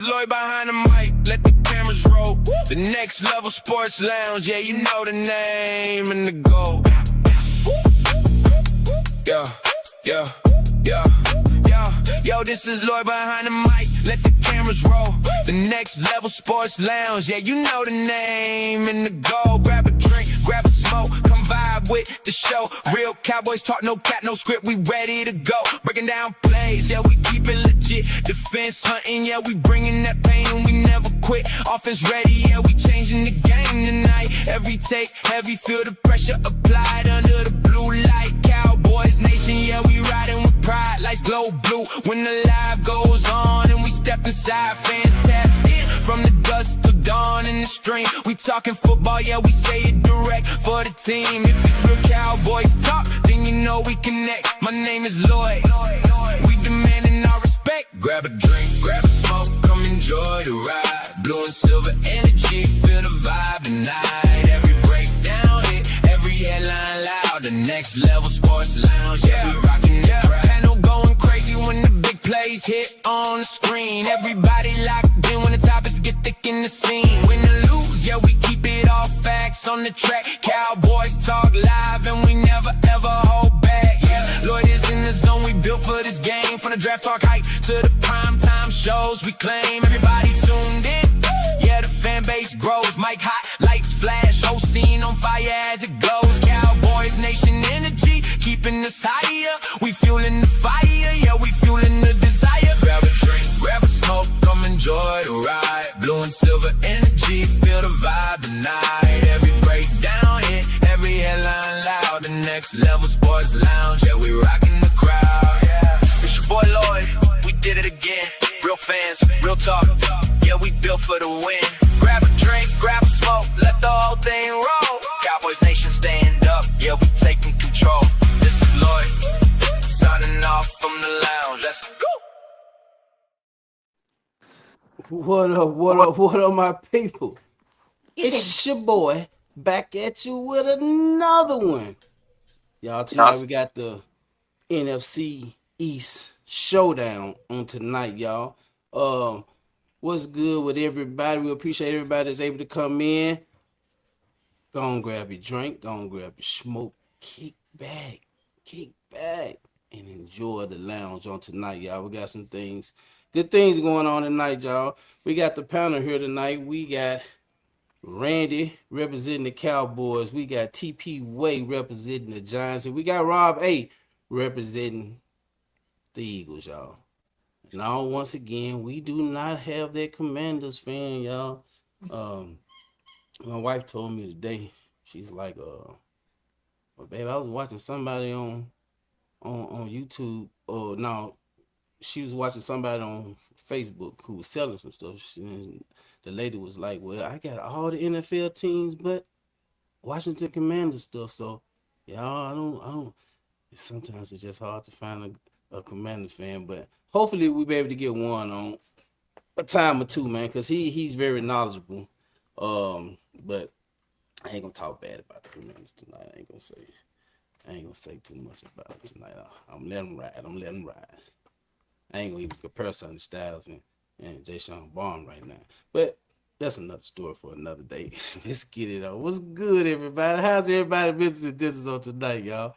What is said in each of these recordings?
Lloyd behind the mic, let the cameras roll. The next level sports lounge, yeah, you know the name and the goal. Yo, this is Lloyd behind the mic, let the cameras roll. The next level sports lounge, yeah, you know the name and the goal. Grab a drink, grab a smoke, come vibe with the show. Real Cowboys talk, no cap, no script, we ready to go. Breaking down plays, yeah, we keep it legit. Defense hunting, yeah, we bringing that pain and we never quit. Offense ready, yeah, we changing the game tonight. Every take, heavy, feel the pressure applied under the blue light. Cowboys nation, yeah, we riding with pride. Lights glow blue when the live goes on and we step inside. Fans tap in from the dusk till dawn in the stream. We talking football, yeah, we say it direct for the team. If it's real Cowboys talk, then you know we connect. My name is Lloyd, we demanding our respect. Grab a drink, grab a smoke, come enjoy the ride. Blue and silver energy, feel the vibe tonight. Every breakdown hit, every headline loud. The next level sports lounge, yeah, we rocking the crowd. Panel going crazy when the big plays hit on the screen. Everybody locked in when the topics get thick in the scene. Win or lose, yeah, we keep it all facts on the track. Cowboys talk live and we never ever hold back. Yeah, Lloyd is in the zone, we built for this game. From the draft talk hype to the prime time shows, we claim everybody tuned in. Yeah, the fan base grows, mic hot, lights flash, whole scene on fire as it glows. Cowboys nation energy, keeping us higher. We fueling the fire, yeah, we fueling the desire. Grab a drink, grab a smoke, come enjoy the ride. Blue and silver energy, feel the vibe tonight. Every breakdown hit, every headline loud. The next level sports lounge, yeah, we rocking the crowd. Yeah, it's your boy Lloyd, we did it again. Real fans, real talk, yeah, we built for the win. Grab a drink, grab a smoke, let the whole thing roll. Cowboys nation stand up, yeah, we taking control. This is Lloyd, signing off from the lounge, let's go. What up, my people? It's your boy back at you with another one. Y'all, tonight we got the NFC East showdown on tonight, y'all. What's good with everybody? We appreciate everybody that's able to come in. Go on, grab your drink, go on, grab your smoke, kick back, and enjoy the lounge on tonight, y'all. We got some things, good things going on tonight, y'all. We got the panel here tonight. We got Randy representing the Cowboys. We got TPWAY representing the Giants. And we got Rob A representing the Eagles, y'all. Now, once again, we do not have that Commanders fan, y'all. My wife told me today, she's like, well, babe, I was watching somebody on YouTube, or no, she was watching somebody on Facebook who was selling some stuff. The lady was like, well, I got all the NFL teams but Washington Commanders stuff. So, y'all, I don't. Sometimes it's just hard to find a Commander fan, but hopefully we'll be able to get one on a time or two, man, because he's very knowledgeable. But I ain't gonna talk bad about the Commanders tonight. I ain't gonna say too much about it tonight. I'm letting them ride. I ain't gonna even compare Sonny Styles and Jay Sean Baum right now. But that's another story for another day. Let's get it on. What's good, everybody? How's everybody business and business on tonight, y'all?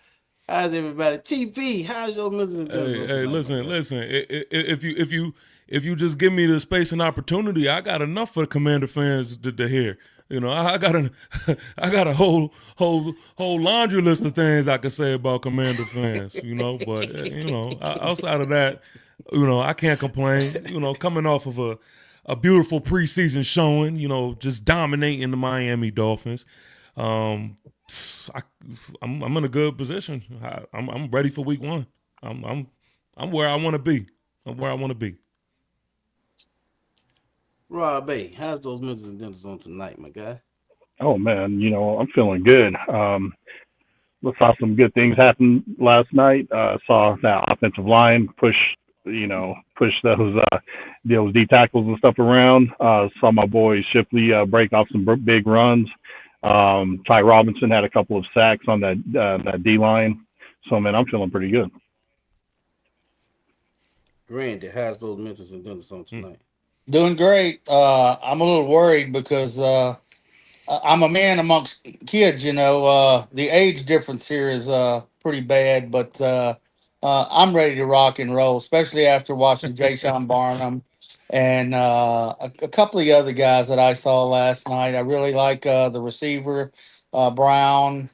How's everybody? TP, how's your business and business on tonight? Listen. If you just give me the space and opportunity, I got enough for the Commander fans to hear. You know, I got a whole laundry list of things I could say about Commander fans. You know, but you know, outside of that, you know, I can't complain. You know, coming off of a beautiful preseason showing, you know, just dominating the Miami Dolphins. I'm in a good position. I'm ready for week one. I'm where I want to be. I'm where I want to be. Rob A, how's those Memphis and Denver's on tonight, my guy? Oh man, you know, I'm feeling good. Saw some good things happen last night. Saw that offensive line push those D tackles and stuff around. Saw my boy Shipley break off some big runs. Ty Robinson had a couple of sacks on that D line. So man, I'm feeling pretty good. Randy, how's those Memphis and Denver's on tonight? Doing great. I'm a little worried because I'm a man amongst kids. The age difference here is pretty bad, but I'm ready to rock and roll, especially after watching Jay Sean Barnum and a couple of the other guys that I saw last night. I really like the receiver, Brown.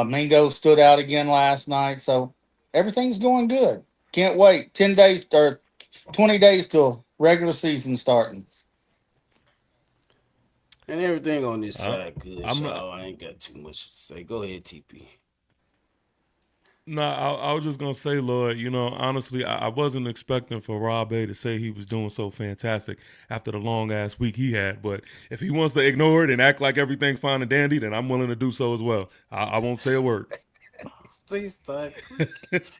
Mingo stood out again last night, so everything's going good. Can't wait. 10 days or 20 days till regular season starting. And everything on this I, side good, I'm not. y'all. I ain't got too much to say. Go ahead, TP. No, I was just gonna say, Lloyd. Honestly, I wasn't expecting for Rob A to say he was doing so fantastic after the long ass week he had. But if he wants to ignore it and act like everything's fine and dandy, then I'm willing to do so as well. I won't say a word. He's stuck.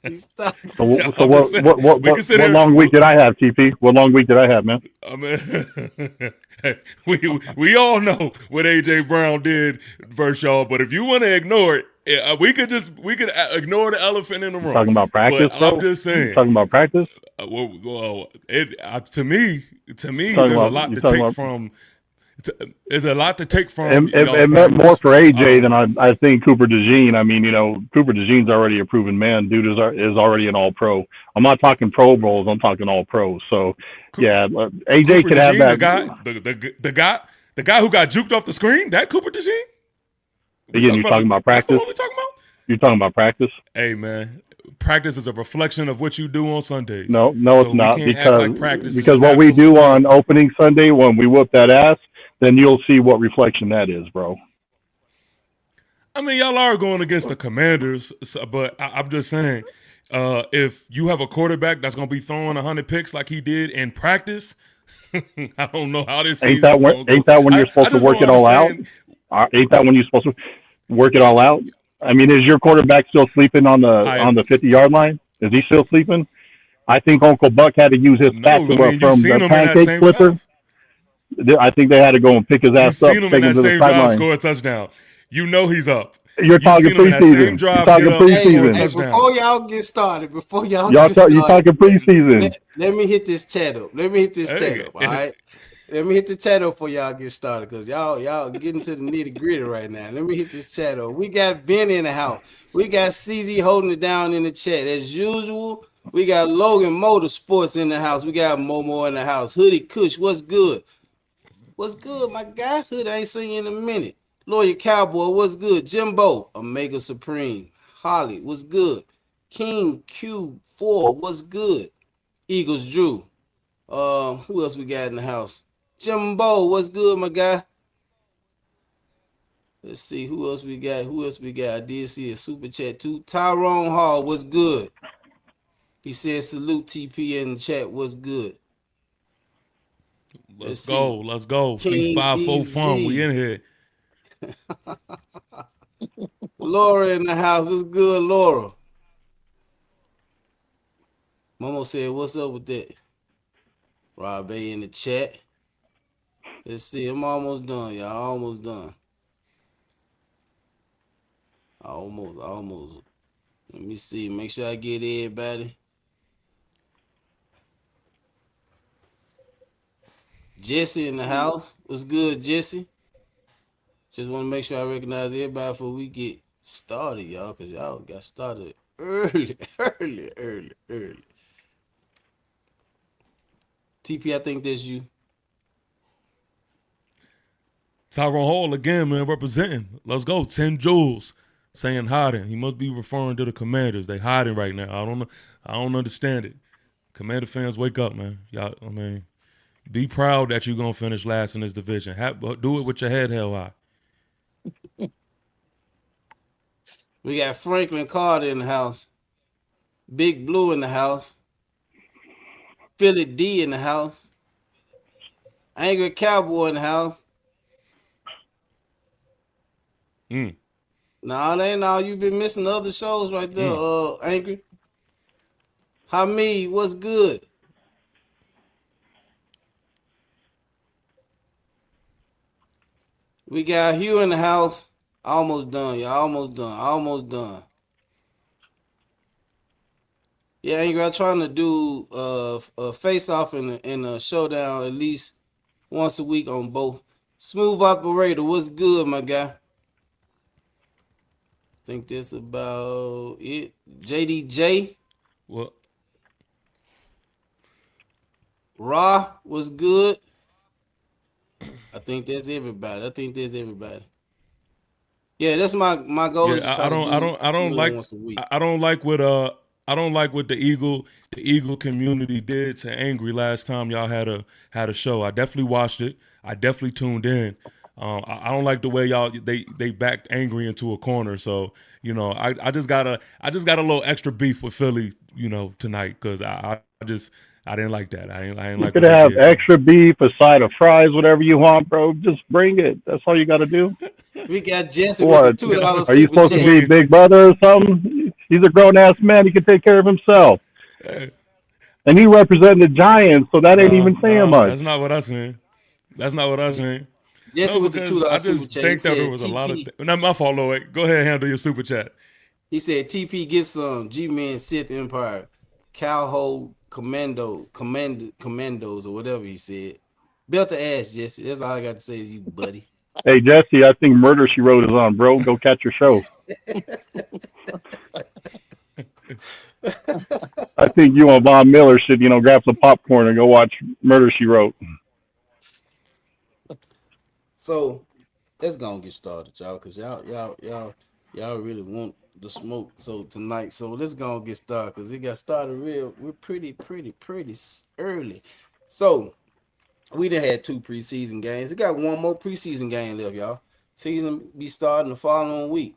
He's stuck. So, so I'm just what, saying, what, what, we what, can sit what here. long week did I have, TP? What long week did I have, man? I mean, we all know what AJ Brown did versus y'all. But if you want to ignore it, we could ignore the elephant in the You room. talking about practice, But I'm bro? just You saying. talking about practice? To me, You talking there's a about, lot you to talking take about, from. There's a lot to take it, from it, y'all it meant more practice. for AJ than Um, I think Cooper DeJean. I mean, Cooper DeJean's already a proven man. Dude is already an all pro. I'm not talking Pro Bowls. I'm talking all pros. So, yeah, AJ Cooper could have DeJean, that. the guy who got juked off the screen, that Cooper DeJean. We Again, talking you're about talking about that's the practice. one we talking about. You're talking about practice. Hey man, practice is a reflection of what you do on Sundays. No, no, it's So we not can't act like because practice is because just what we do absolutely on nothing. opening Sunday when we whoop that ass, then you'll see what reflection that is, bro. I mean, y'all are going against the Commanders, but I'm just saying, if you have a quarterback that's going to be throwing 100 picks like he did in practice, I don't know how this Ain't season that is when going to ain't go. that when I, you're I supposed to just work don't it all out? understand. Ain't that when you're supposed to work it all out? I mean, is your quarterback still sleeping on the I on the 50-yard line? Is he still sleeping? I think Uncle Buck had to use his No, I spatula mean you've from the seen him in that pancake same flipper. drive. I think they had to go and pick his ass You've up, seen him in take him that to the same drive sideline. score a touchdown. You know he's up. You're You've talking seen him in that same preseason. You're drive get talking up and score a preseason. Hey, touchdown. before y'all get You started, talking man, preseason. let me hit this chat up. Let me hit this chat Hey, up, all right? Let me hit the chat up before y'all get started, because y'all getting to the nitty gritty right now. Let me hit this chat up. We got Benny in the house. We got CZ holding it down in the chat. As usual, we got Logan Motorsports in the house. We got Momo in the house. Hoodie Kush, what's good? What's good, my guy? Hood, I ain't seen you in a minute. Lawyer Cowboy, what's good? Jimbo, Omega Supreme. Holly, what's good? King Q4, what's good? Eagles Drew. Who else we got in the house? Jimbo, what's good, my guy? Let's see who else we got. Who else we got? I did see a super chat too. Tyrone Hall, what's good? He said salute TP in the chat. What's good? let's Let's go. see. Let's go. Fee King 5 fun. We DV. in here. Laura in the house. What's good, Laura? Momo said, what's up with that? Rob A in the chat. Let's see. I'm almost done, y'all. Almost done. Almost. Let me see. Make sure I get everybody. Jesse in the house. What's good, Jesse? Just want to make sure I recognize everybody before we get started, y'all, because y'all got started early. TP, I think that's you. Tyrone Hall again, man, representing. Let's go. 10 Jules saying hiding. He must be referring to the Commanders. They hiding right now. I don't know. I don't understand it. Commander fans, wake up, man. Y'all, I mean, be proud that you're gonna finish last in this division. Do it with your head held high. We got Franklin Carter in the house. Big Blue in the house. Philly D in the house. Angry Cowboy in the house. Mm. Nah, that ain't all. You've been missing the other shows right there, Angry. Hamid, what's good? We got Hugh in the house. Almost done, y'all. Almost done. Yeah, Angry, I'm trying to do a face off and a showdown at least once a week on both. Smooth operator, what's good, my guy? Think that's about it. JDJ, Well, Raw was good. I think that's everybody. I think that's everybody. Yeah, that's my goal is to yeah, try to do I don't one like once a week. I don't like what the Eagle community did to Angry last time y'all had a show. I definitely watched it. I definitely tuned in. I don't like the way y'all they backed Angry into a corner. So I just got a little extra beef with Philly, tonight because I just I didn't like that. I didn't You like could what they have did to him. extra beef, a side of fries, whatever you want, bro. Just bring it. That's all you got to do. We got Jesse with the What? $2 Are you super supposed to chat. be big brother or something? He's a grown ass man. He can take care of himself. And he represented the Giants, so that ain't No, even saying no, much. that's not what I'm saying. That's not what I'm saying. Jesse No, with the because $2 I super just chat. He think that there said was a lot of TP. not my fault, Lloyd. Go ahead and handle your super chat. He said TP get some G-Man Sith Empire, Cowhold Commandos or whatever he said. Belt the ass, Jesse. That's all I got to say to you, buddy. Hey Jesse, I think Murder She Wrote is on, bro. Go catch your show. I think you and Von Miller should, grab some popcorn and go watch Murder She Wrote. So let's go and get started, y'all, cause y'all really want the smoke. So tonight, so let's go and get started, cause it got started we're pretty early. So we done had two preseason games. We got one more preseason game left, y'all. Season be starting the following week.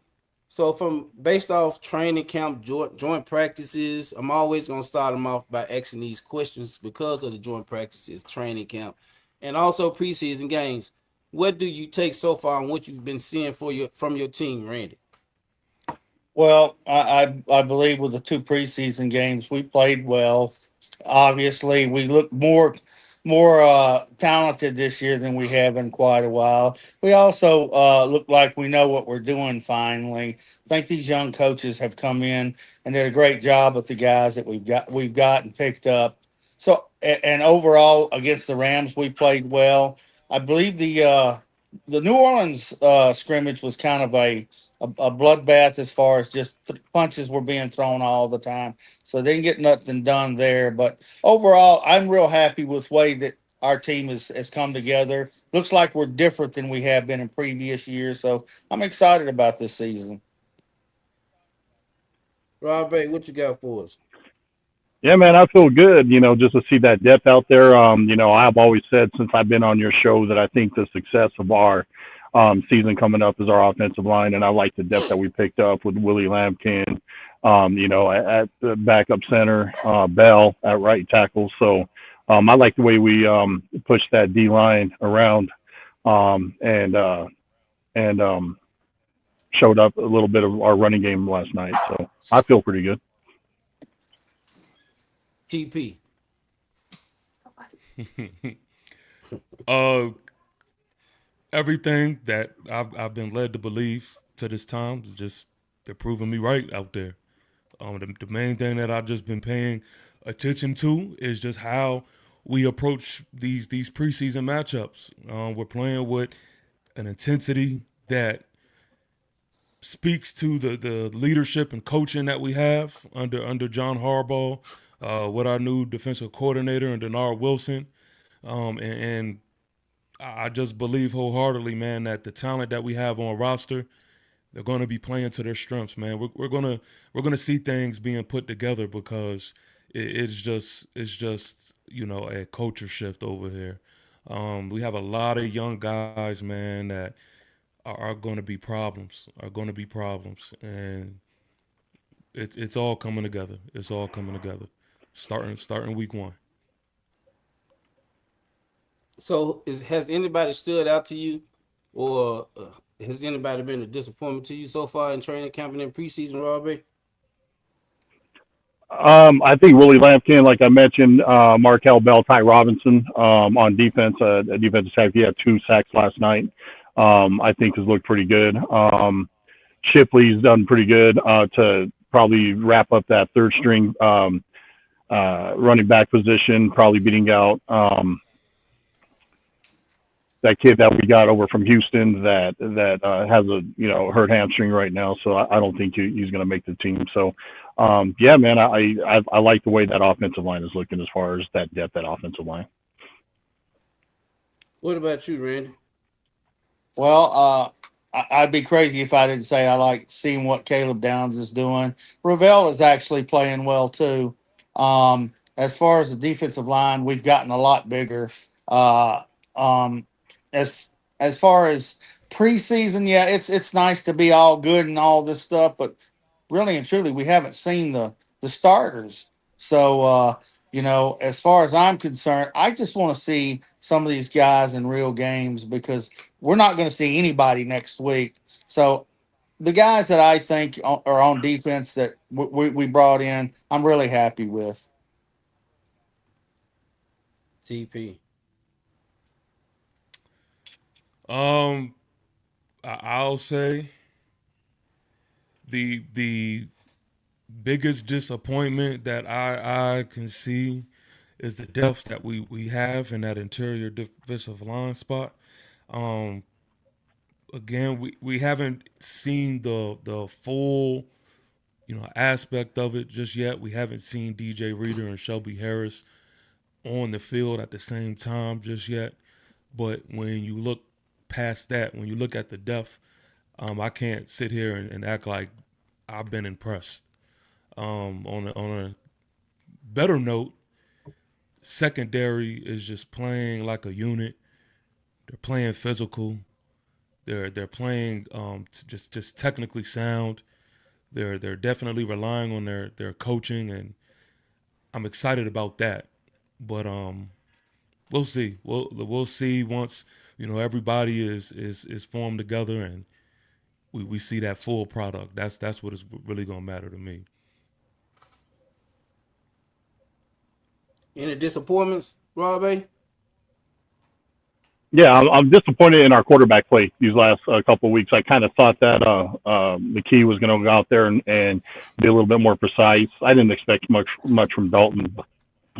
So from based off training camp, joint practices, I'm always gonna start them off by asking these questions because of the joint practices, training camp, and also preseason games. What do you take so far on what you've been seeing from your team, Randy? Well, I believe with the two preseason games we played well. Obviously, we look more talented this year than we have in quite a while. We also look like we know what we're doing. Finally, I think these young coaches have come in and did a great job with the guys that we've got and picked up. So and overall against the Rams, we played well. I believe the New Orleans scrimmage was kind of a bloodbath as far as just punches were being thrown all the time. So they didn't get nothing done there. But overall, I'm real happy with the way that our team has come together. Looks like we're different than we have been in previous years. So I'm excited about this season. Rob Bay, what you got for us? Yeah, man, I feel good, just to see that depth out there. I've always said since I've been on your show that I think the success of our season coming up is our offensive line, and I like the depth that we picked up with Willie Lampkin, at the backup center, Bell at right tackle. So I like the way we pushed that D line around and showed up a little bit of our running game last night. So I feel pretty good. TP. uh, Everything that I've been led to believe to this time is just they're proving me right out there. The main thing that I've just been paying attention to is just how we approach these preseason matchups. We're playing with an intensity that speaks to the leadership and coaching that we have under John Harbaugh, with our new defensive coordinator and Denard Wilson. And I just believe wholeheartedly, man, that the talent that we have on roster, they're going to be playing to their strengths, man. We're gonna see things being put together because it's just a culture shift over here. We have a lot of young guys, man, that are going to be problems. Are going to be problems, and it's all coming together. It's all coming together. Starting week one. So has anybody stood out to you, or has anybody been a disappointment to you so far in training camp and in preseason, Robbie? I think Willie Lampkin, like I mentioned, Markel Bell, Ty Robinson on defense, defensive side. He had 2 sacks last night. I think has looked pretty good. Shipley's done pretty good to probably wrap up that third string running back position, probably beating out that kid that we got over from Houston that has a hurt hamstring right now. So I don't think he's going to make the team. So yeah, man, I like the way that offensive line is looking as far as that depth at offensive line. What about you, Randy? Well, I'd be crazy if I didn't say I like seeing what Caleb Downs is doing. Ravel is actually playing well too. As far as the defensive line, we've gotten a lot bigger. Uh, um, as far as preseason, yeah, it's nice to be all good and all this stuff, but really and truly, we haven't seen the starters. So as far as I'm concerned, I just want to see some of these guys in real games because we're not going to see anybody next week. So the guys that I think are on defense that we brought in, I'm really happy with. TP. I'll say the biggest disappointment that I can see is the depth that we have in that interior defensive line spot. Um, Again, we haven't seen the full aspect of it just yet. We haven't seen DJ Reader and Shelby Harris on the field at the same time just yet. But when you look past that, when you look at the depth, I can't sit here and act like I've been impressed. On a better note, secondary is just playing like a unit. They're playing physical. They're playing just technically sound. They're definitely relying on their coaching, and I'm excited about that. But we'll see. We'll see once everybody is formed together and we see that full product. That's what is really gonna matter to me. Any disappointments, Rob A? Yeah, I'm disappointed in our quarterback play these last couple of weeks. I kind of thought that McKee was going to go out there and be a little bit more precise. I didn't expect much from Dalton,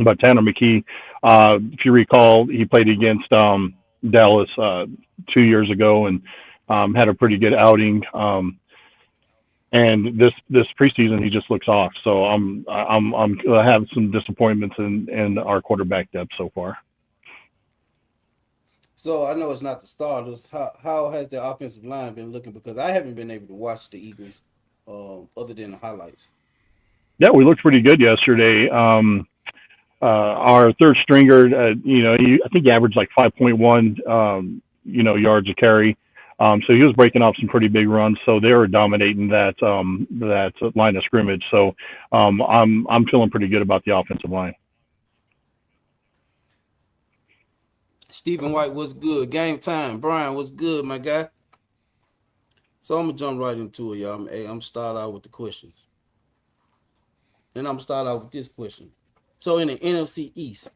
but Tanner McKee, if you recall, he played against Dallas 2 years ago and had a pretty good outing. And this preseason, he just looks off. So I'm I have some disappointments in our quarterback depth so far. So I know it's not the starters. How has the offensive line been looking? Because I haven't been able to watch the Eagles, other than the highlights. Yeah, we looked pretty good yesterday. Our third stringer, I think he averaged like 5.1, yards a carry. So he was breaking off some pretty big runs. So they were dominating that line of scrimmage. So I'm feeling pretty good about the offensive line. Stephen White, what's good? Game time. Brian, what's good, my guy? So I'm gonna jump right into it, y'all. I'm start out with the questions, and I'm gonna start out with this question. So in the NFC East,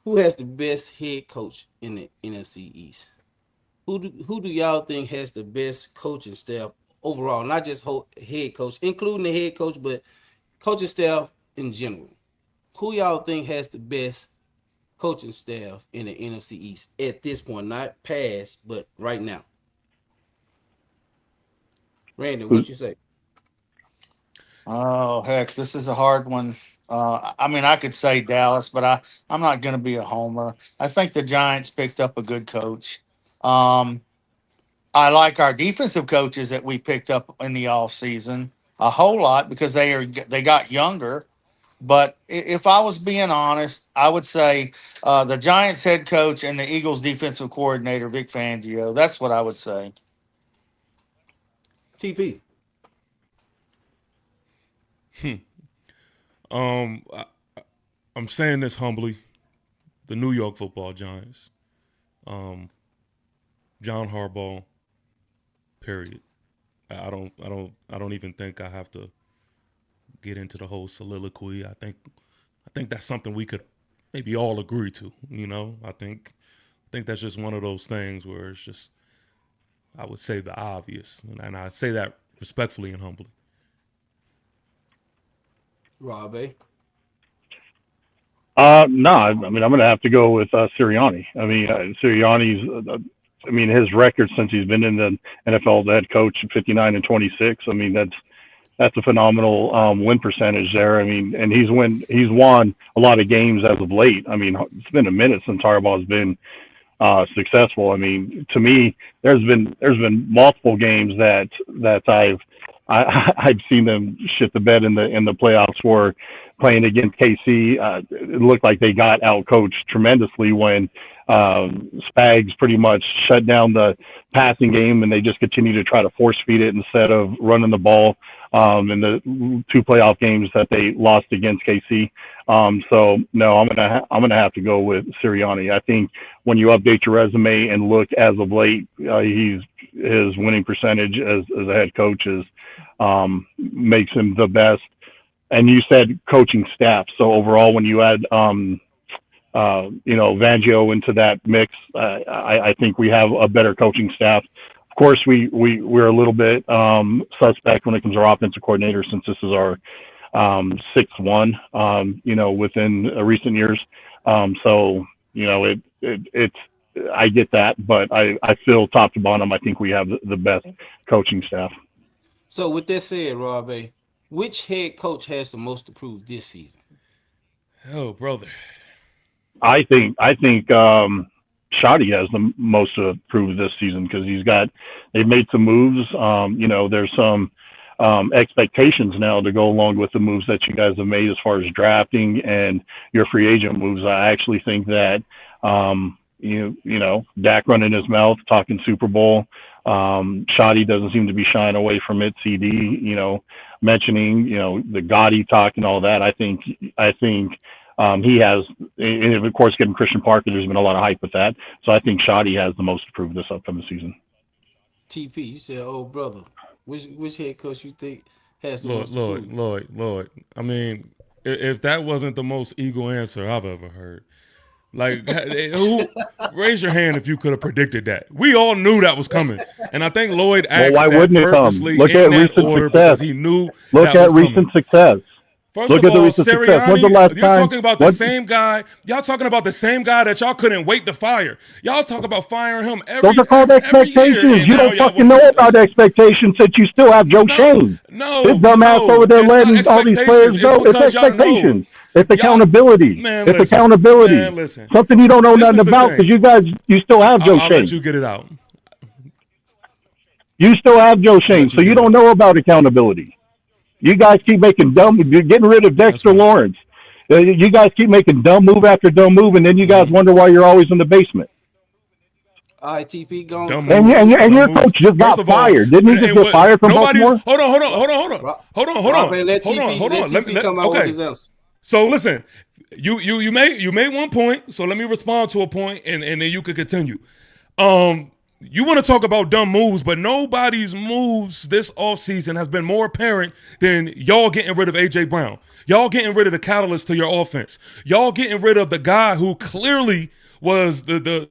who has the best head coach in the NFC East? Who do y'all think has the best coaching staff overall? Not just head coach, including the head coach, but coaching staff in general. Who y'all think has the best coaching staff in the NFC East at this point? Not past, but right now. Randy, what you say? Oh heck, this is a hard one. I mean, I could say Dallas, but I'm not going to be a homer. I think the Giants picked up a good coach. Um, I like our defensive coaches that we picked up in the off season a whole lot because they got younger. But if I was being honest, I would say the Giants head coach and the Eagles defensive coordinator Vic Fangio. That's what I would say. TP. Um, I, I'm saying this humbly. The New York Football Giants. Um, John Harbaugh. Period. I don't even think I have to get into the whole soliloquy. I think that's something we could maybe all agree to. I think that's just one of those things where it's just I would say the obvious, and I say that respectfully and humbly. Rob A. No, I mean, I'm going to have to go with Sirianni. I mean, Sirianni's, I mean, his record since he's been in the NFL, the head coach, 59-26. I mean, that's a phenomenal win percentage there. I mean, and he's won a lot of games as of late. I mean, it's been a minute since Harbaugh's been successful. I mean, to me, there's been multiple games that I've seen them shit the bed in the playoffs where playing against KC, it looked like they got out coached tremendously when Spags pretty much shut down the passing game and they just continued to try to force feed it instead of running the ball in the two playoff games that they lost against KC. So no, I'm gonna have to go with Sirianni. I think when you update your resume and look as of late, his winning percentage as a head coach is makes him the best. And you said coaching staff. So overall, when you add Vangio into that mix, I think we have a better coaching staff. Of course, we're a little bit suspect when it comes to our offensive coordinator since this is our sixth one, within recent years. So it's I get that, but I feel top to bottom, I think we have the best coaching staff. So with that said, Rob A., which head coach has the most to prove this season? Oh, brother. I think Shoddy has the most to prove this season because they've made some moves. There's some expectations now to go along with the moves that you guys have made as far as drafting and your free agent moves. I actually think that Dak running his mouth, talking Super Bowl. Shoddy doesn't seem to be shying away from it. CD, mentioning, the Gotti talk and all that. I think he has, and of course, getting Christian Parker, there's been a lot of hype with that. So I think Shoddy has the most to prove this upcoming season. TP, you said, oh, brother. Which head coach you think has the most to prove? Lord. I mean, if that wasn't the most eagle answer I've ever heard. Like, who? Raise your hand if you could have predicted that. We all knew that was coming, and I think Lloyd asked why that wouldn't it come? purposely Look in at that recent order success. because he knew. Look that at was recent coming. success. First Look of at the all, recent success. When's the Sirianni, last you're time? talking about the same guy. Y'all talking about the same guy that y'all couldn't wait to fire. Y'all talk about firing him Those are called expectations. You don't fucking know about expectations since you still have Joe Shane. His dumbass over there letting all these players go. It's expectations. It's accountability. It's accountability. Man, listen. Something you don't know nothing about because you still have Joe I'll Shane. let you get it out. You still have Joe Shane, so you don't know about accountability. You guys keep making you're getting rid of Dexter Lawrence. You guys keep making dumb move after dumb move, and then you guys wonder why you're always in the basement. All right, TP, go on. And your coach just got fired. Didn't he just get fired from Baltimore? Hold on. Let TP come out with his answer. So listen, you made one point, so let me respond to a point, and then you could continue. You want to talk about dumb moves, but nobody's moves this offseason has been more apparent than y'all getting rid of A.J. Brown. Y'all getting rid of the catalyst to your offense. Y'all getting rid of the guy who clearly was the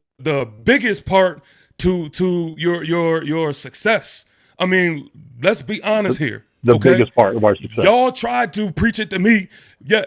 biggest part to your success. I mean, let's be honest here. The biggest part of our success. Y'all tried to preach it to me. Yeah.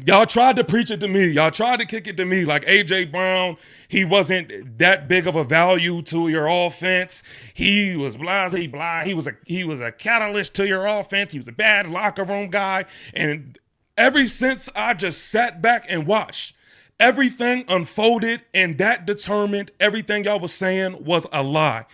Y'all tried to preach it to me. Y'all tried to kick it to me like A.J. Brown. He wasn't that big of a value to your offense. He was blah. He was a catalyst to your offense. He was a bad locker room guy. And ever since I just sat back and watched, everything unfolded, and that determined everything y'all was saying was a lie.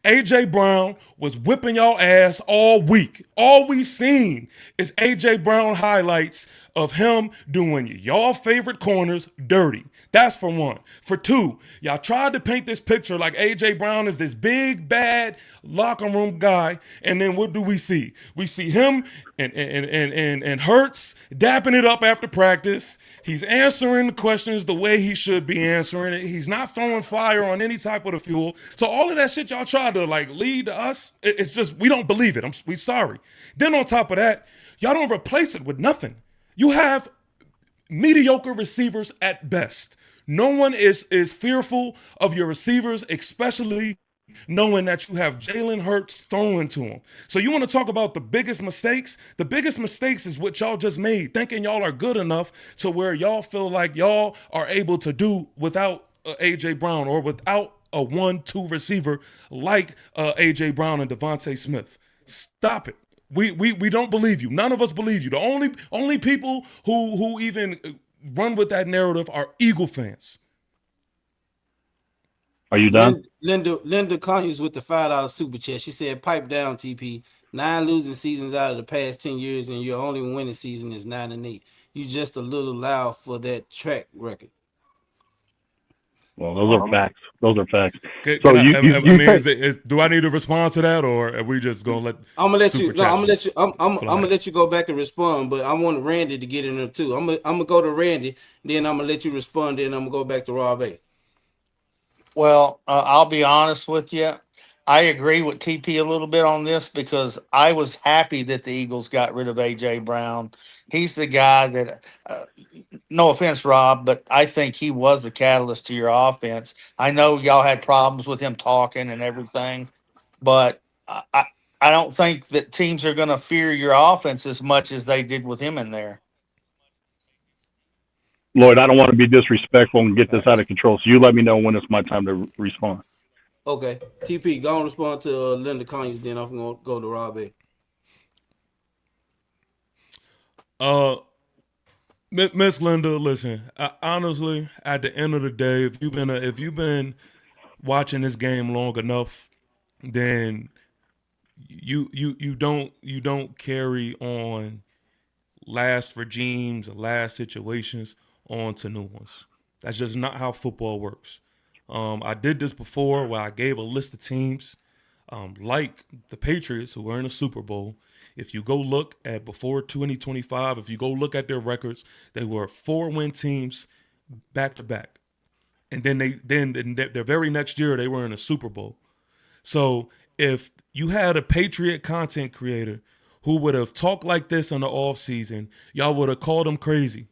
A.J. Brown was whipping y'all ass all week. All we seen is A.J. Brown highlights of him doing y'all favorite corners dirty. That's for one. For two, y'all tried to paint this picture like A.J. Brown is this big, bad locker room guy, and then what do we see? We see him and Hurts dapping it up after practice. He's answering the questions the way he should be answering it. He's not throwing fire on any type of the fuel. So all of that shit y'all tried to lead to us, it's just we don't believe it. We sorry. Then on top of that, y'all don't replace it with nothing. You have mediocre receivers at best. No one is fearful of your receivers, especially knowing that you have Jalen Hurts throwing to him. So you want to talk about the biggest mistakes? The biggest mistakes is what y'all just made, thinking y'all are good enough to where y'all feel like y'all are able to do without A.J. Brown or without a 1-2 receiver like A.J. Brown and Devontae Smith. Stop it. We don't believe you. None of us believe you. The only people who even run with that narrative are Eagle fans. Are you done? Linda Conyers with the $5 super chat. She said, "Pipe down, TP. 9 losing seasons out of the past 10 years, and your only winning season is 9-8. You just a little loud for that track record." Well, those are facts. Those are facts. Do I need to respond to that, or are we just gonna let? I'm gonna let you. No, I'm gonna let you go back and respond. But I want Randy to get in there too. I'm gonna go to Randy, then I'm gonna let you respond. Then I'm gonna go back to Rob A. Well, I'll be honest with you. I agree with TP a little bit on this because I was happy that the Eagles got rid of A.J. Brown. He's the guy that, no offense, Rob, but I think he was the catalyst to your offense. I know y'all had problems with him talking and everything, but I don't think that teams are going to fear your offense as much as they did with him in there. Lloyd, I don't want to be disrespectful and get this out of control, so you let me know when it's my time to respond. Okay, TP, go and respond to Linda Conyers. Then I'm gonna go to Rob A. Miss Linda, listen. Honestly, at the end of the day, if you've been watching this game long enough, then you don't carry on last regimes or last situations on to new ones. That's just not how football works. I did this before where I gave a list of teams like the Patriots who were in a Super Bowl. If you go look at before 2025, if you go look at their records, they were 4-win teams back to back. And then their very next year they were in a Super Bowl. So if you had a Patriot content creator who would have talked like this in the offseason, y'all would have called him crazy.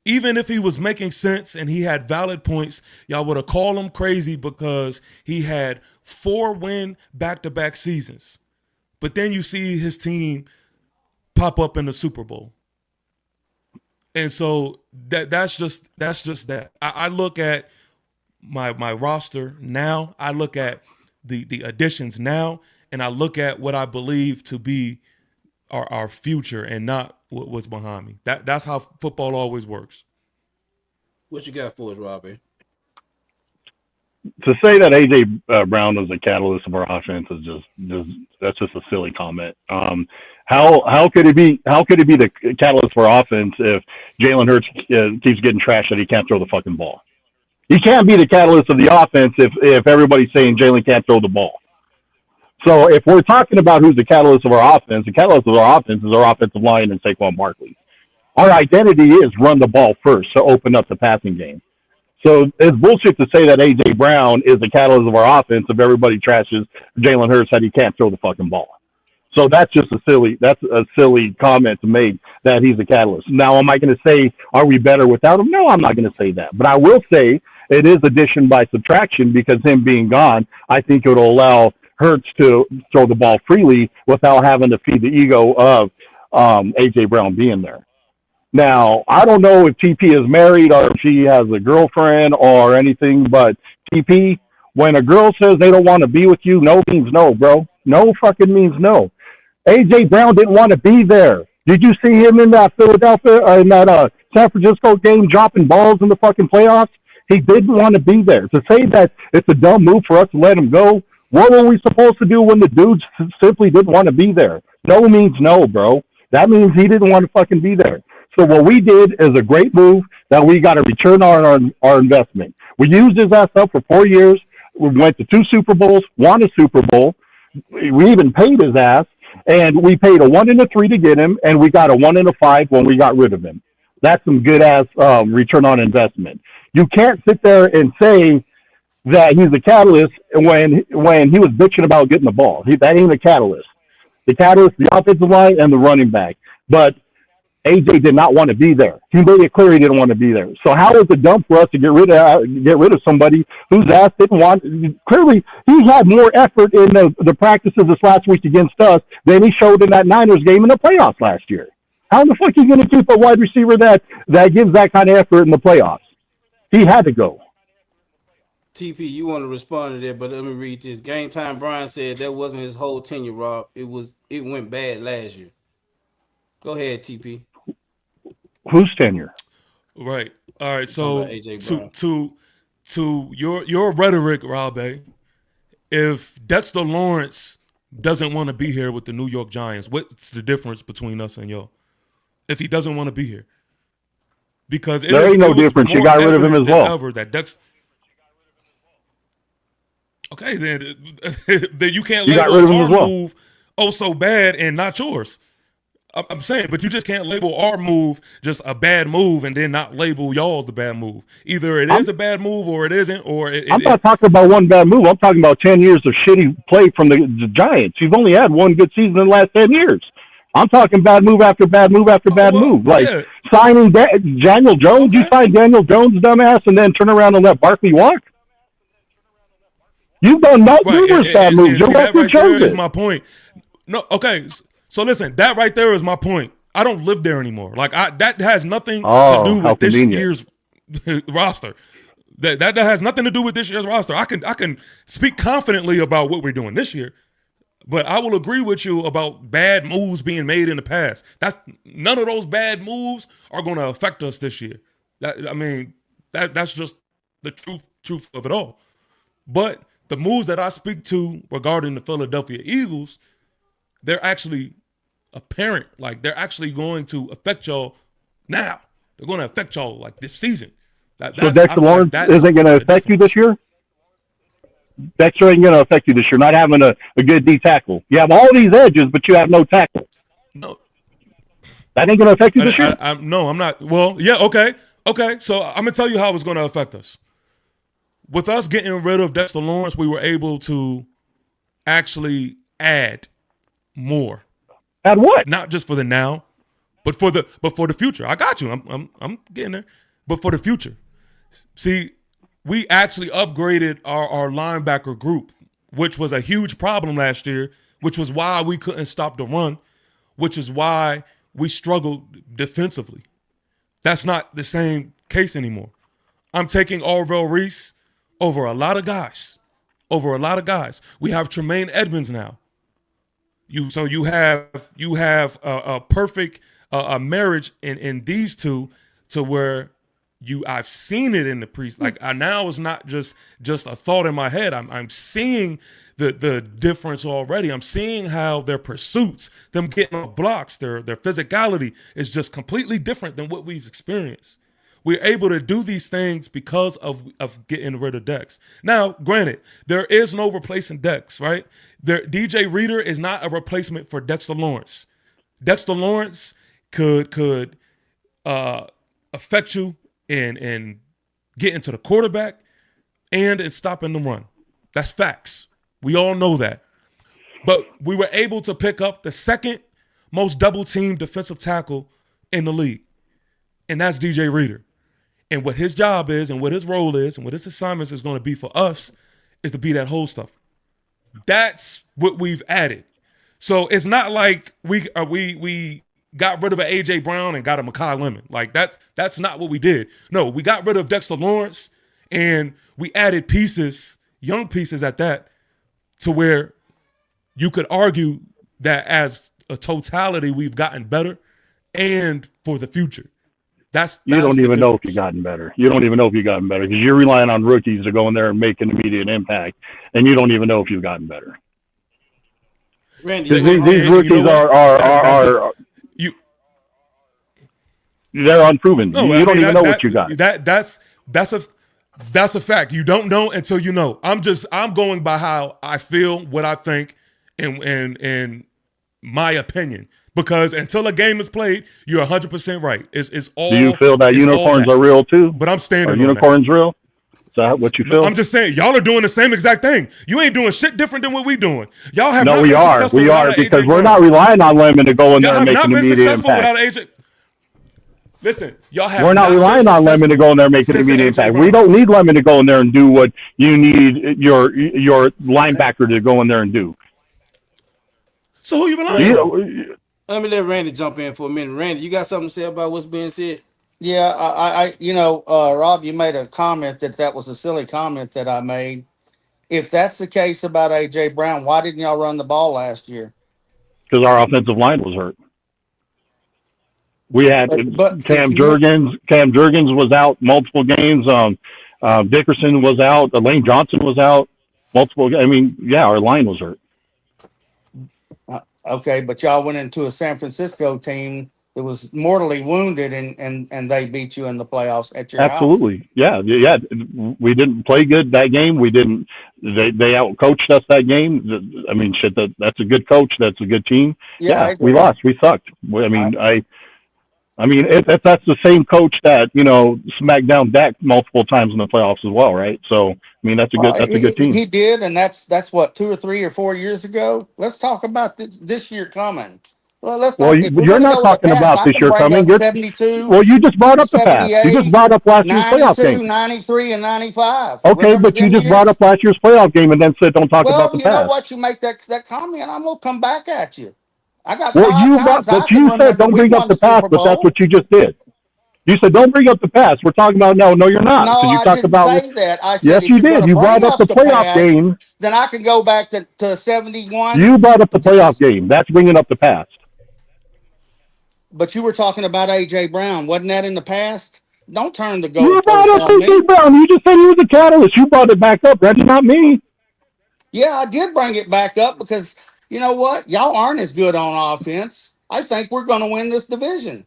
Even if he was making sense and he had valid points, y'all would have called him crazy because he had 4-win back-to-back seasons. But then you see his team pop up in the Super Bowl. And so that's just that. I look at my roster now. I look at the additions now, and I look at what I believe to be our future and not what was behind me. That's how football always works. What you got for us, Robbie? To say that A.J. Brown was a catalyst of our offense is that's just a silly comment. How could it be the catalyst for our offense if Jalen Hurts keeps getting trashed that he can't throw the fucking ball? He can't be the catalyst of the offense if everybody's saying Jalen can't throw the ball. So if we're talking about who's the catalyst of our offense, the catalyst of our offense is our offensive line and Saquon Barkley. Our identity is run the ball first to open up the passing game. So it's bullshit to say that A.J. Brown is the catalyst of our offense if everybody trashes Jalen Hurts that he can't throw the fucking ball. So that's a silly comment to make that he's the catalyst. Now, am I going to say, are we better without him? No, I'm not going to say that. But I will say it is addition by subtraction because him being gone, I think it will allow Hurts to throw the ball freely without having to feed the ego of A.J. Brown being there. Now, I don't know if TP is married or if she has a girlfriend or anything, but TP, when a girl says they don't want to be with you, no means no, bro. No fucking means no. A.J. Brown didn't want to be there. Did you see him in that San Francisco game dropping balls in the fucking playoffs? He didn't want to be there. To say that it's a dumb move for us to let him go, what were we supposed to do when the dude simply didn't want to be there? No means no, bro. That means he didn't want to fucking be there. So what we did is a great move that we got to return on our investment. We used his ass up for 4 years. We went to 2 Super Bowls, won a Super Bowl. We even paid his ass, and we paid a 1 and a 3 to get him, and we got a 1 and a 5 when we got rid of him. That's some good ass return on investment. You can't sit there and say that he's the catalyst when he was bitching about getting the ball. That ain't the catalyst. The catalyst, the offensive line, and the running back. But AJ did not want to be there. He made it clear he didn't want to be there. So how is it dumb for us to get rid of somebody whose ass didn't want? Clearly, he had more effort in the practices this last week against us than he showed in that Niners game in the playoffs last year. How in the fuck are you going to keep a wide receiver that gives that kind of effort in the playoffs? He had to go. TP, you want to respond to that, but let me read this. Game Time Brian said that wasn't his whole tenure, Rob. It went bad last year. Go ahead, TP. Whose tenure? Right. All right. So AJ to your rhetoric, Rob, if Dexter Lawrence doesn't want to be here with the New York Giants, what's the difference between us and y'all? If he doesn't want to be here, because there ain't no difference. You got rid of him as well. Ever that Dex. Okay, then you can't label our move so bad and not yours. I'm saying, but you just can't label our move just a bad move and then not label y'all's the bad move. Either it is a bad move or it isn't. Or I'm not talking about one bad move. I'm talking about 10 years of shitty play from the Giants. You've only had one good season in the last 10 years. I'm talking bad move after bad move after bad move. Like signing Daniel Jones. Okay. You signed Daniel Jones, dumbass, and then turn around and let Barkley walk. You've done numerous bad moves. Your record shows it. Is my point. No, okay. So listen, that right there is my point. I don't live there anymore. Like that has nothing to do with this year's roster. That has nothing to do with this year's roster. I can speak confidently about what we're doing this year, but I will agree with you about bad moves being made in the past. None of those bad moves are going to affect us this year. That's just the truth of it all. But the moves that I speak to regarding the Philadelphia Eagles, they're actually apparent. Like they're actually going to affect y'all now. They're going to affect y'all like this season. So Dexter Lawrence isn't going to affect you this year? Dexter ain't going to affect you this year, not having a good D tackle. You have all these edges, but you have no tackle. No. That ain't going to affect you this year? No, I'm not. Well, yeah, okay. Okay, so I'm going to tell you how it's going to affect us. With us getting rid of Dexter Lawrence, we were able to actually add more. Add what? Not just for the now, but for the future. I got you. I'm getting there. But for the future. See, we actually upgraded our linebacker group, which was a huge problem last year, which was why we couldn't stop the run, which is why we struggled defensively. That's not the same case anymore. I'm taking Orville Reese over a lot of guys. We have Tremaine Edmonds now. You have a perfect marriage in these two to where I've seen it in the like now it's not just a thought in my head. I'm seeing the difference already. I'm seeing how their pursuits, them getting off blocks, their physicality is just completely different than what we've experienced. We're able to do these things because of getting rid of Dex. Now, granted, there is no replacing Dex, right? DJ Reader is not a replacement for Dexter Lawrence. Dexter Lawrence could affect you in getting to the quarterback and in stopping the run. That's facts. We all know that. But we were able to pick up the second most double-teamed defensive tackle in the league, and that's DJ Reader. And what his job is and what his role is and what his assignments is going to be for us is to be that whole stuff. That's what we've added. So it's not like we got rid of an A.J. Brown and got a Mekhi Lemon. Like that's not what we did. No, we got rid of Dexter Lawrence and we added pieces, young pieces at that, to where you could argue that as a totality we've gotten better and for the future. You don't even know if you've gotten better. You don't even know if you've gotten better because you're relying on rookies to go in there and make an immediate impact, and you don't even know if you've gotten better. Randy, these rookies are they're unproven. No, you don't even know what you got. That's a fact. You don't know until you know. I'm going by how I feel, what I think, and my opinion. Because until a game is played, you're 100% right. It's all. Do you feel that unicorns are real too? But I'm standing. Are unicorns real? Is that what you feel? I'm just saying, y'all are doing the same exact thing. You ain't doing shit different than what we doing. Y'all have no, not we been are. successful We are without because AJ we're Brown. not relying on Lemon to go in there Y'all and have make not an been immediate successful impact. without AJ. Listen, y'all have We're not not been relying on Lemon to successful. go in there and make an Listen, y'all have We're not not been relying on Lemon to successful go in there and make an since the immediate AJ impact. We Brown. don't need Lemon to go in there and do what you need your linebacker to go in there and do. So who you relying Randy, on? let me let Randy jump in for a minute. Randy, you got something to say about what's being said? Yeah, Rob, you made a comment that was a silly comment that I made. If that's the case about AJ Brown, why didn't y'all run the ball last year? Because our offensive line was hurt. We had But if Cam you Jurgens. Cam Jurgens was out multiple games. Dickerson was out. Lane Johnson was out multiple. I mean, yeah, our line was hurt. okay, but y'all went into a San Francisco team that was mortally wounded, and they beat you in the playoffs at your house. Absolutely, yeah, yeah. We didn't play good that game. We didn't. They out coached us that game. I mean, shit. That's a good coach. That's a good team. Yeah, I Yeah, we agree. lost. We sucked. I mean, that's the same coach that smacked down Dak multiple times in the playoffs as well, right? So, I mean, that's a good team. He did, and that's what 2 or 3 or 4 years ago. Let's talk about this year coming. Well, let's Well, not. If we're you're going to not go with the talking past, about I this can year bring coming. up 72, Well, you just brought up the past. You just 78, brought up last year's playoff 92, game. 93, and 95. Okay, Remember but you them just brought years? up last year's playoff game and then said don't talk about Well, the you know past. what? You make that comment, I'm gonna come back at you. I got Well, five times but I can you said remember don't we bring up won the the past, Super but that's Bowl. what you just did. You said don't bring up the past. We're talking about no, you're not, No, because you I talked didn't about. say that. I Yes, said if you you're going did. to You bring brought up up the the playoff past, game. then I can go back to 71. You brought up the playoff game. That's bringing up the past. But you were talking about AJ Brown. Wasn't that in the past? Don't turn the You brought goalpost up on AJ me. Brown. You just said he was a catalyst. You brought it back up, Reggie, not me. Yeah, I did bring it back up because you know what? Y'all aren't as good on offense. I think we're going to win this division.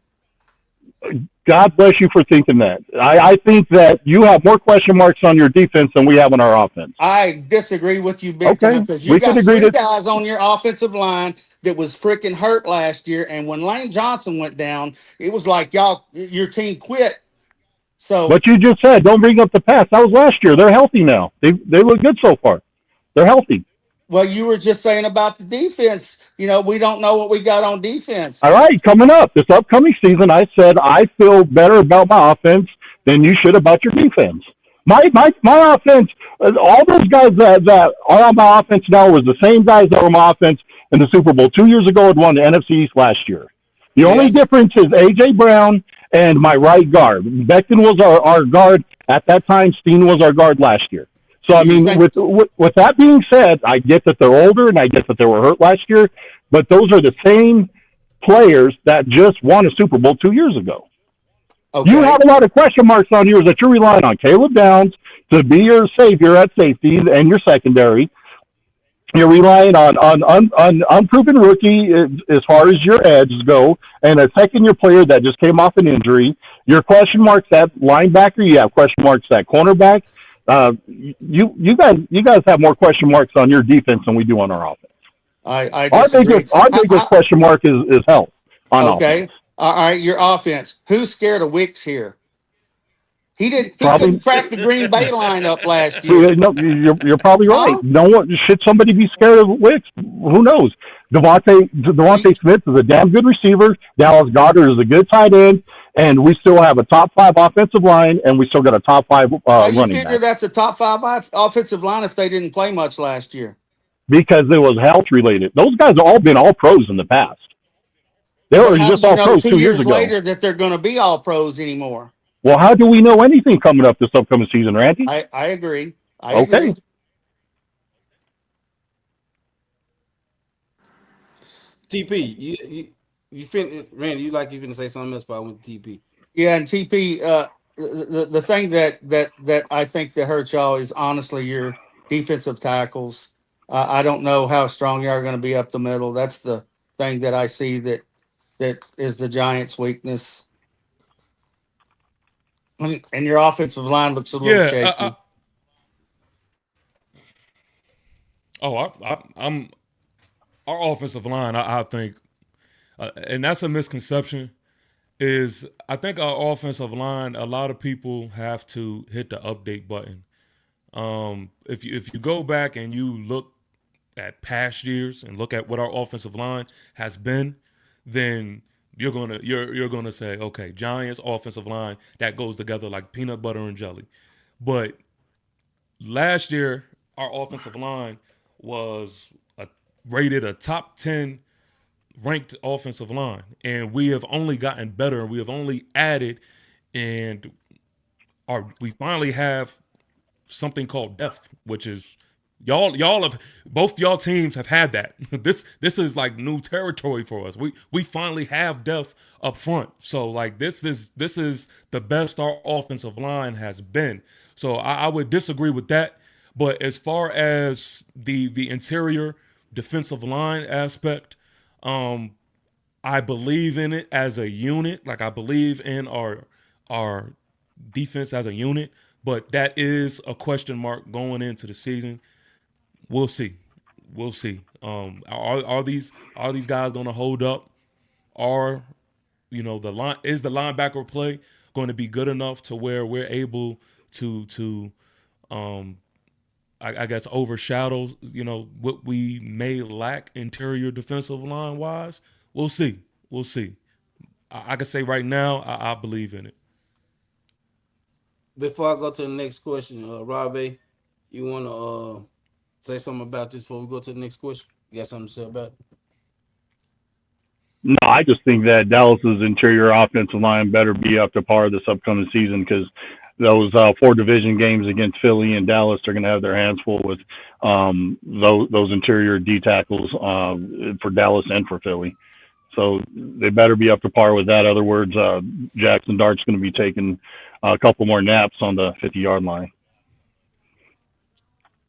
God bless you for thinking that. I think that you have more question marks on your defense than we have on our offense. I disagree with you big time Okay, because you we could got agree three to. guys on your offensive line that was freaking hurt last year, and when Lane Johnson went down, it was like your team quit. So, But you just said don't bring up the past. That was last year. They're healthy now. They look good so far. They're healthy. well, you were just saying about the defense. We don't know what we got on defense. All right, coming up this upcoming season, I said I feel better about my offense than you should about your defense. My offense, all those guys that are on my offense now was the same guys that were on my offense in the Super Bowl 2 years ago and won the NFC East last year. The only Yes. difference is AJ Brown and my right guard. Becton was our guard at that time. Steen was our guard last year. So I Do you mean, think? with that being said, I get that they're older and I get that they were hurt last year, but those are the same players that just won a Super Bowl 2 years ago. You Okay. have a lot of question marks on yours that you're relying on Caleb Downs to be your savior at safety and your secondary. You're relying on unproven rookie as far as your edges go, and a second-year player that just came off an injury. Your question marks at linebacker. You have question marks at cornerback. You guys have more question marks on your defense than we do on our offense. I Our disagree. biggest our biggest question mark is health on offense. Okay. All right. Your offense. Who's scared of Wicks here? He did. He couldn't Probably crack the Green Bay lineup last year. no, you're probably right. Huh? No one should somebody be scared of Wicks. Who knows? Devontae Smith is a damn good receiver. Dallas Goedert is a good tight end, and we still have a top 5 offensive line, and we still got a top 5 How you running figure back that's a top five offensive line if they didn't play much last year? because it was health related. Those guys have all been all pros in the past. They But were how do just you all know pros two 2 years years ago. later that they're going to be all pros anymore? Well, how do we know anything coming up this upcoming season, Randy? I agree. I agree. Okay. TP, Randy, you finna say something else before I went to TP. Yeah, and TP, the thing that I think that hurts y'all is honestly your defensive tackles. I don't know how strong you are going to be up the middle. That's the thing that I see that is the Giants' weakness. And your offensive line looks a little Yeah. shaky. I'm our offensive line. I think, and that's a misconception. Is I think our offensive line. A lot of people have to hit the update button. If you go back and you look at past years and look at what our offensive line has been, then you're gonna say, okay, Giants offensive line, that goes together like peanut butter and jelly. But last year, our offensive line was rated a top 10 ranked offensive line, and we have only gotten better. We have only added, and we finally have something called depth, which is y'all have both y'all teams have had that. This is like new territory for us. We finally have depth up front. So like this is the best our offensive line has been. So I would disagree with that. But as far as the interior defensive line aspect, I believe in it as a unit. Like I believe in our defense as a unit, but that is a question mark going into the season. We'll see. We'll see. Are these guys going to hold up? Are the linebacker play going to be good enough to where we're able to I guess overshadow what we may lack interior defensive line wise? We'll see. We'll see. I can say right now I believe in it. Before I go to the next question, Rob A, you want to say something about this before we go to the next question? You got something to say about it? No, I just think that Dallas's interior offensive line better be up to par this upcoming season because those 4 division games against Philly and Dallas are going to have their hands full with those interior D tackles for Dallas and for Philly. So they better be up to par with that. In other words, Jackson Dart's going to be taking a couple more naps on the 50-yard line.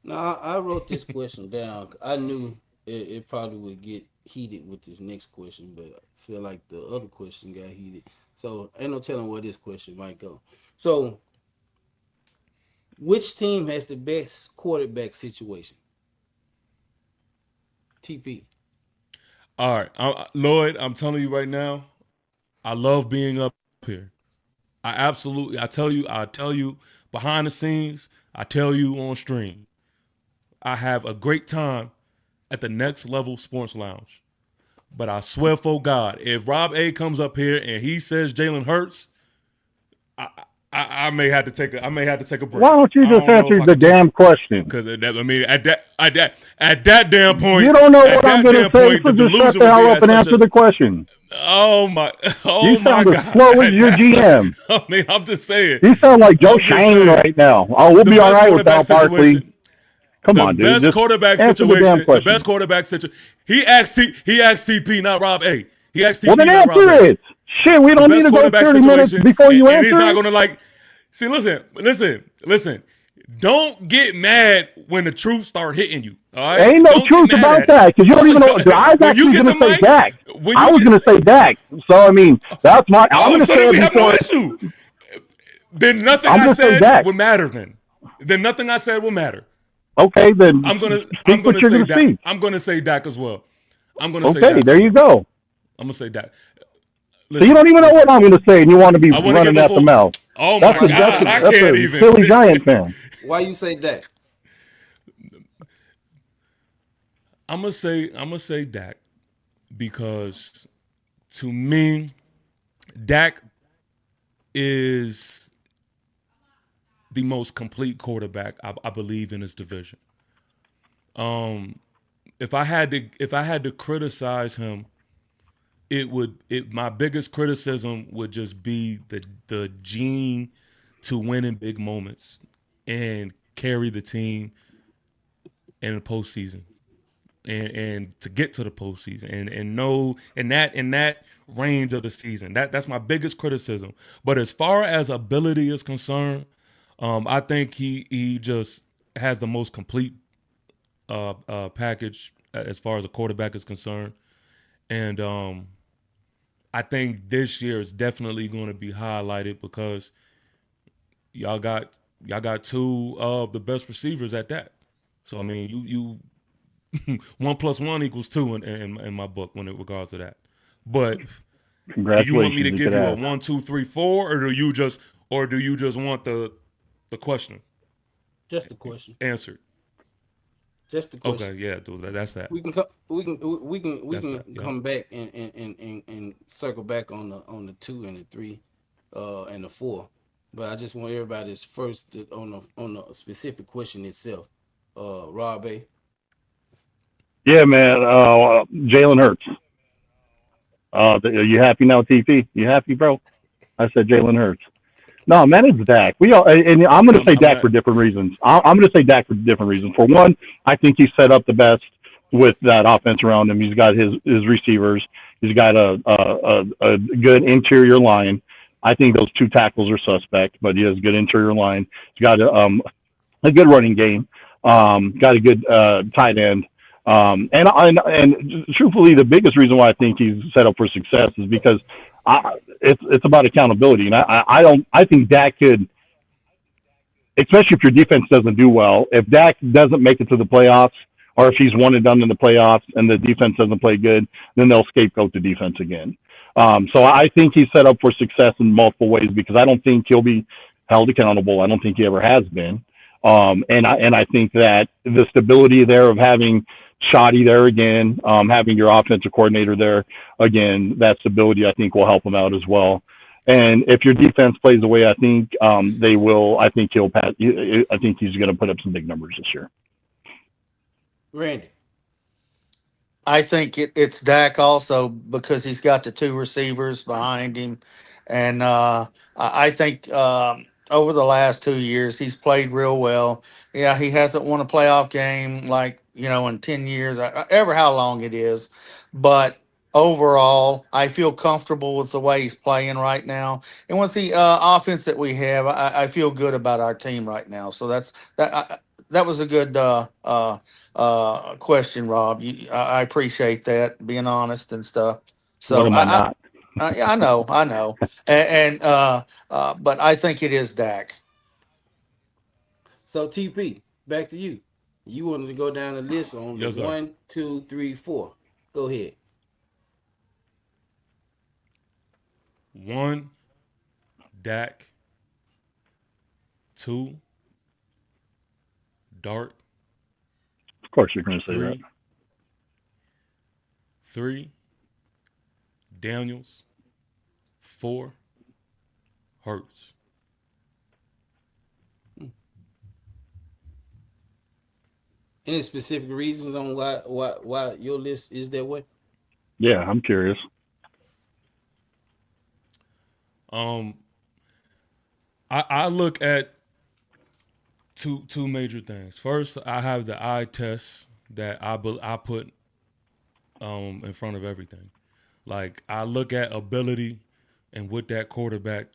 No, I wrote this question down. I knew it probably would get heated with this next question, but I feel like the other question got heated. So ain't no telling where this question might go. So which team has the best quarterback situation? TP. All right, Lloyd, I'm telling you right now, I love being up here. I tell you behind the scenes, I tell you on stream. I have a great time at the Next Level Sports Lounge. But I swear for God, if Rob A comes up here and he says Jalen Hurts, I may have to take a break. Why don't you just answer the damn question? Because at that damn point, you don't know what I'm going to say, so just shut the hell up and answer the question. Oh my you sound God! As slow as your GM. I mean, I'm just saying. You sound like Joe Shane right now. Oh, we'll be all right without Barkley. Come on, dude. The best quarterback situation. He asked TP, not Rob A. He asked TP, well, then not Rob answer A. it. Shit, we don't need to go 30 minutes before you answer. And he's not going to like. See, listen. Don't get mad when the truth start hitting you. All right? Ain't no truth about that because you don't even know. I was actually going to say Dak. I was going to say Dak. So I mean, that's my. I'm going to say we have no issue. Then nothing I said would matter. Then nothing I said will matter. Okay, then I'm gonna say Dak. I'm gonna say Dak as well. Okay, there you go. I'm gonna say Dak. Listen, so you don't even know what I'm gonna say, and you want to be running at the mouth. Oh my God, I can't even. Philly Giant fan. Why you say Dak? I'm gonna say Dak because to me, Dak is the most complete quarterback I believe in his division. If I had to criticize him, my biggest criticism would just be the gene to win in big moments and carry the team in the postseason and to get to the postseason and know in that range of the season. That's my biggest criticism. But as far as ability is concerned, I think he just has the most complete package as far as a quarterback is concerned, and I think this year is definitely going to be highlighted because y'all got 2 of the best receivers at that. So I mean, you 1 + 1 = 2 in my book when it regards to that. But do you want me to give you a 1, 2, 3, 4, or do you just want the question? Just the question answered. Just a Okay, question. yeah, dude, that's that. We That's can that. Yeah. come back and circle back on the 2 and the 3, and the 4. But I just want everybody's first on the specific question itself. Rob A. Yeah, man. Jalen Hurts. Are you happy now, TP? You happy, bro? I said Jalen Hurts. No, man, it's Dak. We all, and I'm going to say I'm Dak not. for different reasons. I'm going to say Dak for different reasons. For one, I think he's set up the best with that offense around him. He's got his receivers. He's got a good interior line. I think those two tackles are suspect, but he has a good interior line. He's got a good running game. Got a good tight end. And truthfully, the biggest reason why I think he's set up for success is because it's about accountability, and I think Dak could, especially if your defense doesn't do well. If Dak doesn't make it to the playoffs, or if he's one and done in the playoffs and the defense doesn't play good, then they'll scapegoat the defense again. So I think he's set up for success in multiple ways because I don't think he'll be held accountable. I don't think he ever has been. And I think that the stability there of having Shoddy there again, having your offensive coordinator there again, that stability I think will help him out as well. And if your defense plays the way I think they will, I think he'll pass. I think he's going to put up some big numbers this year. Randy. I think it's Dak also because he's got the two receivers behind him, and I think over the last 2 years he's played real well. Yeah, he hasn't won a playoff game like in 10 years, ever how long it is, but overall I feel comfortable with the way he's playing right now, and with the offense that we have, I feel good about our team right now. So that was a good question, Rob. I appreciate that being honest and stuff. What So am I not? yeah, I know, but I think it is Dak. So TP, back to you. You wanted to go down the list on the Yes, sir. 1, 2, 3, 4. Go ahead. One, Dak. Two, Dart. Of course, you're going to say that. Three, three, Daniels. Four, Hurts. Any specific reasons on why your list is that way? Yeah, I'm curious. Um, I look at two major things. First, I have the eye test that I put in front of everything. Like I look at ability and what that quarterback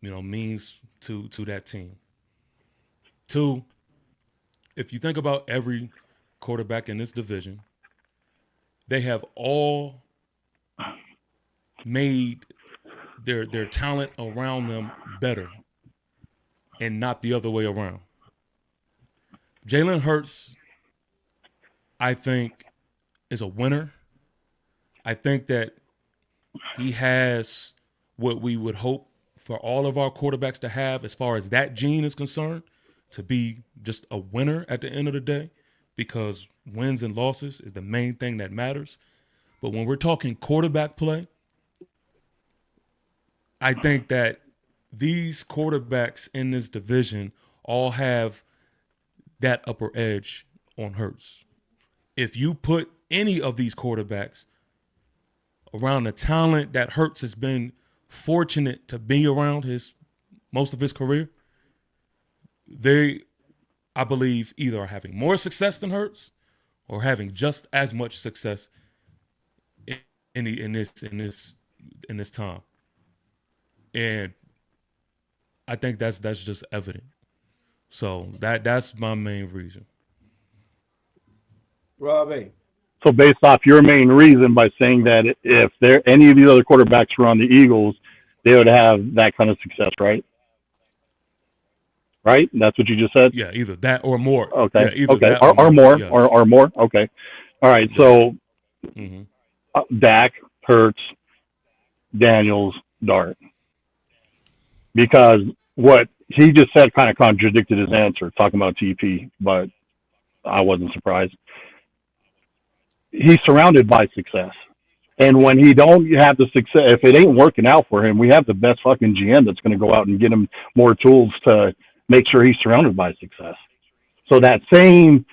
means to that team. Two, if you think about every quarterback in this division, they have all made their talent around them better and not the other way around. Jalen Hurts, I think, is a winner. I think that he has what we would hope for all of our quarterbacks to have as far as that gene is concerned, to be just a winner at the end of the day, because wins and losses is the main thing that matters. But when we're talking quarterback play, I think that these quarterbacks in this division all have that upper edge on Hurts. If you put any of these quarterbacks around the talent that Hurts has been fortunate to be around most of his career, they, I believe, either are having more success than Hurts or having just as much success in this time. And I think that's just evident. So that's my main reason. Rob A. So based off your main reason by saying that if there any of these other quarterbacks were on the Eagles, they would have that kind of success, right? Right? That's what you just said? Yeah, either that or more. Okay. Yeah, either Okay. that or Or more. more. Yes. Or more. Okay. All right. Yeah. So Mm-hmm. Dak, Hurts, Daniels, Dart. Because what he just said kind of contradicted his answer, talking about TP. But I wasn't surprised. He's surrounded by success. And when he don't have the success, if it ain't working out for him, we have the best fucking GM that's going to go out and get him more tools to make sure he's surrounded by success. So that same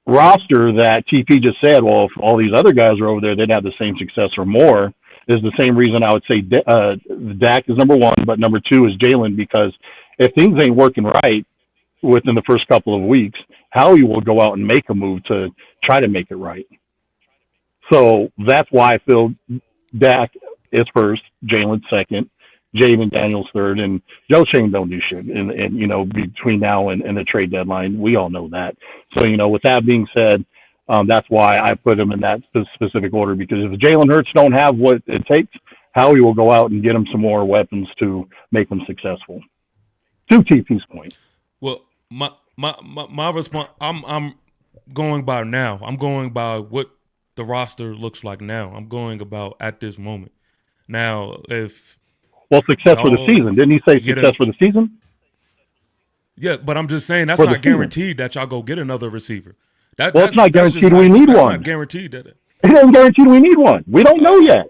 roster that TP just said, well, if all these other guys are over there, they'd have the same success or more, is the same reason I would say Dak is number one, but number two is Jalen, because if things ain't working right within the first couple of weeks, Howie will go out and make a move to try to make it right. So that's why I feel Dak is first, Jalen second, Jaden Daniels third, and Joe Shane don't do shit. And you know, between now and the trade deadline, we all know that. So, you know, with that being said, that's why I put him in that specific order, because if Jalen Hurts don't have what it takes, Howie will go out and get him some more weapons to make him successful. To TP's point. Well, my response, I'm going by now. I'm going by what the roster looks like now. I'm going about at this moment. Now, if success for the season. Didn't he say success for the season? Yeah, but I'm just saying that's not guaranteed that y'all go get another receiver. It's not guaranteed we need one. It's not guaranteed that it ain't guaranteed we need one. We don't know yet.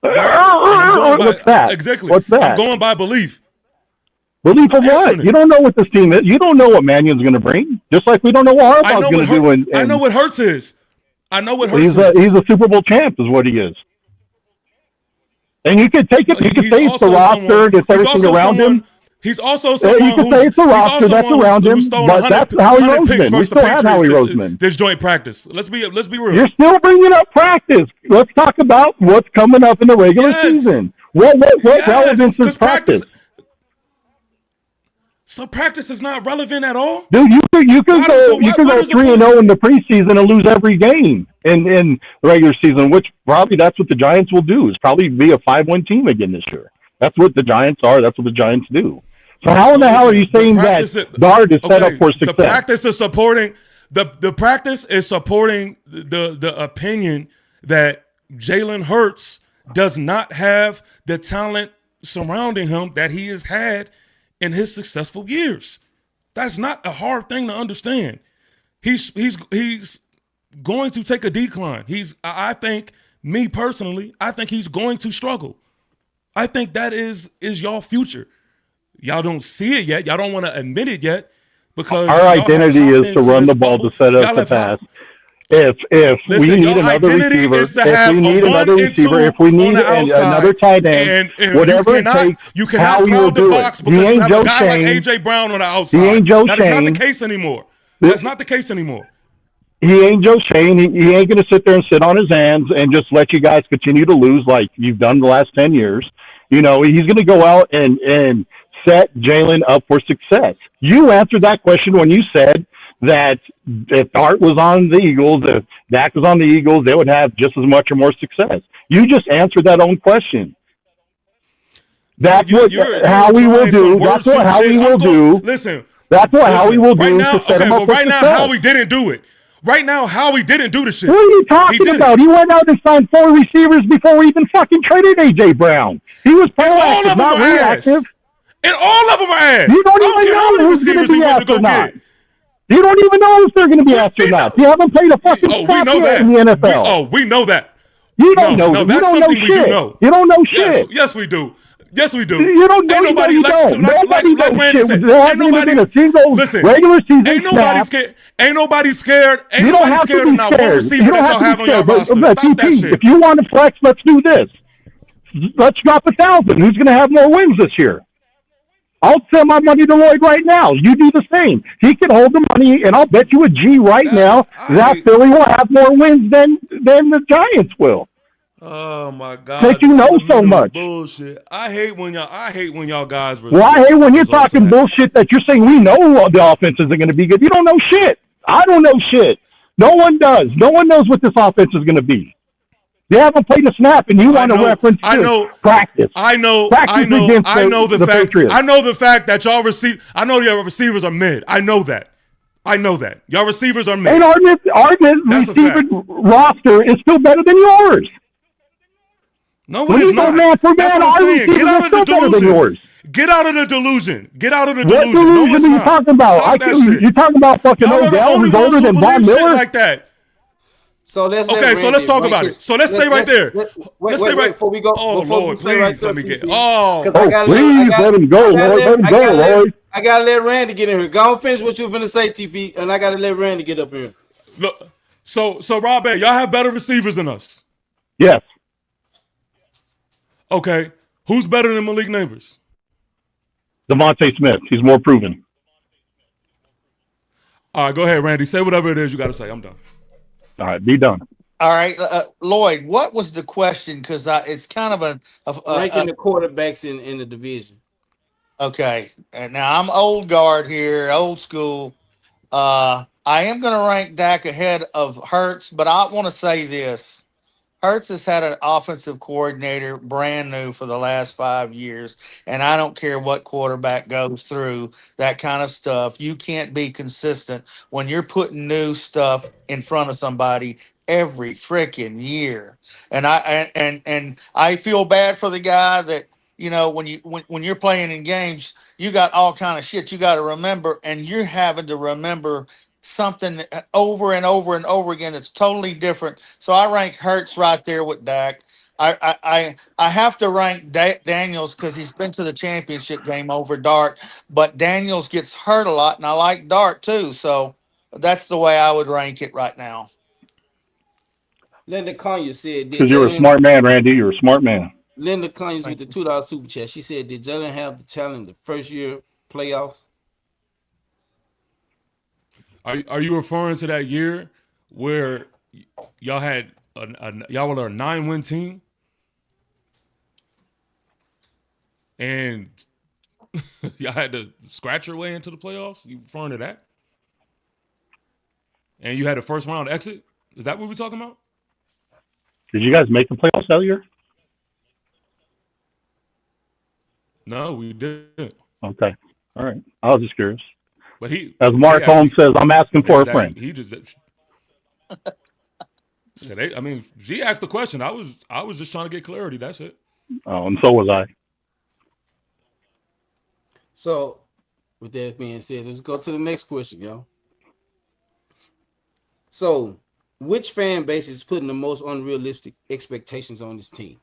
What's that? Exactly. What's that? I'm going by belief. Belief of what? You don't know what this team is. You don't know what Mannion's going to bring. Just like we don't know what Harbaugh's going to do. I know what Hurts is. I know what Hurts is. He's a Super Bowl champ is what he is. And you could take it. You could say it's the roster, it's everything around him. He's also someone you could say it's the roster that's around him, but that's Howie Roseman. We still have Howie Roseman. This joint practice. Let's be real. You're still bringing up practice. Let's talk about what's coming up in the regular season. What relevance is practice? So practice is not relevant at all, dude. You could go 3-0 in the preseason and lose every game in the regular season, which probably that's what the Giants will do. Is probably be a 5-win team again this year. That's what the Giants are. That's what the Giants do. So how in the hell are you saying that Dart is set up for success? The practice is supporting the practice is supporting the opinion that Jalen Hurts does not have the talent surrounding him that he has had in his successful years. That's not a hard thing to understand. He's going to take a decline. I think, me personally, I think he's going to struggle. I think that is y'all future. Y'all don't see it yet. Y'all don't want to admit it yet, because our identity is to run the ball to set up the pass. If we need another receiver, if we need another tight end, whatever it takes, you cannot Howie will do it. Because you have a guy like AJ Brown on the outside. He ain't Joe Shane. That is not the case anymore. That's not the case anymore. He ain't Joe Shane. He ain't going to sit there and sit on his hands and just let you guys continue to lose like you've done the last 10 years. You know, he's going to go out and set Jalen up for success. You answered that question when you said that if Art was on the Eagles, if Dak was on the Eagles, they would have just as much or more success. You just answered that own question. That's what Howie will do. That's what Howie will do. Listen. That's what Howie will do to set him up for success. Right now, Howie didn't do it. Right now, Howie didn't do the shit. What are you talking about? He went out and signed 4 receivers before we even fucking traded AJ Brown. He was proactive, not reactive. And all of them are ass. You don't even know who's going to be asked or not. You don't even know if they're going to be asked or not. You haven't played a fucking snap yet in the NFL. We know that. You don't know. You don't know shit. You don't know shit. Yes, we do. Yes, we do. You don't know. Nobody knows shit. There hasn't even been a single regular season Ain't nobody scared. Ain't nobody scared. Ain't you don't nobody have scared to be of not one scared. receiver that y'all have on your roster. Stop that shit. If you want to flex, let's do this. Let's drop 1,000. Who's going to have more wins this year? I'll send my money to Lloyd right now. You do the same. He can hold the money, and I'll bet you a G right now that Philly will have more wins than the Giants will. Oh my God! That you know so much. Bullshit. I hate when y'all guys. Well, I hate when you're talking bullshit that you're saying we know the offenses are going to be good. You don't know shit. I don't know shit. No one does. No one knows what this offense is going to be. They haven't played a snap, and you want to reference practice. I know the fact. I know the fact that y'all I know your receivers are mid. I know that. Y'all receivers are mid. And our receiver roster is still better than yours. No, it's not. Man for man, our receivers are still better than yours. Get out of the delusion. Get out of the What delusion. No, delusion it's are you not. talking about? Stop that shit. You talking about fucking Y'all are the Odell, only who's ones older who than Von believe shit Miller? like that. So let's let Okay, so let's Randy talk rank about his. it. So let's stay right there. Wait, Let's stay right. before we go. Oh Before we Lord, stay right please there, let me get. TP, Oh, because I Oh, got to please let him go, Lloyd. Let him go, Lloyd. I gotta let Randy get in here. Go on, finish what you were finna say, TP, and I gotta let Randy get up here. look. So Rob, y'all have better receivers than us. Yes. Okay, who's better than Malik Neighbors? Devontae Smith. He's more proven. All right, go ahead, Randy. Say whatever it is you got to say. I'm done. All right, be done. All right, Lloyd, what was the question? Because it's kind of Ranking the quarterbacks in the division. okay. And now I'm old guard here, old school. I am going to rank Dak ahead of Hurts, but I want to say this. Hurts has had an offensive coordinator brand new for the last 5 years, and I don't care what quarterback goes through that kind of stuff. You can't be consistent when you're putting new stuff in front of somebody every freaking year. And and I feel bad for the guy that when you're playing in games, you got all kind of shit you got to remember, and you're having to remember something over and over and over again that's totally different. So I rank Hurts right there with Dak. I have to rank Daniels because he's been to the championship game over Dart, but Daniels gets hurt a lot, and I like Dart too. So that's the way I would rank it right now. Linda Conyers said, "Did Because you're a Jalen?" smart man, Randy. You're a smart man. Linda Conyers with Thank the you. $2 super chat. She said, "Did Jalen have the talent the first year playoffs?" Are you referring to that year where y'all had y'all were a 9-win team and y'all had to scratch your way into the playoffs? You referring to that? And you had a first round exit? Is that what we're talking about? Did you guys make the playoffs that year? No, we didn't. Okay. All right. I was just curious. But he As they Mark Holmes actually says, I'm asking for a exactly friend. he just yeah, I mean, she asked the question. I was just trying to get clarity. That's it. Oh, and so was I. So, with that being said, let's go to the next question, y'all. So, which fan base is putting the most unrealistic expectations on this team?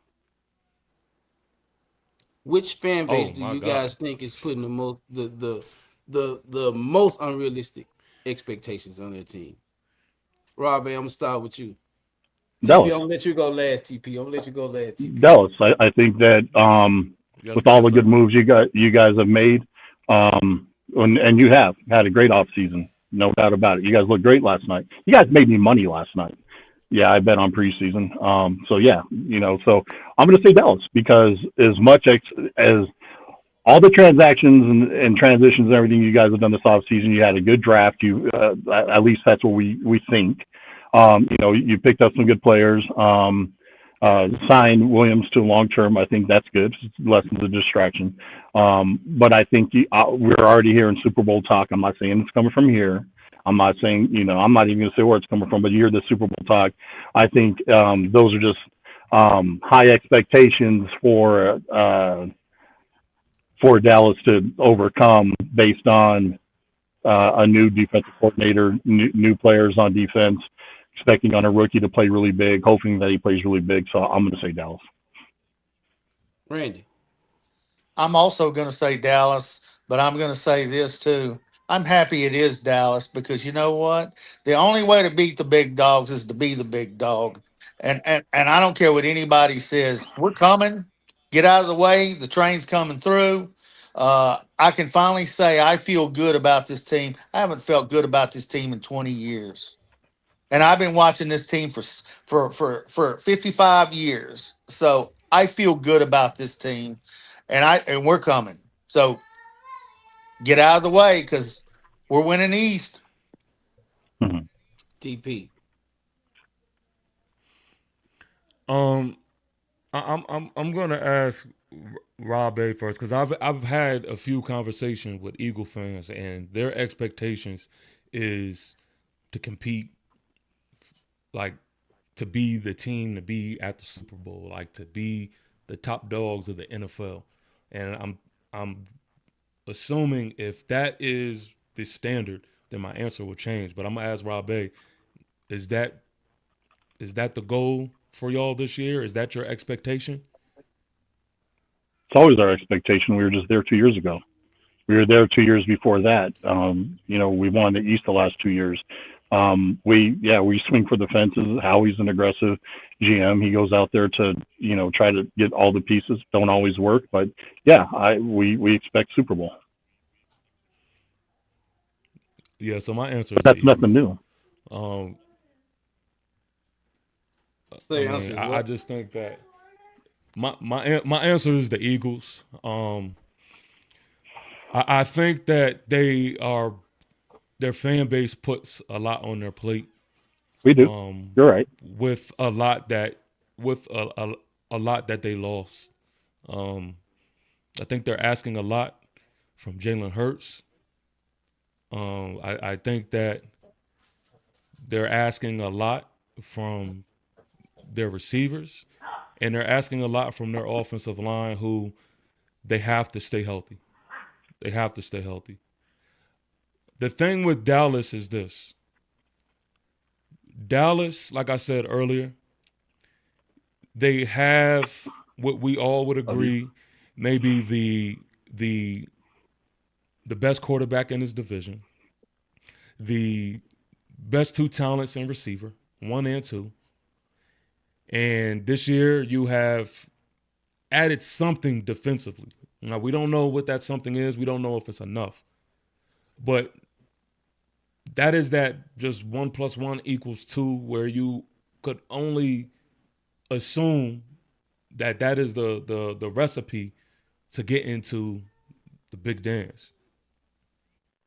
Which fan base Oh do my you God. guys think is putting the most unrealistic expectations on their team? Rob, I'm gonna start with you. TP, Dallas. I'm gonna let you go last. TP, I'm gonna let you go last. TP. Dallas. I think that Yes, with all yes, the good sir. moves you guys have made, and you have had a great off season, no doubt about it. You guys looked great last night. You guys made me money last night. Yeah, I bet on preseason. So yeah, so I'm going to say Dallas because as much as all the transactions and transitions and everything you guys have done this offseason, you had a good draft. You at least that's what we think. You picked up some good players. Signed Williams to long term. I think that's good. It lessens the distraction. But I think we're already hearing Super Bowl talk. I'm not saying it's coming from here. I'm not saying, I'm not even going to say where it's coming from, but you hear the Super Bowl talk. I think those are just high expectations for Dallas to overcome based on a new defensive coordinator, new players on defense, expecting on a rookie to play really big, hoping that he plays really big. So I'm going to say Dallas. Randy. I'm also going to say Dallas, but I'm going to say this too. I'm happy it is Dallas because you know what? The only way to beat the big dogs is to be the big dog. And I don't care what anybody says. We're coming. Get out of the way. The train's coming through. I can finally say I feel good about this team. I haven't felt good about this team in 20 years. And I've been watching this team for 55 years. So I feel good about this team, and we're coming. So get out of the way because we're winning the East. Mm-hmm. TP. Um, I'm gonna ask Rob A first because I've had a few conversations with Eagle fans and their expectations is to compete, like to be the team to be at the Super Bowl, like to be the top dogs of the NFL, and I'm assuming if that is the standard, then my answer will change. But I'm gonna ask Rob A, is that the goal for y'all this year? Is that your expectation? It's always our expectation. We were just there 2 years ago. We were there 2 years before that. We won the East the last 2 years. We swing for the fences. Howie's an aggressive GM. He goes out there to, try to get all the pieces. Don't always work, but we expect Super Bowl. Yeah, so my answer But is that's nothing new. I just think that my answer is the Eagles. I think that their fan base puts a lot on their plate. We do. You're right. With a lot that they lost. I think they're asking a lot from Jalen Hurts. I think that they're asking a lot from their receivers, and they're asking a lot from their offensive line, who they have to stay healthy. They have to stay healthy. The thing with Dallas is this. Dallas, like I said earlier, they have what we all would agree maybe the best quarterback in his division, the best two talents in receiver, 1 and 2. And this year you have added something defensively. Now, we don't know what that something is. We don't know if it's enough. But that is that just 1 + 1 = 2, where you could only assume that is the recipe to get into the big dance.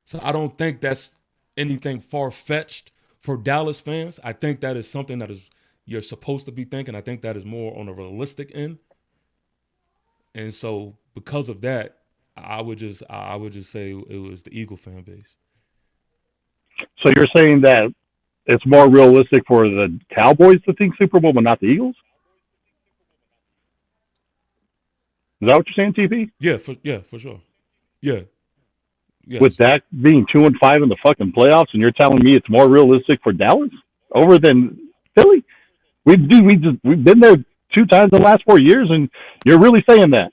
So I don't think that's anything far-fetched for Dallas fans. I think that is something that you're supposed to be thinking. I think that is more on a realistic end. And so because of that, I would just say it was the Eagle fan base. So you're saying that it's more realistic for the Cowboys to think Super Bowl, but not the Eagles? Is that what you're saying, TP? Yeah, for sure. Yeah. Yes. With that being 2-5 in the fucking playoffs, and you're telling me it's more realistic for Dallas over than Philly? We've been there 2 times in the last 4 years, and you're really saying that?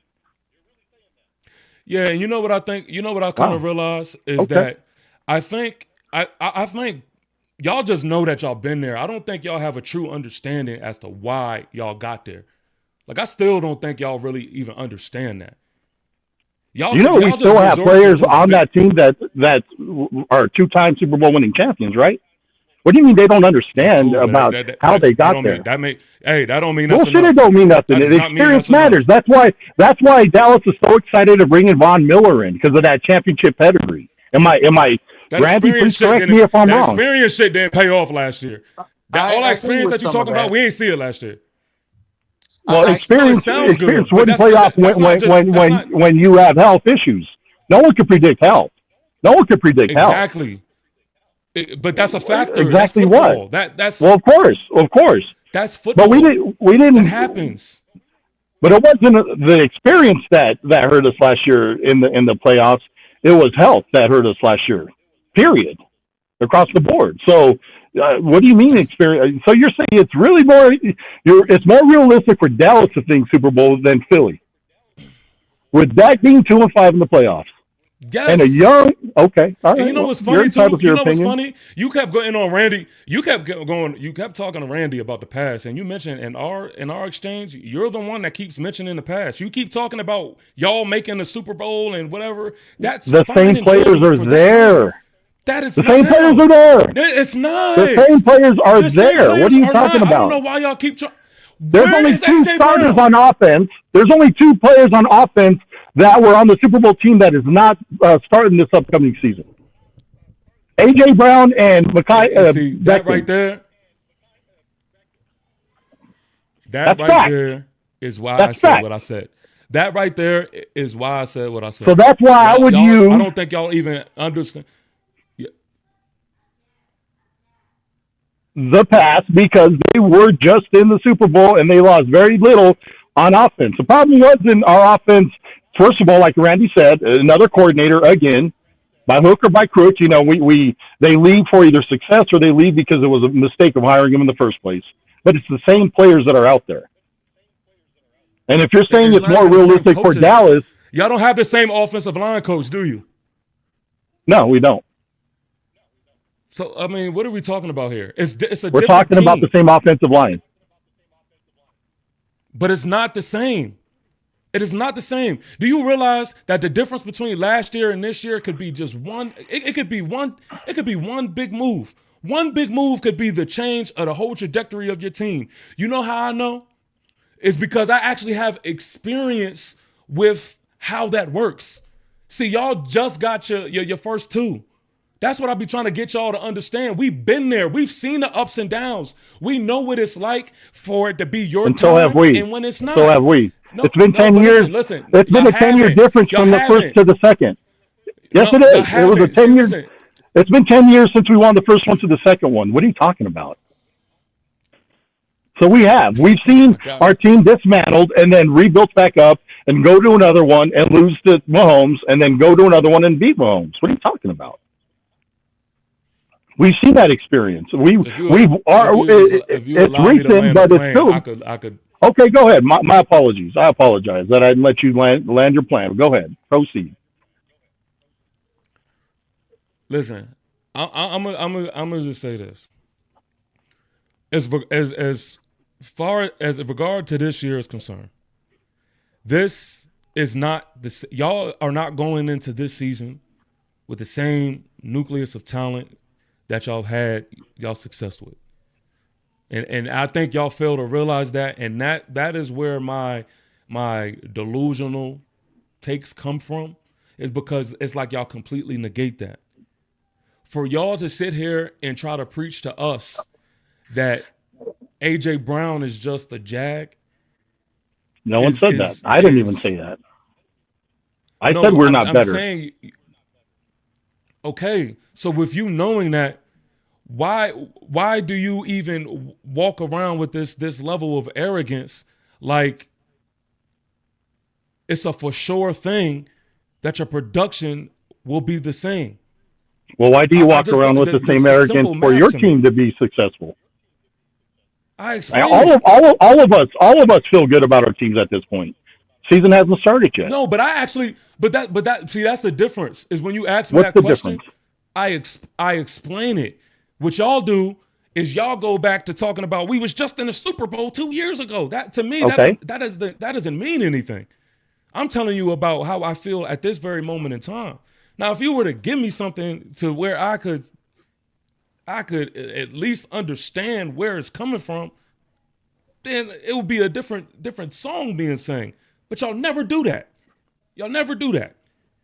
Yeah, and you know what I think? You know what I kind of realize is that I think y'all just know that y'all been there. I don't think y'all have a true understanding as to why y'all got there. Like, I still don't think y'all really even understand that. We still have players on that team that are 2-time Super Bowl winning champions, right? What do you mean they don't understand about how they got there? That don't mean nothing. Bullshit, it don't mean nothing. Experience matters. That's why Dallas is so excited to bring Von Miller in, because of that championship pedigree. Am I Randy, please correct me if I'm wrong. That experience shit didn't pay off last year. All that experience that you're talking about, we ain't see it last year. Well, experience wouldn't play off when you have health issues. No one can predict health. Exactly. But that's a factor. Exactly that's what? That's of course. That's football. But we didn't. It happens. But it wasn't the experience that hurt us last year in the playoffs. It was health that hurt us last year. Period. Across the board. So. What do you mean experience? So you're saying it's really it's more realistic for Dallas to think Super Bowl than Philly, with that being 2-5 in the playoffs. Yes. And a young, okay, all right. And you know what's funny too? You know what's funny? You kept going on Randy. You kept talking to Randy about the past, and you mentioned in our exchange, you're the one that keeps mentioning the past. You keep talking about y'all making the Super Bowl and whatever. That's the same players are there. That is the same players are there. It's not. The same players are there. What are you talking about? I don't know why y'all keep trying. There's only 2 starters on offense. There's only 2 players on offense that were on the Super Bowl team that is not starting this upcoming season. A.J. Brown and Mekhi. See, that right there. That right fact. there is why I said what I said. That right there is why I said what I said. So that's why I don't think y'all even understand. The past, because they were just in the Super Bowl and they lost very little on offense. The problem wasn't our offense first of all, like Randy said, another coordinator again, by hook or by crook. You know, they leave for either success or they leave because it was a mistake of hiring them in the first place. But it's the same players that are out there. And if you're saying it's more realistic for Dallas, y'all don't have the same offensive line coach, do you? No, we don't. So I mean, what are we talking about here? We're talking team, about the same offensive line, but it's not the same. It is not the same. Do you realize that the difference between last year and this year could be just one? It could be one. It could be one big move. One big move could be the change of the whole trajectory of your team. You know how I know? It's because I actually have experience with how that works. See, y'all just got your first two. That's what I be trying to get y'all to understand. We've been there. We've seen the ups and downs. We know what it's like for it to be your and time, so have we. And when it's not. So have we. No, it's been 10 years. Listen, it's been a 10-year difference from the first to the second. Yes, it is. It was a 10-year. It's been 10 years since we won the first one to the second one. What are you talking about? So we've seen our team dismantled and then rebuilt back up and go to another one and lose to Mahomes and then go to another one and beat Mahomes. What are you talking about? We've seen that experience. It's recent, but it's true. I could. Okay, go ahead. My apologies. I apologize that I didn't let you land your plan. Go ahead. Proceed. Listen, I'm gonna just say this. As far as regard to this year is concerned, this is not y'all are not going into this season with the same nucleus of talent that y'all had y'all success with. And I think y'all fail to realize that, and that is where my delusional takes come from, is because it's like y'all completely negate that. For y'all to sit here and try to preach to us that AJ Brown is just a jag. No one said that. I didn't even say that. I said we're not better. Saying, okay, so with you knowing that, why do you even walk around with this level of arrogance, like it's a for sure thing that your production will be the same? Well, why do you walk around with the same arrogance for your team to be successful? All of us feel good about our teams at this point. Season hasn't started yet. No, but see, that's the difference. Is when you ask me that question, I explain it. What y'all do is y'all go back to talking about we was just in the Super Bowl 2 years ago. That to me, that doesn't mean anything. I'm telling you about how I feel at this very moment in time. Now, if you were to give me something to where I could at least understand where it's coming from, then it would be a different song being sang. But y'all never do that. Y'all never do that.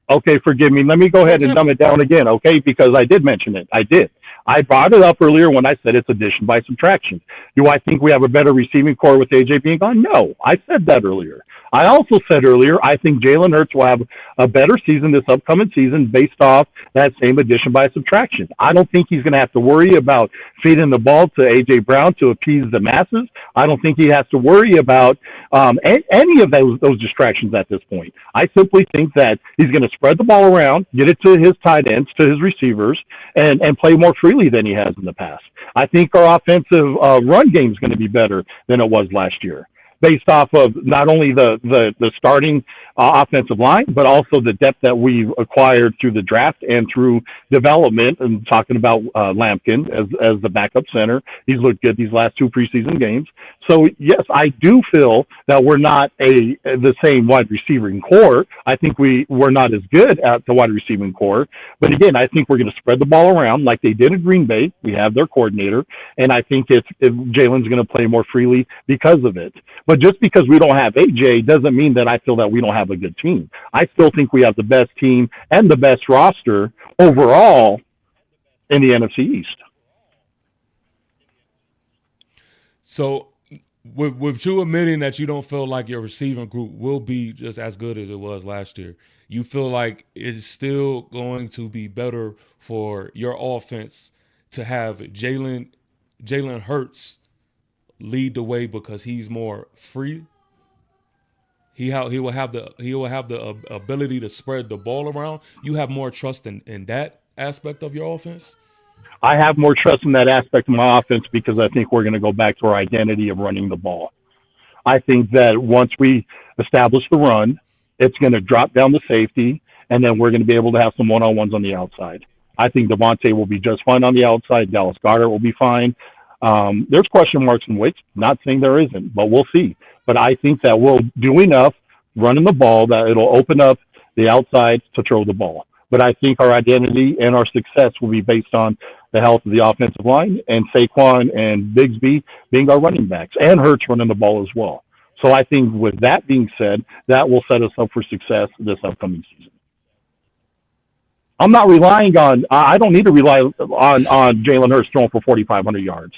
Okay, forgive me. Let me go ahead and dumb it down again, okay? Because I did mention it. I did. I brought it up earlier when I said it's addition by subtraction. Do I think we have a better receiving core with AJ being gone? No. I said that earlier. I also said earlier, I think Jalen Hurts will have a better season this upcoming season based off that same addition by subtraction. I don't think he's going to have to worry about feeding the ball to A.J. Brown to appease the masses. I don't think he has to worry about any of those distractions at this point. I simply think that he's going to spread the ball around, get it to his tight ends, to his receivers, and play more freely than he has in the past. I think our offensive run game is going to be better than it was last year, based off of not only the starting offensive line, but also the depth that we've acquired through the draft and through development. And talking about Lampkin as the backup center, he's looked good these last 2 preseason games. So yes, I do feel that we're not the same wide receiving core. I think we're not as good at the wide receiving core. But again, I think we're going to spread the ball around like they did in Green Bay. We have their coordinator, and I think Jalen's going to play more freely because of it. But just because we don't have AJ doesn't mean that I feel that we don't have a good team. I still think we have the best team and the best roster overall in the NFC East. So with you admitting that you don't feel like your receiving group will be just as good as it was last year, you feel like it's still going to be better for your offense to have Jalen Hurts lead the way because he's more free? he will have the ability to spread the ball around. You have more trust in that aspect of your offense. I have more trust in that aspect of my offense because I think we're going to go back to our identity of running the ball. I think that once we establish the run, it's going to drop down the safety, and then we're going to be able to have some one-on-ones on the outside. I think Devontae will be just fine on the outside. Dallas Goedert will be fine. There's question marks in Wicks. Not saying there isn't, but we'll see. But I think that we'll do enough running the ball that it'll open up the outside to throw the ball. But I think our identity and our success will be based on the health of the offensive line and Saquon and Bigsby being our running backs and Hurts running the ball as well. So I think with that being said, that will set us up for success this upcoming season. I'm not relying on – I don't need to rely on Jalen Hurts throwing for 4,500 yards.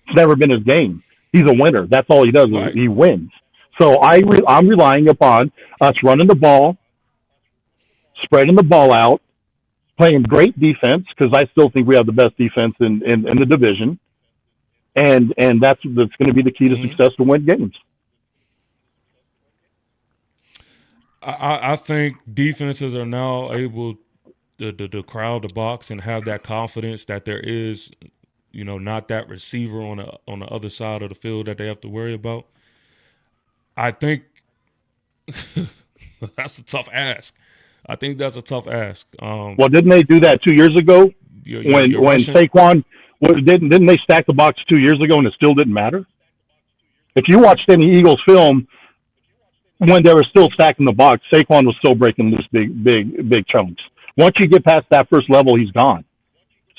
It's never been his game. He's a winner. That's all he does. Right. He wins. So I'm relying upon us running the ball, spreading the ball out, playing great defense because I still think we have the best defense in the division, and that's going to be the key to success to win games. I think defenses are now able to crowd the box and have that confidence that there is, not that receiver on the other side of the field that they have to worry about. I think that's a tough ask. I think that's a tough ask. Well, didn't they do that 2 years ago when Saquon didn't they stack the box 2 years ago and it still didn't matter? If you watched any Eagles film when they were still stacking the box, Saquon was still breaking loose big chunks. Once you get past that first level, he's gone.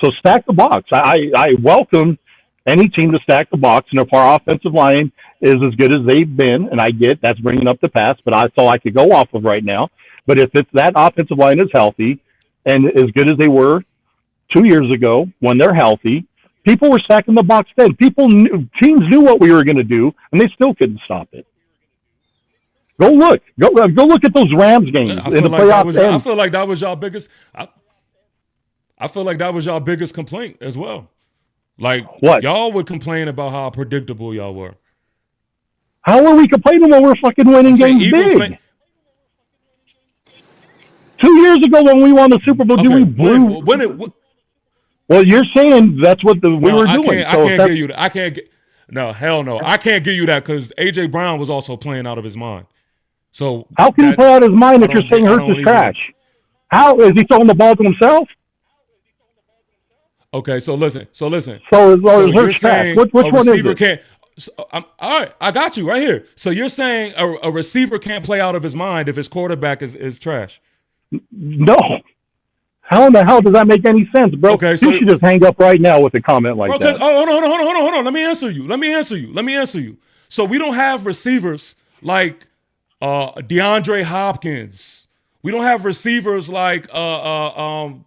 So stack the box. I welcome any team to stack the box, and if our offensive line is as good as they've been, and I get that's bringing up the pass, but that's all I could go off of right now. But if it's that offensive line is healthy and as good as they were 2 years ago when they're healthy, people were stacking the box then. Teams knew what we were going to do, and they still couldn't stop it. Go look at those Rams games in the playoffs. I feel like that was y'all biggest. I feel like that was y'all biggest complaint as well. Like what? Y'all would complain about how predictable y'all were. How are we complaining when we're fucking winning games big? 2 years ago when we won the Super Bowl, we blew. Well, you're saying that's what we were doing. I can't give you that. No, hell no. I can't give you that because A.J. Brown was also playing out of his mind. So how can he play out of his mind if you're saying Hurts is trash? How is he throwing the ball to himself? Okay, so listen. So you're saying which one is it? Can't. All right, I got you right here. So you're saying a receiver can't play out of his mind if his quarterback is trash? No. How in the hell does that make any sense, bro? Okay, so you should just hang up right now with a comment like that. Oh, hold on. Let me answer you. So we don't have receivers like DeAndre Hopkins. We don't have receivers like Terrell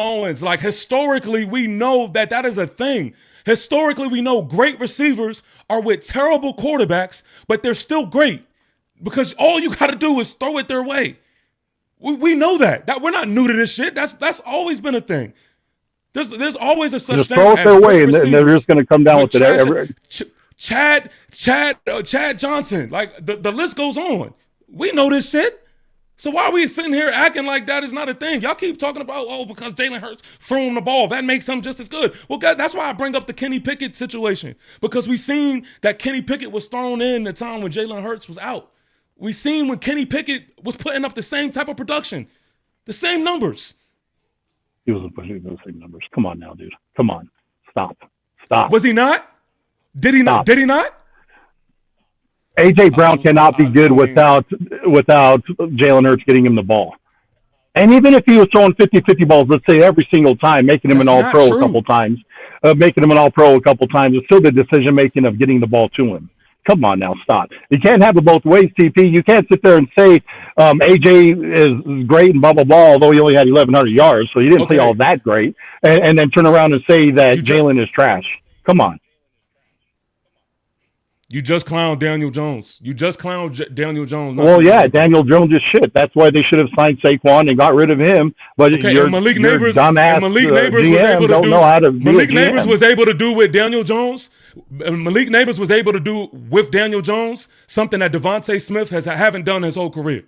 Owens. Like historically, we know that is a thing. Historically, we know great receivers are with terrible quarterbacks, but they're still great because all you got to do is throw it their way. We know that we're not new to this shit. That's always been a thing. There's always a such just thing. Throw it their way, and they're just going to come down with it. Chad Johnson, like the list goes on. We know this shit. So why are we sitting here acting like that is not a thing? Y'all keep talking about because Jalen Hurts throwing the ball that makes him just as good. Well, God, that's why I bring up the Kenny Pickett situation because we seen that Kenny Pickett was thrown in the time when Jalen Hurts was out. We seen when Kenny Pickett was putting up the same type of production, the same numbers. He wasn't putting those same numbers. Come on now, dude. Come on. Stop. Was he not? Did he not? Did he not? A.J. Brown cannot be good without Jalen Hurts getting him the ball. And even if he was throwing 50-50 balls, let's say every single time, making him an all-pro a couple times, it's still the decision-making of getting the ball to him. Come on now, stop. You can't have it both ways, TP. You can't sit there and say A.J. is great and blah, blah, blah, although he only had 1,100 yards, so he didn't play all that great, and then turn around and say that Jalen is trash. Come on. You just clowned Daniel Jones. You just clowned Daniel Jones. Well, yeah, Daniel Jones is shit. That's why they should have signed Saquon and got rid of him. But Okay, your and Malik Neighbors dumbass was able GM to don't do. know how to be Malik a Neighbors GM. was able to do with Daniel Jones. Malik Neighbors was able to do with Daniel Jones something that Devontae Smith haven't done his whole career.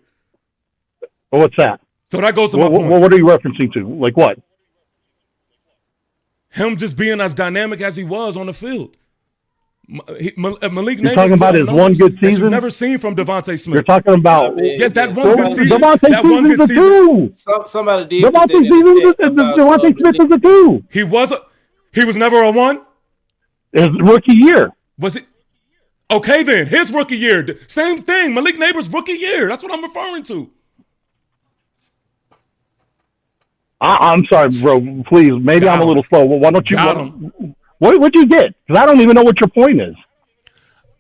Well, what's that? So that goes to my point. What are you referencing to? Like what? Him just being as dynamic as he was on the field. Malik You're Neighbors talking about his one good that season? you've never seen from Devontae Smith. You're talking about yes, that one good season. Devontae That one Smith good is a two. Somebody did. Devontae Smith is a two. He was never a one. His rookie year. Was it? Okay, then his rookie year, same thing. Malik Neighbors' rookie year. That's what I'm referring to. I'm sorry, bro. Please, maybe I'm a little slow. Well, why don't you? What'd you get? Because I don't even know what your point is.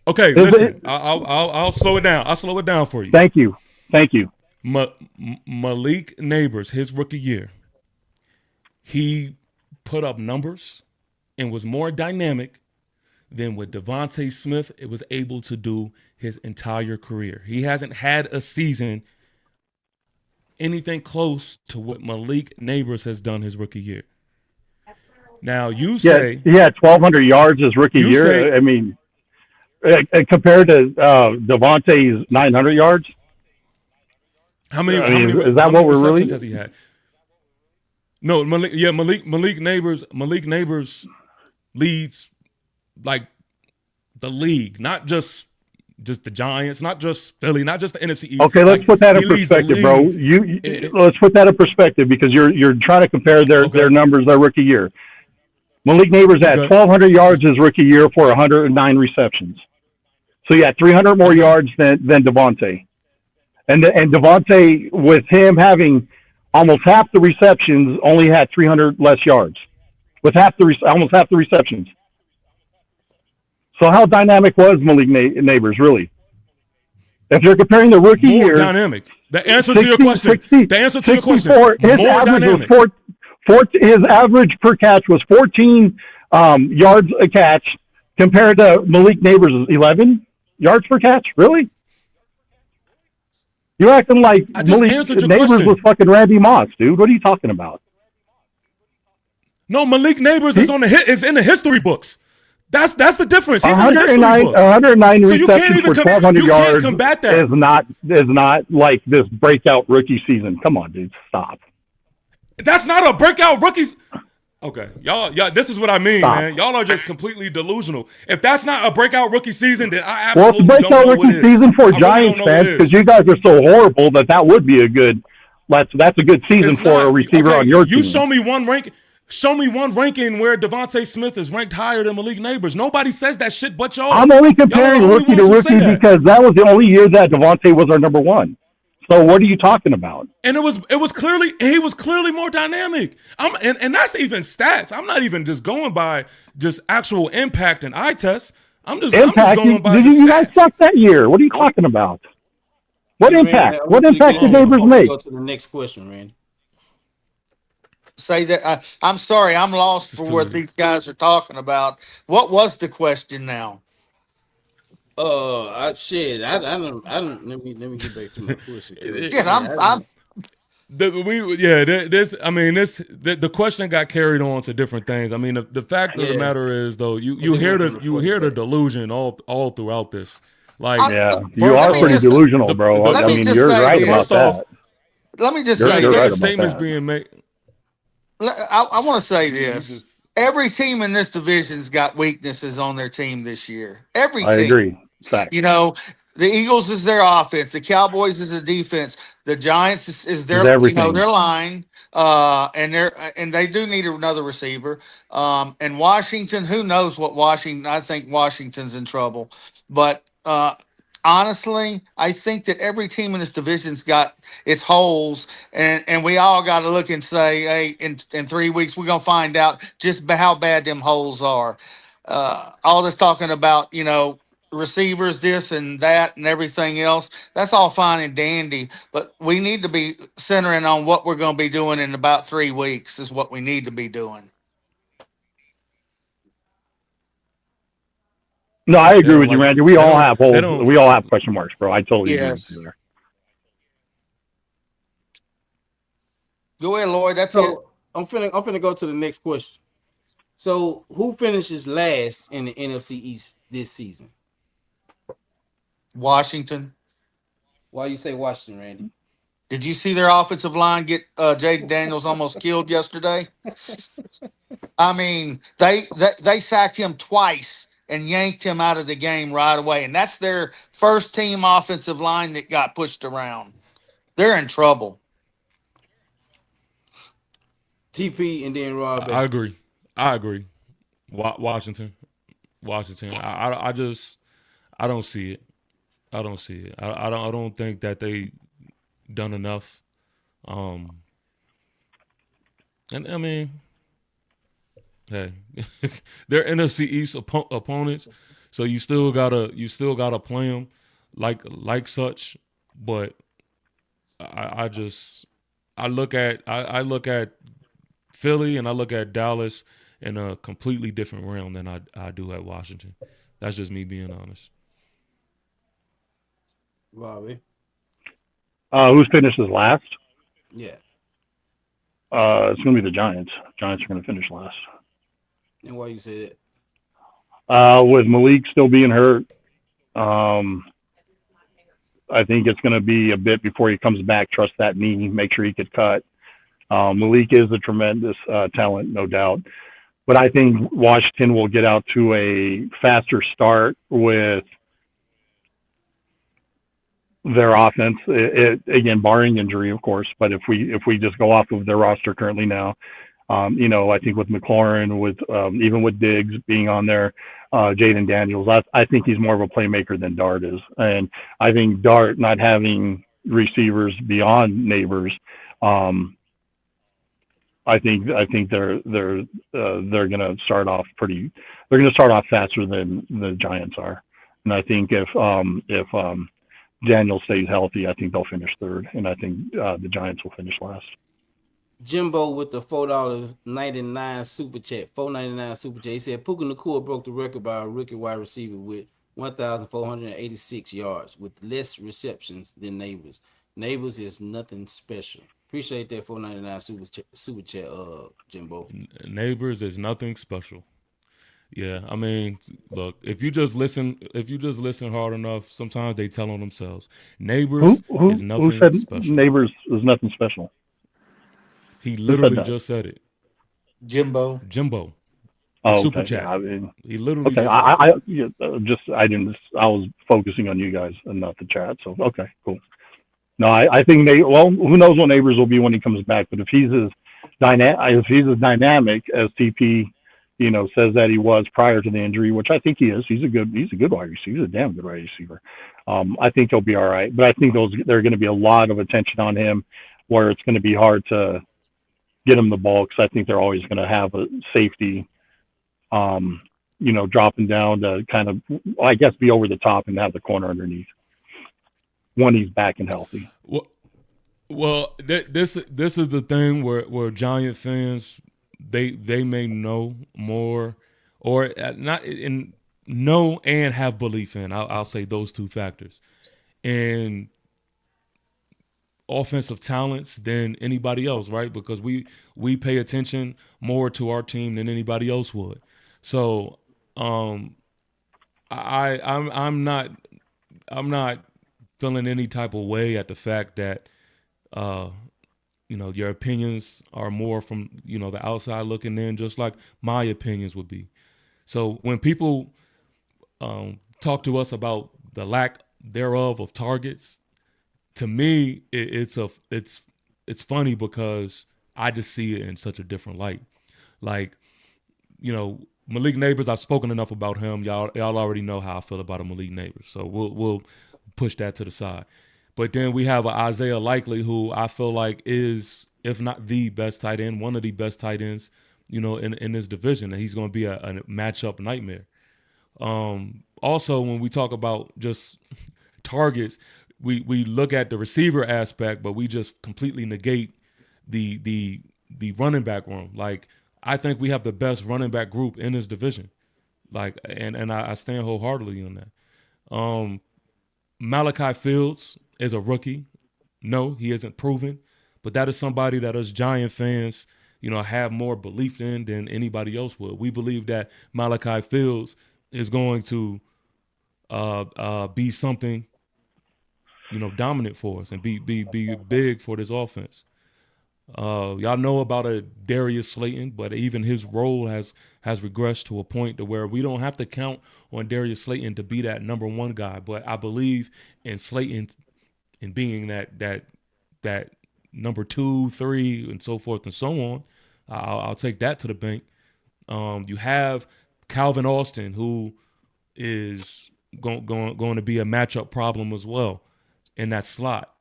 Okay, listen. I'll slow it down. I'll slow it down for you. Thank you. Malik Neighbors, his rookie year, he put up numbers and was more dynamic than what Devontae Smith was able to do his entire career. He hasn't had a season anything close to what Malik Neighbors has done his rookie year. Now you say he had 1,200 yards his rookie year. I mean, compared to Devontae's 900 yards. How many is that what we're really? Has he had? No, Malik Neighbors leads like the league, not just the Giants, not just Philly, not just the NFC East. Okay, let's put that in perspective, bro. Let's put that in perspective because you're trying to compare their numbers their rookie year. Malik Neighbors had 1,200 yards his rookie year for 109 receptions. So he had 300 more yards than Devontae. And Devontae, with him having almost half the receptions, only had 300 less yards. With almost half the receptions. So how dynamic was Malik Neighbors, really? If you're comparing the rookie year... More dynamic. The answer to your question. The answer to your question. More dynamic. His average per catch was 14 yards a catch compared to Malik Neighbors' 11 yards per catch. Really? You're acting like Malik Neighbors was fucking Randy Moss, dude. What are you talking about? No, Malik Neighbors is in the history books. That's the difference. He's 109 so receptions for 1,200 yards combat that. is not like this breakout rookie season. Come on, dude. Stop. That's not a breakout rookies. Okay, y'all, this is what I mean, man. Y'all are just completely delusional. If that's not a breakout rookie season, then I absolutely it's a breakout rookie season for Giants fans because you guys are so horrible that would be a good. That's a good season for a receiver on your team. You show me one rank. Show me one ranking where Devontae Smith is ranked higher than Malik Neighbors. Nobody says that shit but y'all. I'm only comparing rookie to rookie because that was the only year that Devontae was our number one. So what are you talking about? And he was clearly more dynamic. And that's even stats. I'm not even just going by just actual impact and eye tests. I'm just going by you guys sucked that year. What are you talking about? What impact? What impact did Neighbors make? Go to the next question, Randy. Say that I'm sorry, I'm lost for what these guys are talking about. What was the question now? I don't. Let me get back to my question. The question got carried on to different things. I mean, the fact of the matter is, though, you hear the delusion all throughout this. Like, you are pretty delusional, bro. I mean, you're right about that. Let me just say, statements being made. I want to say this. Every team in this division's got weaknesses on their team this year. Every team. I agree. Fact. You know, the Eagles is their offense. The Cowboys is their defense. The Giants is their their line. And they do need another receiver. And Washington, who knows what Washington? I think Washington's in trouble. But honestly, I think that every team in this division's got its holes, and we all got to look and say, hey, in 3 weeks we're gonna find out just how bad them holes are. All this talking about, receivers, this and that, and everything else. That's all fine and dandy, but we need to be centering on what we're going to be doing in about 3 weeks. Is what we need to be doing. No, I They agree don't with you, like. Randy. We They all don't. have They holes. don't. We all have question marks, bro. I totally agree with you Yes. there. Go ahead, Lloyd. That's it. So I'm finna go to the next question. So who finishes last in the NFC East this season? Washington. Why you say Washington, Randy? Did you see their offensive line get Jaden Daniels almost killed yesterday? I mean, they sacked him twice and yanked him out of the game right away. And that's their first team offensive line that got pushed around. They're in trouble. TP and then Rob I back. agree. I agree. Washington. Washington. I just I don't see it. I don't see it. I don't think that they done enough. Um, and I mean, hey, they're NFC East opponents, so you still gotta play them like such. But I just I look at Philly and I look at Dallas in a completely different realm than I do at Washington. That's just me being honest. Robbie. Who's finishes last? Yeah. It's going to be the Giants. Giants are going to finish last. And why you say that? With Malik still being hurt, um, I think it's going to be a bit before he comes back. Trust that knee. Make sure he could cut. Malik is a tremendous talent, no doubt. But I think Washington will get out to a faster start with their offense. Again, barring injury, of course. But if we just go off of their roster currently now, I think with McLaurin, with even with Diggs being on there, Jaden Daniels, I think he's more of a playmaker than Dart is, and I think Dart not having receivers beyond Neighbors, um, I think they're going to start off pretty. They're going to start off faster than the Giants are, and I think if Daniel stays healthy, I think they'll finish third, and I think the Giants will finish last. Jimbo with the $4.99 super chat. $4.99 super chat. He said Puka Nacua broke the record by a rookie wide receiver with 1,486 yards with less receptions than Neighbors. Neighbors is nothing special. Appreciate that $4.99 super chat, Jimbo. Neighbors is nothing special. Yeah, I mean, look, if you just listen hard enough, sometimes they tell on themselves. Who Neighbors is who nothing said special. Neighbors is nothing special? He Who said literally that? just said it. Jimbo. Jimbo, the Oh, super okay. Yeah, chat. I mean, He literally okay. just said it. Yeah, just I didn't. I was focusing on you guys and not the chat. So okay, cool. No, I think they. Well, who knows what Neighbors will be when he comes back? But if he's as dynamic as TP, says that he was prior to the injury, which I think he is. He's a good wide receiver. He's a damn good wide receiver. I think he'll be all right. But I think there are going to be a lot of attention on him, where it's going to be hard to get him the ball because I think they're always going to have a safety, dropping down to kind of, I guess, be over the top and have the corner underneath when he's back and healthy. Well, this is the thing where Giant fans they may know more or not in know and have belief in. I'll say those two factors and offensive talents than anybody else, right? Because we pay attention more to our team than anybody else would. So um, I'm not feeling any type of way at the fact that uh, your opinions are more from the outside looking in, just like my opinions would be. So when people talk to us about the lack thereof of targets, to me it's funny because I just see it in such a different light. Like Malik Neighbors, I've spoken enough about him. Y'all already know how I feel about a Malik Neighbors, so we'll push that to the side. But then we have a Isaiah Likely, who I feel like is, if not the best tight end, one of the best tight ends, in this division, and he's going to be a matchup nightmare. Also, when we talk about just targets, we look at the receiver aspect, but we just completely negate the running back room. Like I think we have the best running back group in this division. Like, and I stand wholeheartedly on that. Malachi Fields is a rookie. No, he isn't proven, but that is somebody that us Giant fans, have more belief in than anybody else would. We believe that Malachi Fields is going to be something, dominant for us and be big for this offense. Y'all know about a Darius Slayton, but even his role has regressed to a point to where we don't have to count on Darius Slayton to be that number one guy. But I believe in Slayton in being that number 2, 3, and so forth and so on. I'll take that to the bank. You have Calvin Austin, who is going to be a matchup problem as well in that slot.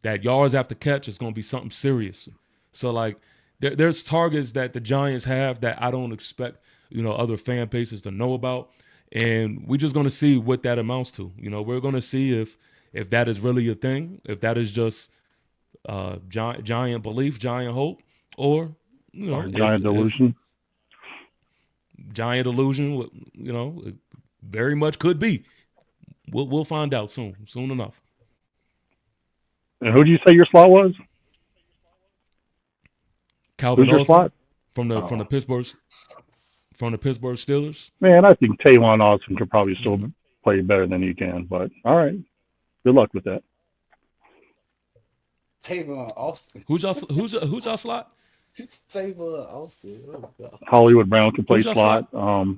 That yards after catch is going to be something serious. So, like, there's targets that the Giants have that I don't expect, other fan bases to know about. And we're just going to see what that amounts to. We're going to see if that is really a thing, if that is just giant belief, giant hope, or, Or giant delusion. Giant illusion, it very much could be. We'll find out soon enough. And who do you say your slot was? Calvin Who's your Austin slot? from the Pittsburgh Steelers. Man, I think Tavon Austin could probably still play better than he can. But all right, good luck with that. Tavon Austin. Who's y'all slot? Tavon Austin. Oh, God. Hollywood Brown can play Who's your slot.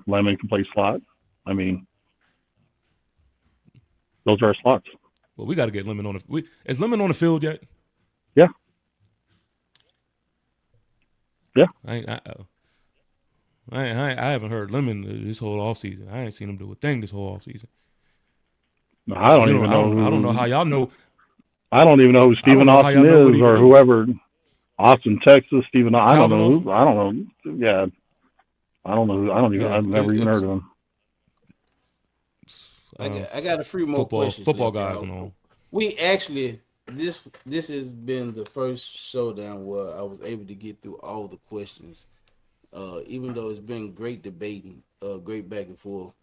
Lemon can play slot. I mean, those are our slots. Well, we got to get Lemon on the. Is Lemon on the field yet? Yeah. Yeah. I haven't heard Lemon this whole offseason. I ain't seen him do a thing this whole offseason. No, I don't even know. I don't know how y'all know. I don't even know who Stephen Austin is or whoever. Austin, Texas, Stephen. I don't know. I don't know. Yeah. I don't know. I've never even heard of him. I got a few more questions. Football guys and all. We actually this has been the first showdown where I was able to get through all the questions. Even though it's been great debating, great back and forth.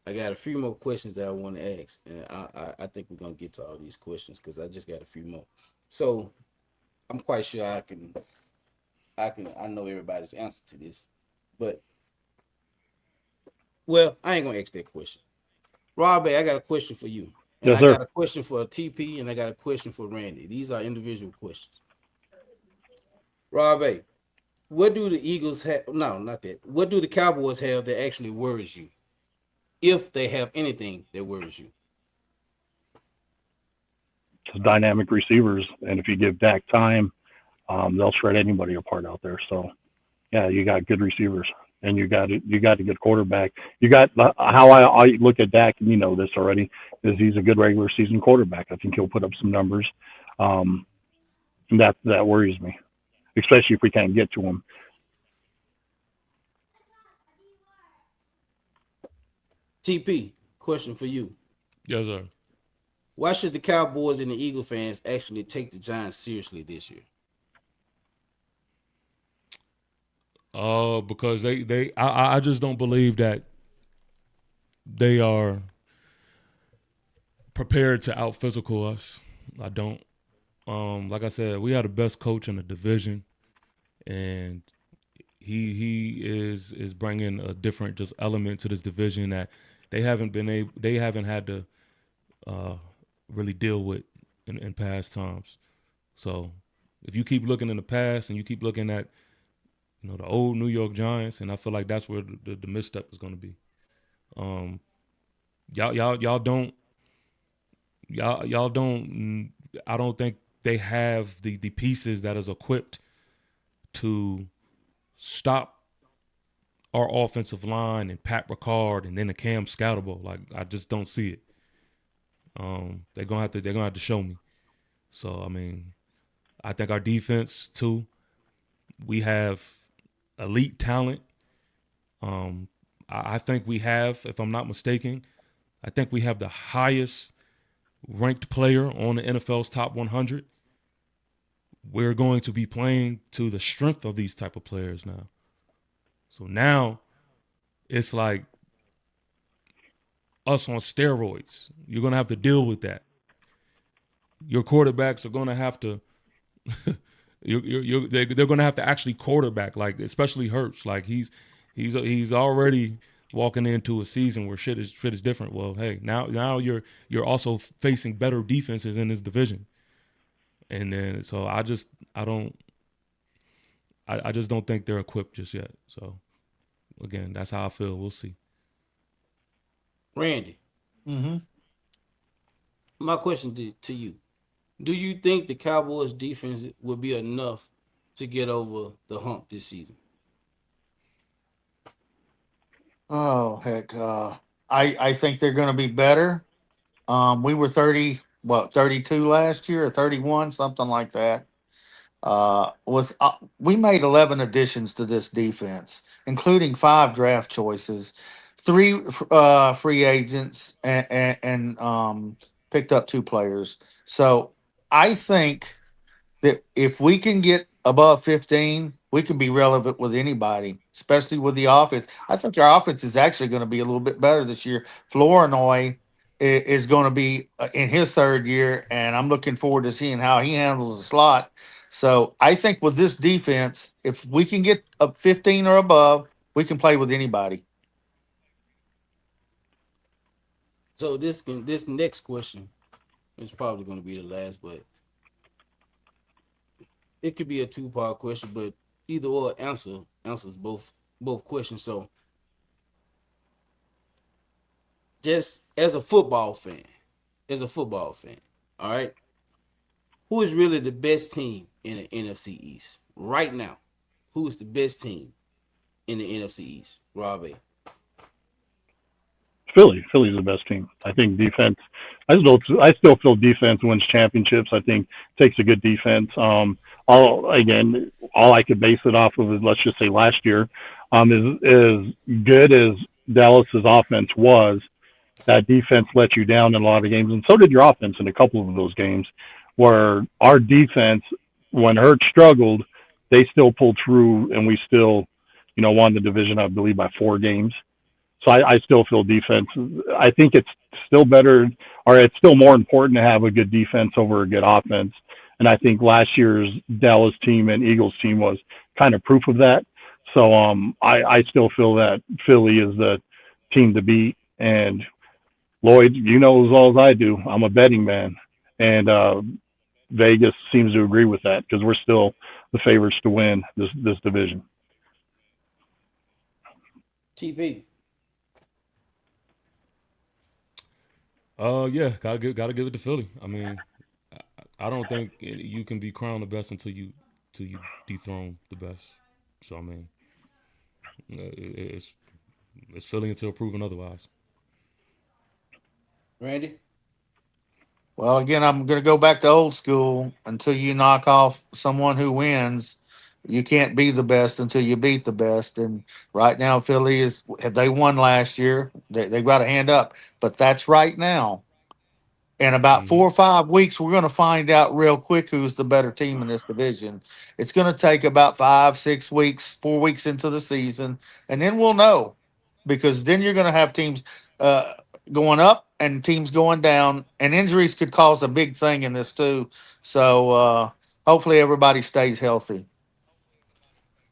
I got a few more questions that I want to ask, and I think we're gonna get to all these questions because I just got a few more. So I'm quite sure I know everybody's answer to this, but well, I ain't gonna ask that question. Robbie, I got a question for you. And yes, I got a question for TP, and I got a question for Randy. These are individual questions. Robbie, what do the Eagles have? No, not that. What do the Cowboys have that actually worries you? If they have anything that worries you. It's dynamic receivers, and if you give Dak time, they'll shred anybody apart out there. So, yeah, you got good receivers. And you got a good quarterback. You got how I look at Dak, and you know this already, is he's a good regular season quarterback. I think he'll put up some numbers. And that worries me, especially if we can't get to him. TP, question for you. Yes, sir. Why should the Cowboys and the Eagle fans actually take the Giants seriously this year? Because I just don't believe that they are prepared to out physical us. I don't. Like I said, we have the best coach in the division, and he is bringing a different just element to this division that they haven't had to really deal with in past times. So if you keep looking in the past and you keep looking at the old New York Giants, and I feel like that's where the misstep is going to be. Y'all don't. I don't think they have the pieces that is equipped to stop our offensive line and Pat Ricard and then the Cam Scoutable. Like, I just don't see it. They're gonna have to show me. So I mean, I think our defense too. We have elite talent. I think we have, if I'm not mistaken, I think we have the highest ranked player on the NFL's top 100. We're going to be playing to the strength of these type of players now. So now it's like us on steroids. You're gonna have to deal with that. Your quarterbacks are gonna have to. They're gonna have to actually quarterback, like especially Hurts. Like he's already walking into a season where shit is different. Well, hey, now you're also facing better defenses in this division, and then so I just don't think they're equipped just yet. So again, that's how I feel. We'll see. Randy, Mm-hmm. my question to you: do you think the Cowboys defense will be enough to get over the hump this season? Oh heck, I think they're going to be better. We were 32 last year or 31, something like that. With We made 11 additions to this defense, including 5 draft choices, three free agents, and picked up 2 players. So I think that if we can get above 15, we can be relevant with anybody, especially with the offense. I think our offense is actually going to be a little bit better this year. Flournoy is going to be in his 3rd year, and I'm looking forward to seeing how he handles the slot. So I think with this defense, if we can get up 15 or above, we can play with anybody. So this next question is probably going to be the last, but it could be a two-part question, but either or answers both questions. So just as a football fan, all right, who is really the best team in the NFC East right now? Who is the best team in the NFC East? Rob A. Philly's the best team. I think defense. I still feel defense wins championships. I think takes a good defense. All I could base it off of is, let's just say, last year. Is good as Dallas's offense was, that defense let you down in a lot of games, and so did your offense in a couple of those games, where our defense, when Hurt struggled, they still pulled through, and we still, won the division, I believe, by 4 games. So I still feel defense. I think it's still better, or it's still more important to have a good defense over a good offense. And I think last year's Dallas team and Eagles team was kind of proof of that. So I still feel that Philly is the team to beat. And Lloyd, you know as well as I do, I'm a betting man, and Vegas seems to agree with that because we're still the favorites to win this division. TP. Yeah, gotta give it to Philly. I mean, I don't think you can be crowned the best until you dethrone the best. So I mean, it's Philly until proven otherwise. Randy. Well, again, I'm going to go back to old school. Until you knock off someone who wins, you can't be the best until you beat the best. And right now, Philly is, if they won last year, they've got a hand up. But that's right now. In about Hmm. 4 or 5 weeks, we're going to find out real quick who's the better team in this division. It's going to take about 5, 6 weeks, 4 weeks into the season, and then we'll know, because then you're going to have teams uh, going up and teams going down, and injuries could cause a big thing in this too. So hopefully everybody stays healthy.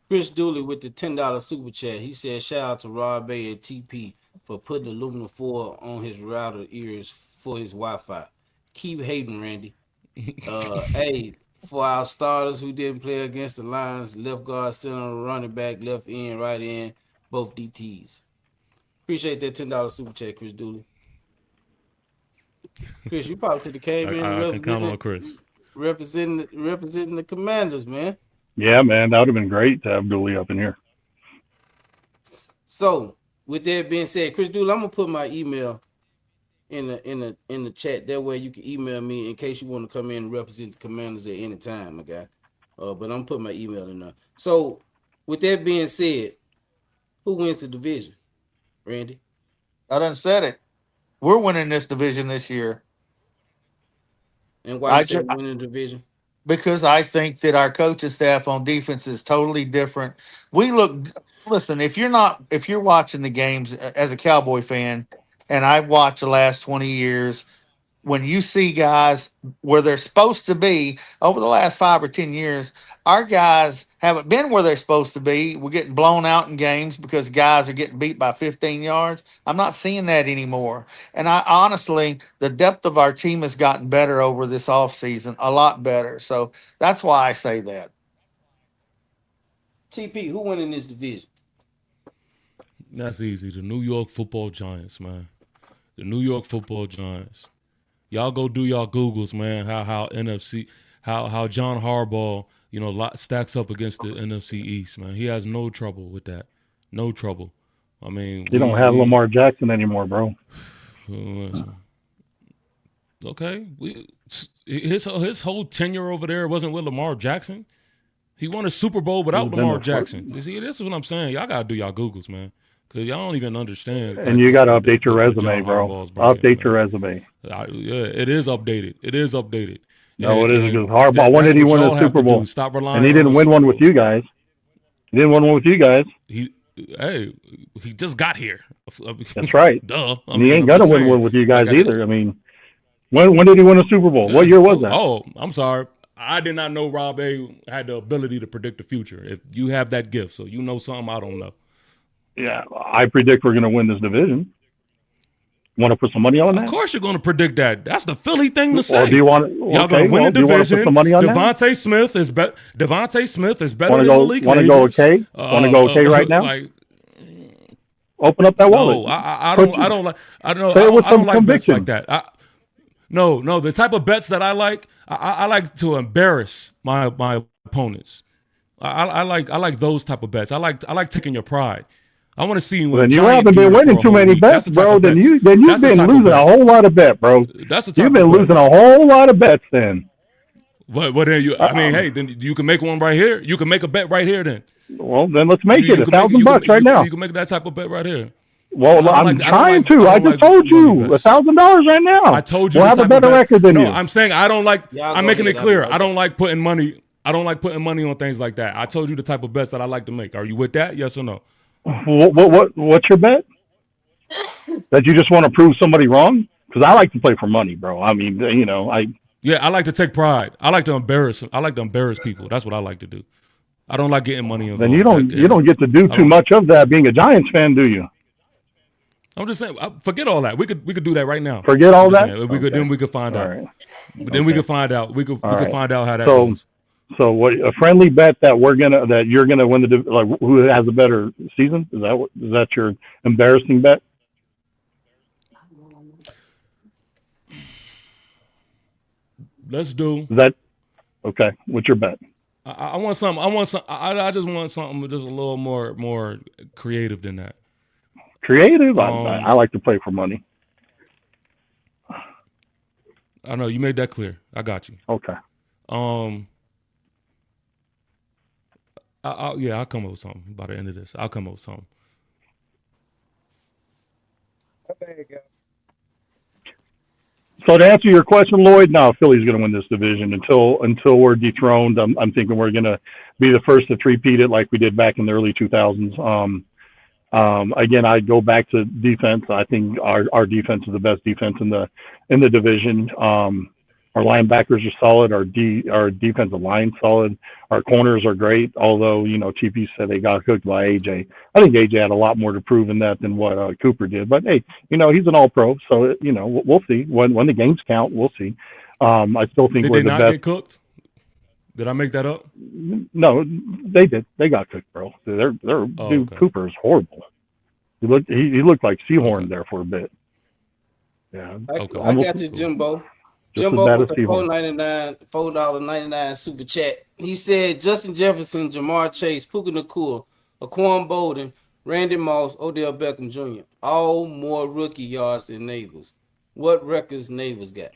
Chris Dooley with the $10 super chat. He said, "Shout out to Rob Bay and TP for putting aluminum foil on his router ears for his Wi-Fi. Keep hating, Randy. Hey, for our starters who didn't play against the Lions, left guard, center, running back, left end, right end, both DTs. Appreciate that $10 super chat, Chris Dooley. Chris, you probably could have came in and I can count on Chris. representing the Commanders, man. Yeah, man, that would have been great to have Dooley up in here. So, with that being said, Chris Dooley, I'm gonna put my email in the chat. That way you can email me in case you want to come in and represent the Commanders at any time, my guy. But I'm putting my email in there. So, with that being said, who wins the division? Randy? I done said it. We're winning this division this year. And why you I say ju- winning the division? because I think that our coaching staff on defense is totally different. We look, listen, if you're watching the games as a Cowboy fan, and I've watched the last 20 years. When you see guys where they're supposed to be over the last 5 or 10 years, our guys haven't been where they're supposed to be. We're getting blown out in games because guys are getting beat by 15 yards. I'm not seeing that anymore. And I honestly, the depth of our team has gotten better over this offseason, a lot better. So that's why I say that. TP, who won in this division? That's easy. The New York Football Giants, man. The New York Football Giants. Y'all go do y'all Googles, man. How NFC, how John Harbaugh, stacks up against the NFC East, man. He has no trouble with that. No trouble. I mean, You don't have Lamar Jackson anymore, bro. Listen. Okay, his whole tenure over there wasn't with Lamar Jackson. He won a Super Bowl without Lamar Jackson. You see, this is what I'm saying. Y'all gotta do y'all Googles, man, because y'all don't even understand. And you got to update your resume, bro. Update your resume. Yeah, it is updated. It is updated. No, it isn't, because Harbaugh, when did he win a Super Bowl? Stop relying. And he didn't win one with you guys. He didn't win one with you guys. He just got here. That's right. Duh. And he ain't gonna win one with you guys either. I mean, when did he win a Super Bowl? What year was that? Oh, I'm sorry. I did not know Rob A had the ability to predict the future. If you have that gift, so you know something I don't know. Yeah, I predict we're going to win this division. Want to put some money on that? Of course you're going to predict that. That's the Philly thing to say. Well, do you want? Y'all going to win the division. Do you want to put some money on that? Devontae Smith is better than Malik. Want to go okay? Want to go okay right now? Open up that wallet. No, I don't like bets like that. No, the type of bets that I like to embarrass my opponents. I like those type of bets. I like taking your pride. I want to see when you haven't been winning too many bets, bro. Then you've been losing a whole lot of bets, bro. You've been losing a whole lot of bets then. But then I mean, hey, then you can make one right here. You can make a bet right here then. Well, then let's make it $1,000 right now. You can make that type of bet right here. Well, I'm trying to. I just told you $1,000 right now. I told you we'll have a better record than you. I'm saying I don't like. I'm making it clear. I don't like putting money. I don't like putting money on things like that. I told you the type of bets that I like to make. Are you with that? Yes or no? What's your bet? That you just want to prove somebody wrong? Because I like to play for money, bro. I mean, Yeah, I like to take pride. I like to embarrass people. That's what I like to do. I don't like getting money involved. Then you don't get to do too much of that being a Giants fan, do you? I'm just saying, forget all that. We could do that right now. Forget all that. Then we could find out. Right. Then we could find out. We could find out how that goes. So what? A friendly bet that you're gonna win who has a better season? Is that your embarrassing bet? Let's do. Is that okay? What's your bet? I want something. I just want something just a little more creative than that. Creative? I like to play for money. I know you made that clear. I got you. Okay. I'll come up with something by the end of this. I'll come up with something. There you go. So to answer your question, Lloyd, no, Philly's going to win this division until we're dethroned. I'm thinking we're going to be the first to three-peat it like we did back in the early 2000s. Again, I go back to defense. I think our defense is the best defense in the division. Our linebackers are solid. Our defensive line solid. Our corners are great. Although TP said they got hooked by AJ. I think AJ had a lot more to prove in that than what Cooper did. But hey, he's an All-Pro, so we'll see when the games count. We'll see. I still think we're the best. Did they not get cooked? Did I make that up? No, they did. They got cooked, bro. Okay. Cooper is horrible. He looked like Seahorn there for a bit. Yeah. I got you, Jimbo. Jimbo with the $4.99 super chat. He said Justin Jefferson, Jamar Chase, Puka Nacua, Aquan Bolden, Randy Moss, Odell Beckham Jr. All more rookie yards than Neighbors. What records Neighbors got?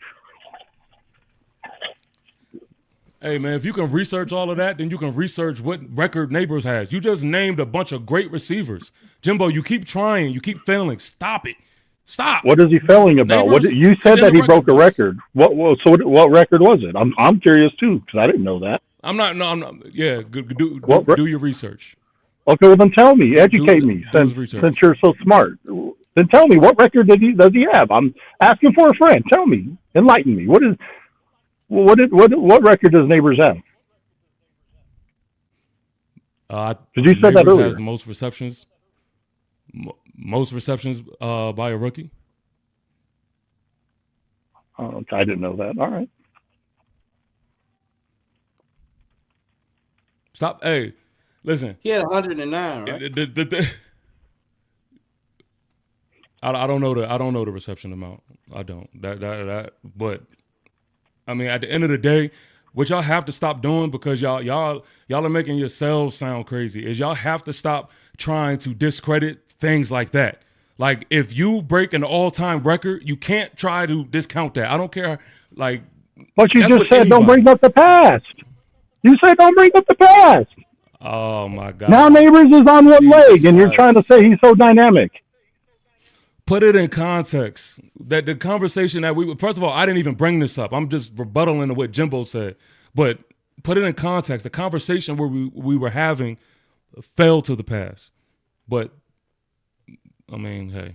Hey, man, if you can research all of that, then you can research what record Neighbors has. You just named a bunch of great receivers. Jimbo, you keep trying. You keep failing. Stop it. Stop. What is he failing about? You said that he broke a record. What record was it? I'm curious, too, because I didn't know that. I'm not. Yeah, do your research. Okay, well, then tell me. Educate me, since you're so smart. Then tell me, what record does he have? I'm asking for a friend. Tell me, enlighten me. What record does Neighbors have? Because you said that earlier. Has the most receptions. Most receptions by a rookie. Oh, I didn't know that. All right. Stop. Hey, listen. He had 109, right? I don't know the reception amount. I don't. But I mean, at the end of the day, what y'all have to stop doing, because y'all are making yourselves sound crazy, is y'all have to stop trying to discredit things like that. Like, if you break an all-time record, you can't try to discount that. I don't care. Like, but you just said don't bring up the past. You said don't bring up the past. Oh my God! Now Neighbors is on one leg, and you're trying to say he's so dynamic. Put it in context. That the conversation that first of all, I didn't even bring this up. I'm just rebuttaling to what Jimbo said. But put it in context. The conversation where we were having fell to the past. But I mean, hey,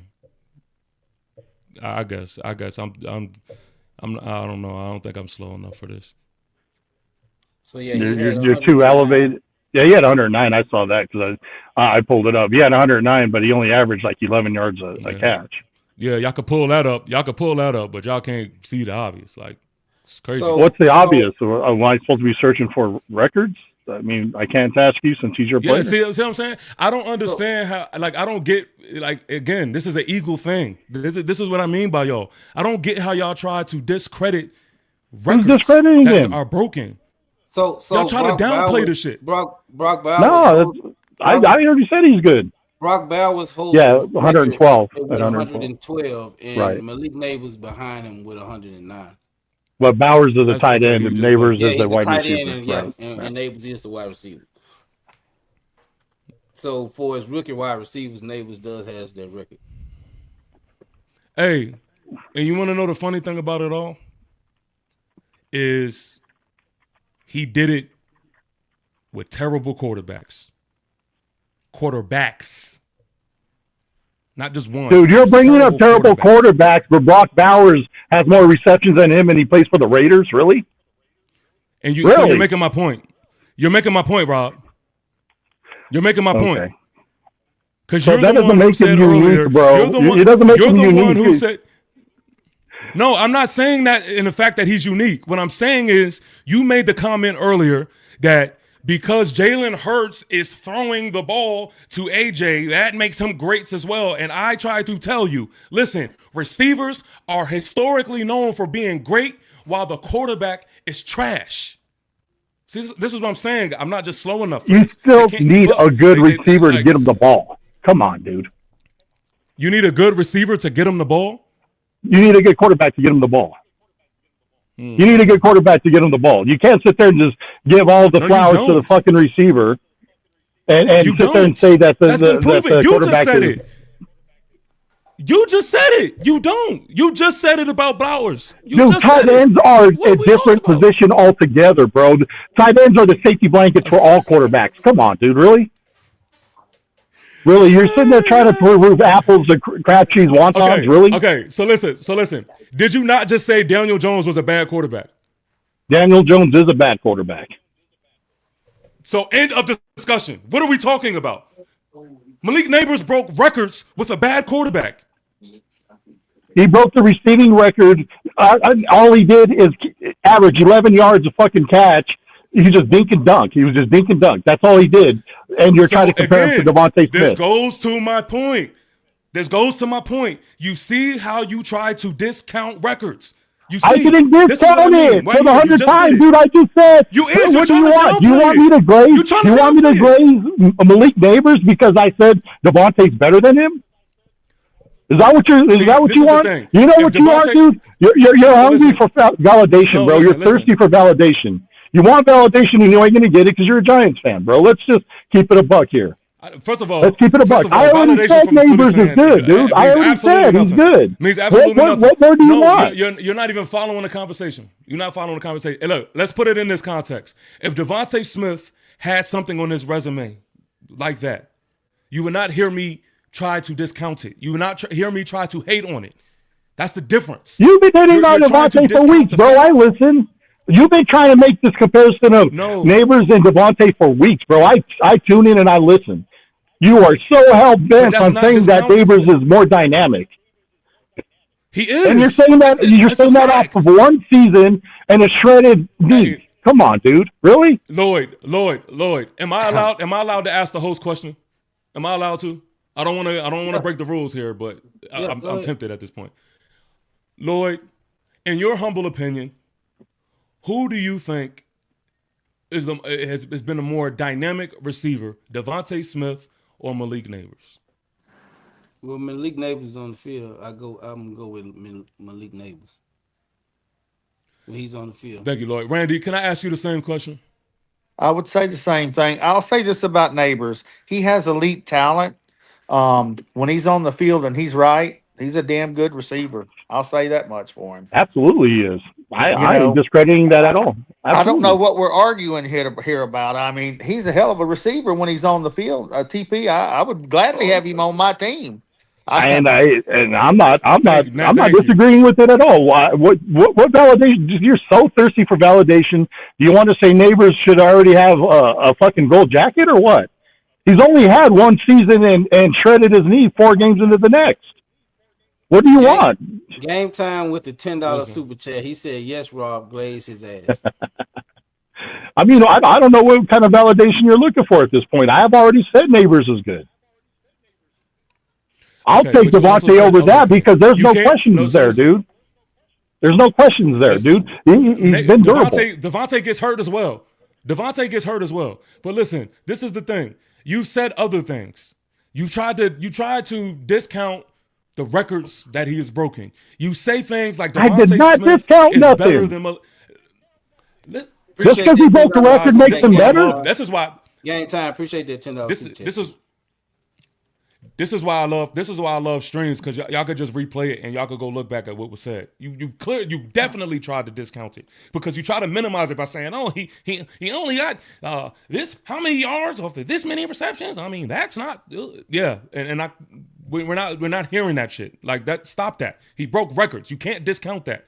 I guess I don't know. I don't think I'm slow enough for this. So yeah, you're too elevated. Yeah, he had 109. I saw that because I pulled it up. He had 109, but he only averaged like 11 yards a catch. Yeah, y'all could pull that up. But y'all can't see the obvious. Like, it's crazy. So, what's the obvious? Am I supposed to be searching for records? I mean, I can't ask you since he's your player. See what I'm saying? I don't understand how. Like, I don't get. Like, again, this is an eagle thing. This is what I mean by y'all. I don't get how y'all try to discredit records that are broken. So y'all try to downplay the shit. Brock Bowers. No, I already said he's good. Brock Bowers was holding. Yeah, 112. 112, and right. Malik Neighbors behind him with 109. But Bowers is the tight end, and Neighbors is the wide receiver. And Neighbors is the wide receiver. So for his rookie wide receivers, Neighbors has that record. Hey, and you want to know the funny thing about it all? Is he did it with terrible quarterbacks. Not just one. Dude, you're bringing up terrible quarterbacks, but Brock Bowers has more receptions than him, and he plays for the Raiders. Really? And so you're making my point. You're making my point, Rob. You're making my point. Because you're the one who said earlier, bro. You're the one who said. No, I'm not saying that in the fact that he's unique. What I'm saying is you made the comment earlier that because Jalen Hurts is throwing the ball to AJ, that makes him great as well. And I try to tell you, listen, receivers are historically known for being great while the quarterback is trash. See, this is what I'm saying. I'm not just slow enough. You still need a good receiver to get him the ball. Come on, dude. You need a good receiver to get him the ball? You need a good quarterback to get him the ball. You need a good quarterback to get him the ball. You can't sit there and just give all the flowers to the fucking receiver and sit there and say that the quarterback is. You just said it. You don't. You just said it about Bowers. Dude, tight ends are a different position altogether, bro. Tight ends are the safety blankets for all quarterbacks. Come on, dude. Really? Really? You're sitting there trying to prove apples to crab cheese wontons? Really? Okay. So listen. Did you not just say Daniel Jones was a bad quarterback? Daniel Jones is a bad quarterback. So end of discussion. What are we talking about? Malik Neighbors broke records with a bad quarterback. He broke the receiving record. All he did is average 11 yards a fucking catch. He just dink and dunk. He was just dink and dunk. That's all he did. And you're trying to compare him to Devontae Smith. This goes to my point. You see how you try to discount records. You see, I didn't discount it for the 100th time, dude. I just said, what do you want? Do you want me to graze? Do you want me to graze Malik Neighbors because I said Devontae's better than him? Is that what you want? You know what you are, dude? You're hungry for validation, bro. You're thirsty for validation. You want validation, and you ain't going to get it because you're a Giants fan, bro. Let's just keep it a buck here. First of all, let's keep it a buck. I already said Neighbors is good, dude. I already said he's good. Means absolutely nothing. What more do you want? You're not even following the conversation. You're not following the conversation. Hey, look, let's put it in this context. If Devontae Smith had something on his resume like that, you would not hear me try to discount it. You not hear me try to hate on it. That's the difference. You've been hitting on Devontae for weeks, bro. I listen. You've been trying to make this comparison of Neighbors and Devontae for weeks, bro. I tune in and I listen. You are so hell-bent on saying that Neighbors is more dynamic. He is. And you're saying that off of one season and a shredded knee. Hey, come on, dude. Really? Lloyd. Am I allowed to ask the host question? Am I allowed to? I don't want to break the rules here, but I'm tempted at this point. Lloyd, in your humble opinion, who do you think has been a more dynamic receiver, Devontae Smith or Malik Neighbors? Well, Malik Neighbors on the field, I'm gonna go with Malik Neighbors when he's on the field. Thank you, Lloyd. Randy, can I ask you the same question? I would say the same thing. I'll say this about Neighbors. He has elite talent. When he's on the field and he's right, he's a damn good receiver. I'll say that much for him. Absolutely he is. I ain't discrediting that at all. Absolutely. I don't know what we're arguing here about. I mean, he's a hell of a receiver when he's on the field. TP, I would gladly have him on my team. I'm not disagreeing with it at all. What validation? You're so thirsty for validation. Do you want to say Neighbors should already have a fucking gold jacket or what? He's only had one season and shredded his knee 4 games into the next. What do you want? Game time with the $10 super chat. He said, yes, Rob, glaze his ass. I mean, I don't know what kind of validation you're looking for at this point. I have already said Neighbors is good. I'll take Devontae over that because there's no questions there, dude. There's no questions there, dude. He's been durable. Devontae gets hurt as well. But listen, this is the thing. You said other things. You tried to discount the records that he has broken. You say things like Devontae I did not Smith discount is nothing. Better than just because he broke the record makes him better. This is why. Game time. Appreciate that $10. This is why I love streams, because y'all could just replay it and y'all could go look back at what was said. You definitely tried to discount it because you try to minimize it by saying, oh, he only got this how many yards off of this many receptions. I mean, that's not we're not hearing that shit like that. Stop that. He broke records. You can't discount that.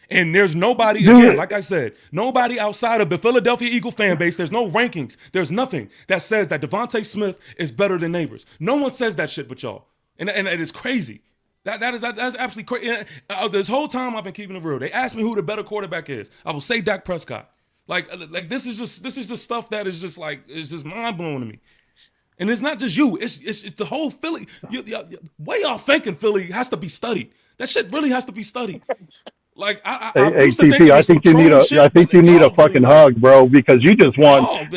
And there's nobody, again, like I said, nobody outside of the Philadelphia Eagle fan base. There's no rankings. There's nothing that says that Devontae Smith is better than Neighbors. No one says that shit but y'all. And it is crazy. That's absolutely crazy. This whole time I've been keeping it real. They asked me who the better quarterback is. I will say Dak Prescott. Like this is just stuff that is just like, it's just mind blowing to me. And it's not just you. It's the whole Philly. Way y'all thinking Philly has to be studied. That shit really has to be studied. Like hey, TP, I think you need a fucking hug, bro, because you just want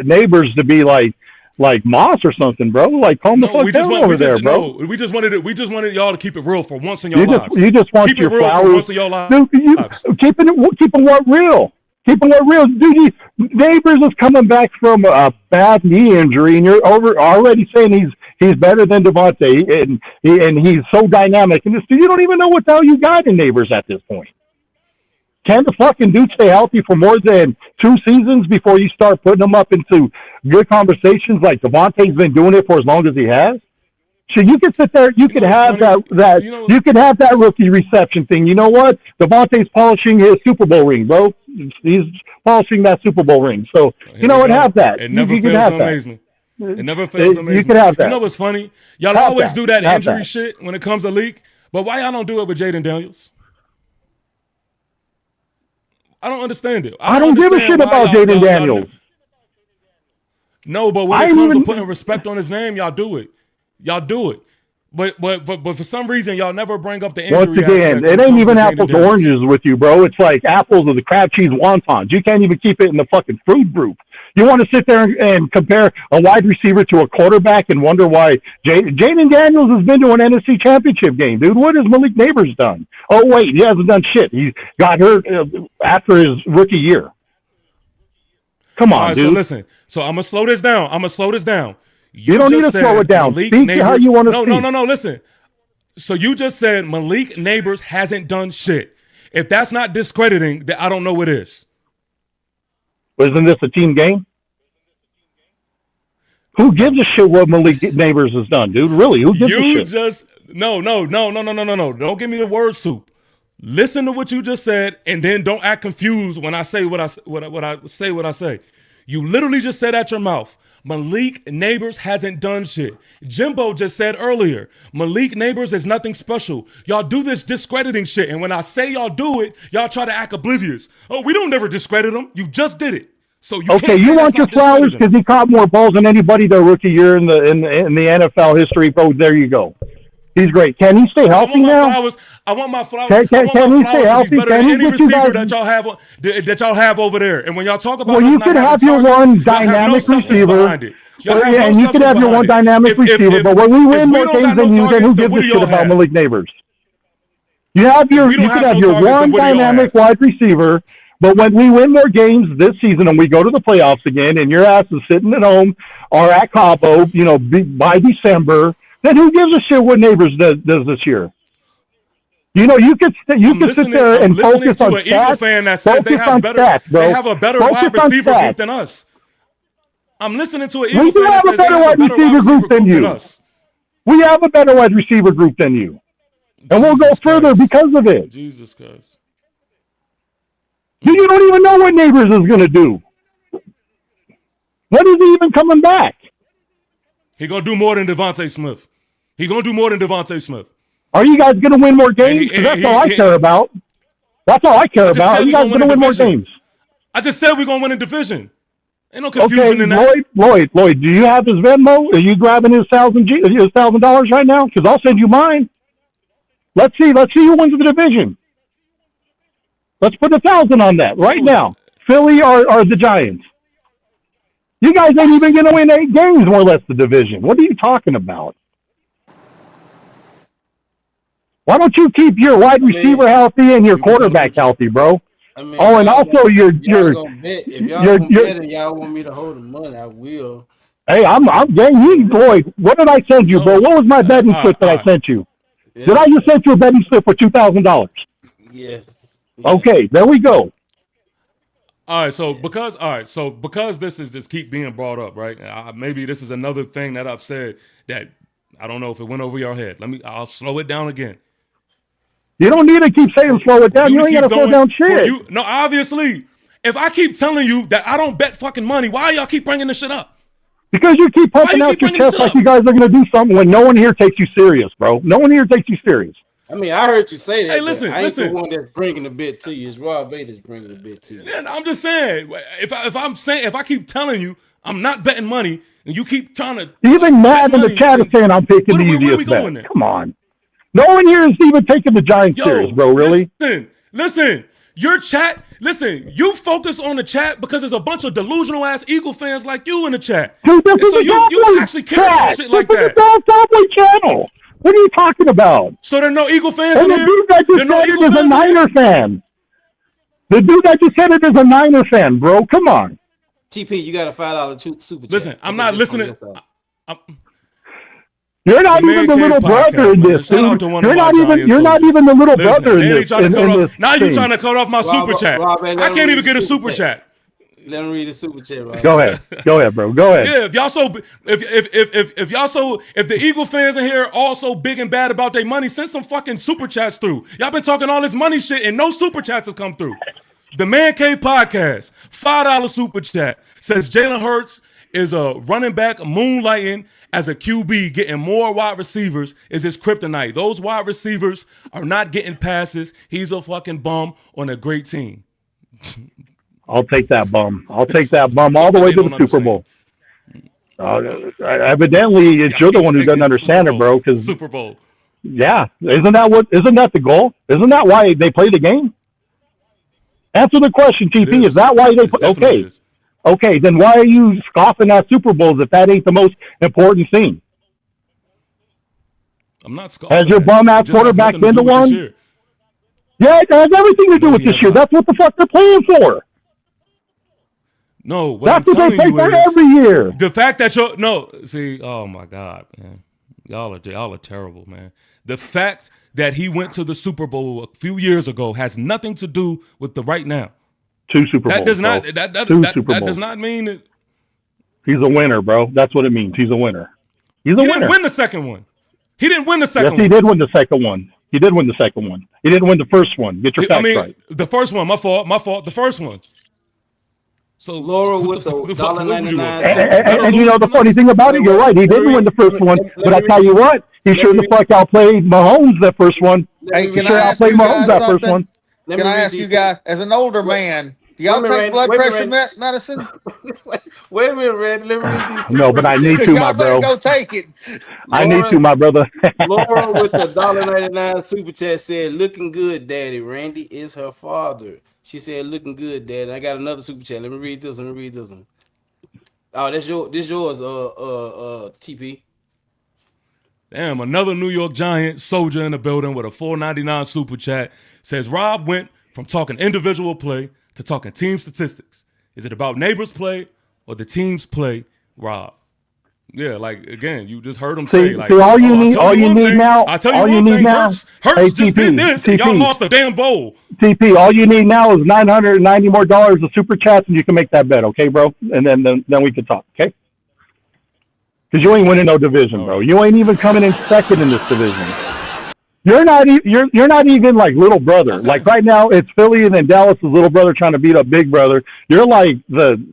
Neighbors to be like Moss or something, bro. Like calm the fuck down over there, bro. No, we just wanted y'all to keep it real for once in your lives. You just want keep your flowers for once in your lives. Dude, keeping what real. Keeping what real, dude. Neighbors is coming back from a bad knee injury, and you're already saying he's better than Devontae, and he's so dynamic. And you don't even know what the hell you got in Neighbors at this point. Can the fucking dude stay healthy for more than 2 seasons before you start putting him up into good conversations like Devontae's been doing it for as long as he has? So you can sit there, you can have that rookie reception thing. You know what? Devontae's polishing his Super Bowl ring, bro. He's polishing that Super Bowl ring. So you know what? Have that. It never fails to amaze me. It never fails to amaze me. You can have that. You know what's funny? Y'all always do that injury shit when it comes to leak, but why y'all don't do it with Jaden Daniels? I don't understand it. I don't give a shit about Jaden Daniels. No, but when it comes to putting respect on his name, y'all do it. Y'all do it. But for some reason, y'all never bring up the injury. Once again, it ain't even apples to oranges with you, bro. It's like apples or the crab cheese wontons. You can't even keep it in the fucking fruit group. You want to sit there and compare a wide receiver to a quarterback and wonder why Jaden Daniels has been to an NFC championship game, dude. What has Malik Neighbors done? Oh, wait, he hasn't done shit. He got hurt after his rookie year. Come on, dude. So listen. So I'm going to slow this down. You don't need to slow it down. Speak to how you want to speak. No. Listen. So you just said Malik Neighbors hasn't done shit. If that's not discrediting, then I don't know what is. Isn't this a team game? Who gives a shit what Malik Neighbors has done, dude? Really, who gives a You shit? just no. Don't give me the word soup. Listen to what you just said, and then don't act confused when I say what I say. You literally just said out your mouth, Malik Neighbors hasn't done shit. Jimbo just said earlier, Malik Neighbors is nothing special. Y'all do this discrediting shit, and when I say y'all do it, y'all try to act oblivious. Oh, we don't never discredit him. You just did it. So you Okay, can't say you that's want your not flowers discrediting. because he caught more balls than anybody their rookie year in the NFL history. Oh, there you go. He's great. Can he stay healthy now? I want my flowers. Can I want he my stay flowers to be healthy? better Can than he any get you receiver guys? that y'all have over there. And when y'all talk about Well, us you not could having have your targets, one y'all have no dynamic substance receiver. behind it. Y'all have no And you could substance have your behind one it. dynamic receiver. But when we win more games than you, then who gives a shit about Malik Neighbors? You could have your one dynamic wide receiver, but when we win more games this season and we go to the playoffs again, and your ass is sitting at home or at Cabo, by December, then who gives a shit what Neighbors does this year? You could sit there and focus on to an Eagle stats. fan that says they Focus on have stats, bro. they have a better Focus wide on receiver stats. group than us. I'm listening to an We Eagle do fan that have a says they better have a wide better wide receiver receiver group than group than you. us. We have a better wide receiver group than you. And we'll go further because of it. Jesus Christ. You don't even know what Neighbors is going to do. When is he even coming back? He gonna do more than Devontae Smith. He gonna do more than Devontae Smith. Are you guys going to win more games? That's all I care about. That's all I care about. Are you guys going to win more games? I just said we're gonna win a division. Ain't no confusion in that. Okay, Lloyd, do you have his Venmo? Are you grabbing his $1,000 right now? Because I'll send you mine. Let's see who wins the division. Let's put 1,000 on that right now. Philly or the Giants. You guys ain't even going to win 8 games, more or less, the division. What are you talking about? Why don't you keep your wide receiver healthy and your quarterback healthy, bro? And also your gonna bet. If y'all gonna bet and y'all want me to hold the money, I will. Hey, I'm getting you, Lloyd. What did I send you, bro? What was my betting slip that I sent you? Yeah. Did I just send you a betting slip for $2,000? Yeah. Okay, there we go. All right, so because this is just keep being brought up, right? Maybe this is another thing that I've said that I don't know if it went over your head. I'll slow it down again. You don't need to keep saying slow it down. You ain't got to slow down shit. No, obviously, if I keep telling you that I don't bet fucking money, why y'all keep bringing this shit up? Because you keep pumping out your chest like you guys are going to do something when no one here takes you serious, bro. No one here takes you serious. I mean, I heard you say that. Hey, listen. I ain't the one that's bringing the bit to you. It's Rob Bates that's bringing the bit to you. Yeah, I'm just saying, if I keep telling you I'm not betting money, and you keep trying to even mad in the chat is saying I'm picking the easiest bet. Come on, no one here is even taking the Giants serious, bro. Really? Listen. Your chat. Listen, you focus on the chat because there's a bunch of delusional ass Eagle fans like you in the chat. Dude, this is so you actually care about shit like that. This is the Cowboy channel. What are you talking about? So there are no Eagle fans in here? The dude that just said it is a Niner fan. The dude that just said it is a Niner fan, bro. Come on. TP, you got a $5 super chat. Listen, I'm not listening. You're not even the little brother in this, dude. You're not even the little brother in this. Now you're trying to cut off my super chat. I can't even get a super chat. Let him read the super chat, Rob. Go ahead, bro. Go ahead. Yeah, if the Eagle fans in here are all so big and bad about their money, send some fucking super chats through. Y'all been talking all this money shit and no super chats have come through. The Man Cave Podcast, $5 super chat says Jalen Hurts is a running back moonlighting as a QB, getting more wide receivers is his kryptonite. Those wide receivers are not getting passes. He's a fucking bum on a great team. I'll take that bum. I'll take that bum all the way to the Super Bowl. Evidently, it's you're the one who doesn't understand it, bro. Because Super Bowl. Yeah, isn't that the goal? Isn't that why they play the game? Answer the question, TP. Is that why they play? Okay, then why are you scoffing at Super Bowls if that ain't the most important thing? I'm not scoffing. Has your bum-ass quarterback been the one? Yeah, it has everything to do with this year. That's what the fuck they're playing for. No, that's what they play for every year. The fact that oh my God, man. Y'all are terrible, man. The fact that he went to the Super Bowl a few years ago has nothing to do with the right now. 2 Super Bowls. That does not that does not mean that He's a winner, bro. That's what it means. He's a winner. He's a He winner. didn't win the second one. He didn't win the second Yes, he one. did win the second one. He did win the second one. He didn't win the first one. Get your facts right. The first one, my fault. The first one. So Laura with the $1.99. And you know the funny thing about it, you're right. He didn't win the first one, but I tell you what, he sure the fuck outplayed Mahomes that first one. Hey, He can sure I ask you outplayed Mahomes guys that first something? one. Can I ask you guys, as an older man, do y'all take blood pressure medicine? Wait a minute, Red. Let me read these. No, but I need to, my Y'all better bro. go take it. I need to, my brother. Laura with the $1.99 super chat said, "Looking good, Daddy. Randy is her father." She said, "Looking good, Daddy." I got another super chat. Let me read this one. Oh, this yours, TP. Damn, another New York Giant soldier in the building with a $4.99 super chat says Rob went from talking individual play to talking team statistics. Is it about neighbors play or the team's play, Rob? Yeah, like again, you just heard him say, like, all you need now. I tell you one thing, Hurts just did this, and y'all lost the damn bowl. TP, all you need now is $990 more of super chats, and you can make that bet, okay, bro? And then we can talk, okay? Because you ain't winning no division, bro. You ain't even coming in second in this division. You're not even like little brother. Okay. Like right now, it's Philly and then Dallas' little brother trying to beat up big brother. You're like the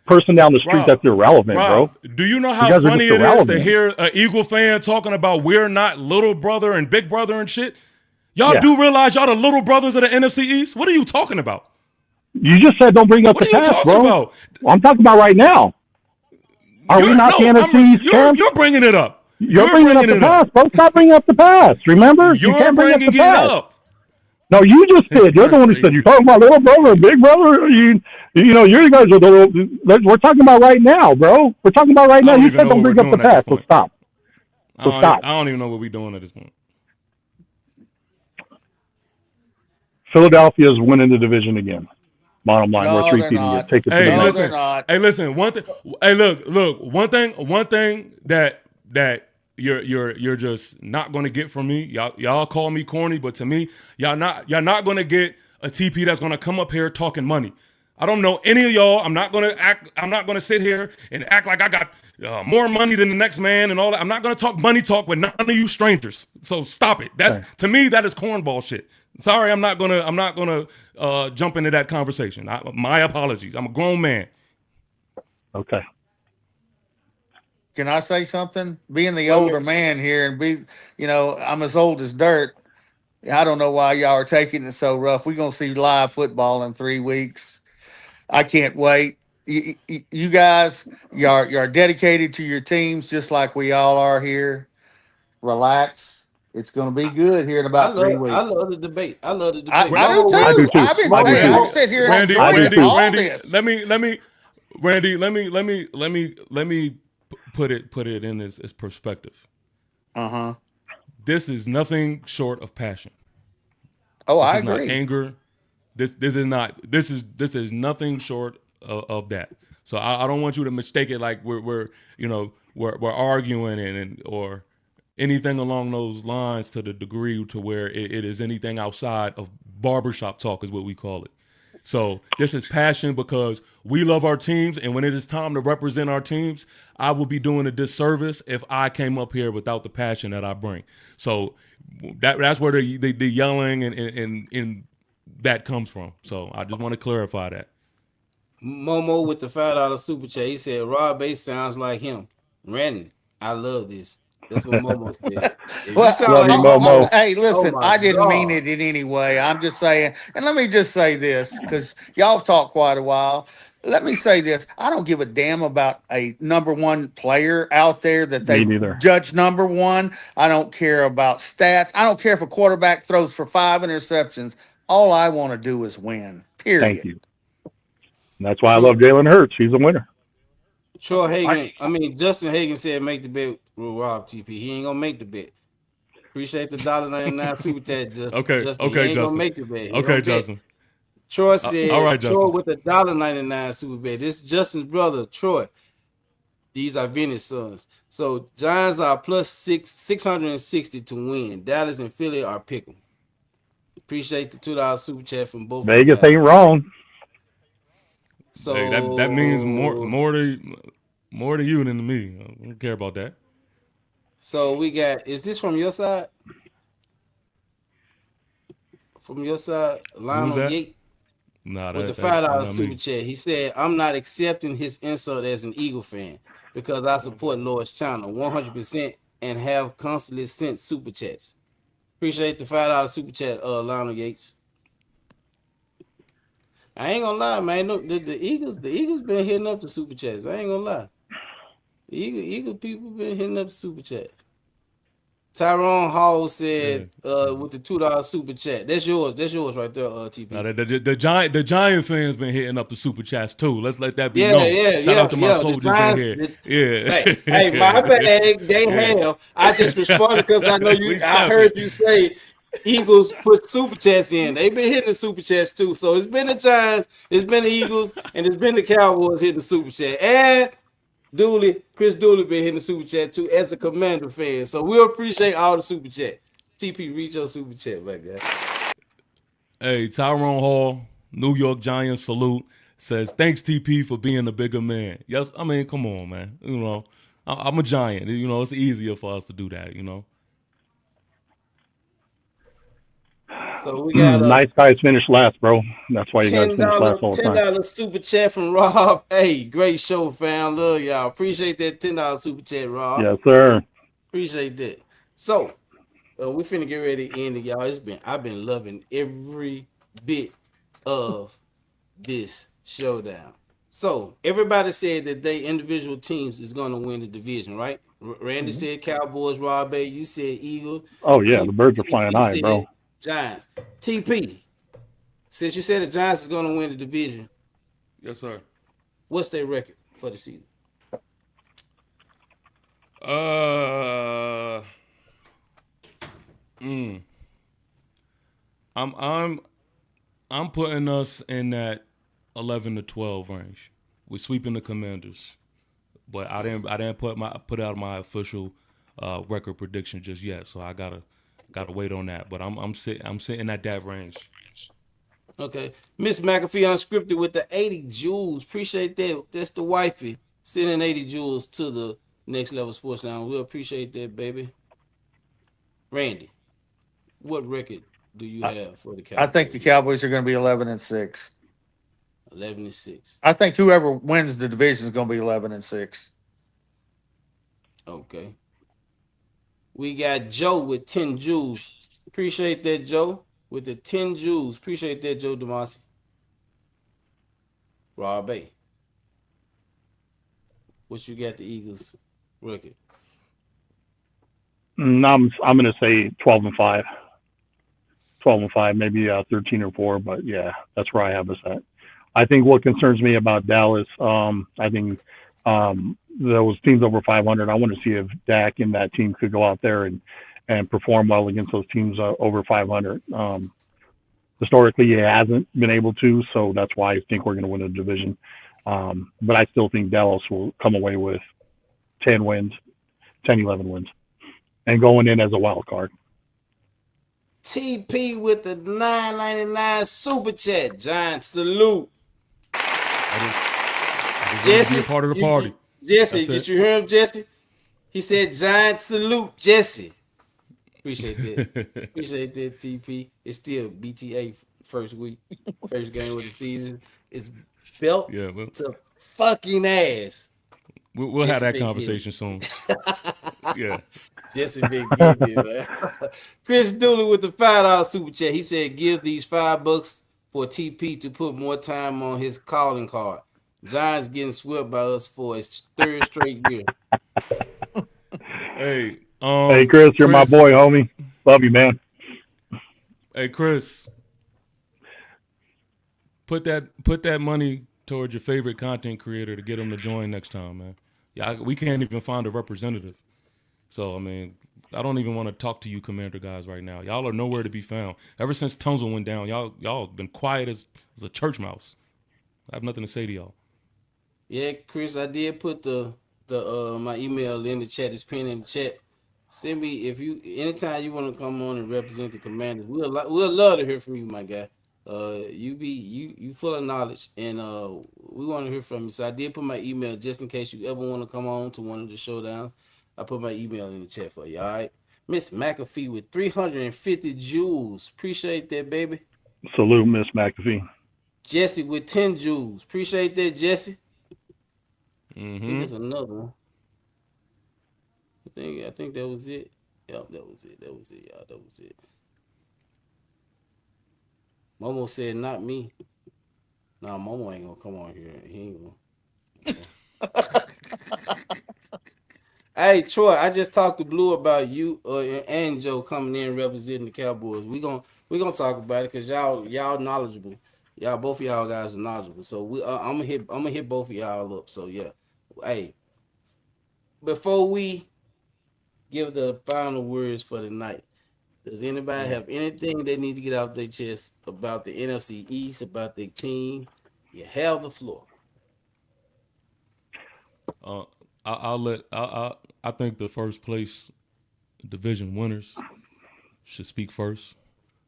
person down the street Rob, that's irrelevant, Rob, bro. Do you know how funny it is to hear an Eagle fan talking about we're not little brother and big brother and shit? Y'all do realize y'all the little brothers of the NFC East? What are you talking about? You just said don't bring up the past, bro. About? I'm talking about right now. Are we not the NFC East champs? You're bringing it up. You're bringing up the past, bro. Stop bringing up the past. Remember? You can't bring up the past. Up. No, you just did. You're the one who said you're talking about little brother and big brother. You know, you guys are the little. We're talking about right now, bro. We're talking about right now. You said don't bring up the past, so stop. I don't even know what we're doing at this point. Philadelphia's winning the division again. Bottom line, we're three-peating it. Take it to the listen. Hey, listen. One thing. Hey, look. One thing that you're just not gonna get from me. Y'all call me corny, but to me, y'all not gonna get a TP that's gonna come up here talking money. I don't know any of y'all. I'm not gonna sit here and act like I got more money than the next man and all that. I'm not gonna talk money talk with none of you strangers. So stop it. To me, that is cornball shit. Sorry, I'm not gonna jump into that conversation. My apologies. I'm a grown man. Okay. Can I say something? Being the older man here and I'm as old as dirt. I don't know why y'all are taking it so rough. We're gonna see live football in 3 weeks. I can't wait. You guys, you're dedicated to your teams just like we all are here. Relax. It's going to be good here in about 3 weeks. I love the debate. I do too. I do too. I'll sit here and enjoy all this. Let me put it in its perspective. This is nothing short of passion. Oh, I agree. This is not anger. This is nothing short of that. So I don't want you to mistake it like we're arguing or anything along those lines to the degree to where it is anything outside of barbershop talk is what we call it. So this is passion because we love our teams, and when it is time to represent our teams, I will be doing a disservice if I came up here without the passion that I bring. So that's where the yelling and that comes from. So I just want to clarify that. Momo with the $5 super chat. He said Rob Bass sounds like him. Randy, I love this. That's what Momo said. Momo. Hey, listen, I didn't mean it in any way. I'm just saying, and let me just say this, because y'all have talked quite a while. Let me say this. I don't give a damn about a number one player out there that they judge number one. I don't care about stats. I don't care if a quarterback throws for 5 interceptions. All I want to do is win, period. Thank you. And that's why I love Jalen Hurts. He's a winner. Justin Hagan said make the bet with Rob TP. He ain't gonna make the bet. Appreciate the $1.99 super chat, Justin. Okay, he ain't Justin. Gonna make the bet. Okay, Justin. Troy said, all right, Justin. Troy with the $1.99 super bet. This is Justin's brother, Troy. These are Vinny's sons. So Giants are plus 660 to win. Dallas and Philly are picking. Appreciate the $2 super chat from both. Vegas ain't wrong. So Hey, that means more to you than to me. I don't care about that. So we got. Is this from your side? From your side, Who's Lionel that? Yates Nah, with the that's $5 not super me. chat. He said, "I'm not accepting his insult as an Eagle fan because I support Lord's channel 100% and have constantly sent super chats. Appreciate the $5 super chat, Lionel Yates. I ain't gonna lie, man. No, the Eagles been hitting up the super chats. I ain't gonna lie. The Eagle people been hitting up the super chat. Tyrone Hall Yeah. said, with the $2 super chat. That's yours. That's yours right there, Now TP. the Giant fans been hitting up the super chats too. Let's let that be Yeah, known. yeah, Shout yeah, out to my yeah. The soldiers in Giants. here. Yeah. Hey, my bad. They Yeah. have. I just responded because I know you. We I stop heard it. you say Eagles put super chats in. They've been hitting the super chats too. So it's been the Giants, it's been the Eagles, and it's been the Cowboys hitting the super chat. And Chris Dooley been hitting the super chat too as a Commander fan. So we appreciate all the super chat. TP, read your super chat, my guy. Hey, Tyrone Hall, New York Giants salute, says thanks TP for being a bigger man. Yes, I mean, come on, man. You know, I'm a Giant. You know, it's easier for us to do that. You know. So we got a Nice guys finish last, bro. That's why you guys ten finish last dollar all the ten time. dollar super chat from Rob. Hey, great show, fam. Love y'all. Appreciate that $10 super chat, Rob. Yes, sir. Appreciate that. So we finna get ready to end it, y'all. I've been loving every bit of this showdown. So everybody said that they individual teams is gonna win the division, right? Randy Mhm. said Cowboys. Rob A, you said Eagles. Oh yeah, the birds are flying TP high, bro. said Giants. TP, since you said the Giants is gonna win the division, Yes, sir. what's their record for the season? Uh, mm, I'm I'm I'm putting us in that 11 to 12 range. We're sweeping the Commanders, but I didn't put out my official record prediction just yet. So I gotta wait on that. But I'm sitting at that range. Okay. Miss McAfee unscripted with the 80 jewels. Appreciate that. That's the wifey sending 80 jewels to the Next Level Sports Now. We appreciate that, baby. Randy, what record do you I, have for the I think the Cowboys? Cowboys are going to be 11-6. 11-6. I think whoever wins the division is going to be 11-6. Okay. We got Joe with 10 jewels. Appreciate that, Joe. With the 10 jewels. Appreciate that, Joe DeMasi. Rob A. What you got the Eagles record? I'm gonna say 12-5. 12-5, maybe 13-4, but yeah, that's where I have us at. I think what concerns me about Dallas, I think those teams over 500. I want to see if Dak and that team could go out there and perform well against those teams over 500. Historically, he hasn't been able to, so that's why I think we're going to win the division. But I still think Dallas will come away with 10 wins, 10, 11 wins, and going in as a wild card. TP with the $9.99 super chat. Giant salute. I deserve to Jesse, be a part of the party. Jesse, That's did it. you hear him, Jesse? He said, "Giant salute, Jesse." Appreciate that. Appreciate that, TP. It's still BTA first week, first game of the season. It's belt Yeah, well, to fucking ass. we'll have Jesse that been getting conversation soon. Yeah. Jesse been getting it, man. Chris Dooley with the $5 super chat. He said, "Give these $5 for TP to put more time on his calling card. Giants getting swept by us for his third straight year." Hey, Hey, Chris, you're my Chris. boy, homie. Love you, man. Hey, Chris. Put that money towards your favorite content creator to get them to join next time, man. Yeah, we can't even find a representative. So I mean, I don't even want to talk to you, Commander guys, right now. Y'all are nowhere to be found. Ever since Tunzel went down, y'all been quiet as a church mouse. I have nothing to say to y'all. Yeah, Chris, I did put the my email in the chat. It's pinned in the chat. Send me if you anytime you want to come on and represent the Commanders. We'll love to hear from you, my guy. You full of knowledge, and we want to hear from you. So I did put my email just in case you ever want to come on to one of the showdowns. I put my email in the chat for you. All right, Miss McAfee with 350 jewels. Appreciate that, baby. Salute, Miss McAfee. Jesse with 10 jewels. Appreciate that, Jesse. I think Mm-hmm. it's another one. I think that was it. Yep, that was it. That was it, y'all. That was it. Momo said not me. Nah, Momo ain't gonna come on here. He ain't gonna. Hey Troy, I just talked to Blue about you and Joe coming in representing the Cowboys. We gonna talk about it because y'all knowledgeable. Y'all both of y'all guys are knowledgeable. So I'm gonna hit both of y'all up. So yeah, hey, before we give the final words for the night, does anybody Yeah. have anything they need to get off their chest about the NFC East, about their team? You have the floor. Uh, I'll let. I think the first place division winners should speak first.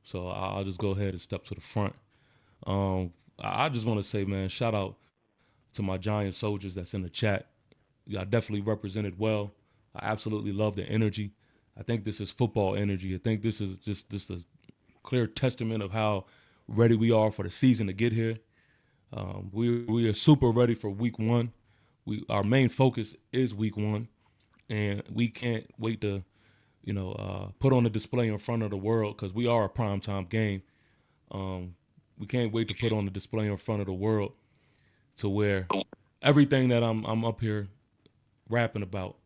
So I'll just go ahead and step to the front. I just want to say, man, shout out to my Giant soldiers that's in the chat. Y'all definitely represented well. I absolutely love the energy. I think this is football energy. I think this is just a clear testament of how ready we are for the season to get here. We are super ready for week one. Our main focus is week one, and we can't wait to put on a display in front of the world because we are a primetime game. We can't wait to put on a display in front of the world to where everything that I'm up here rapping about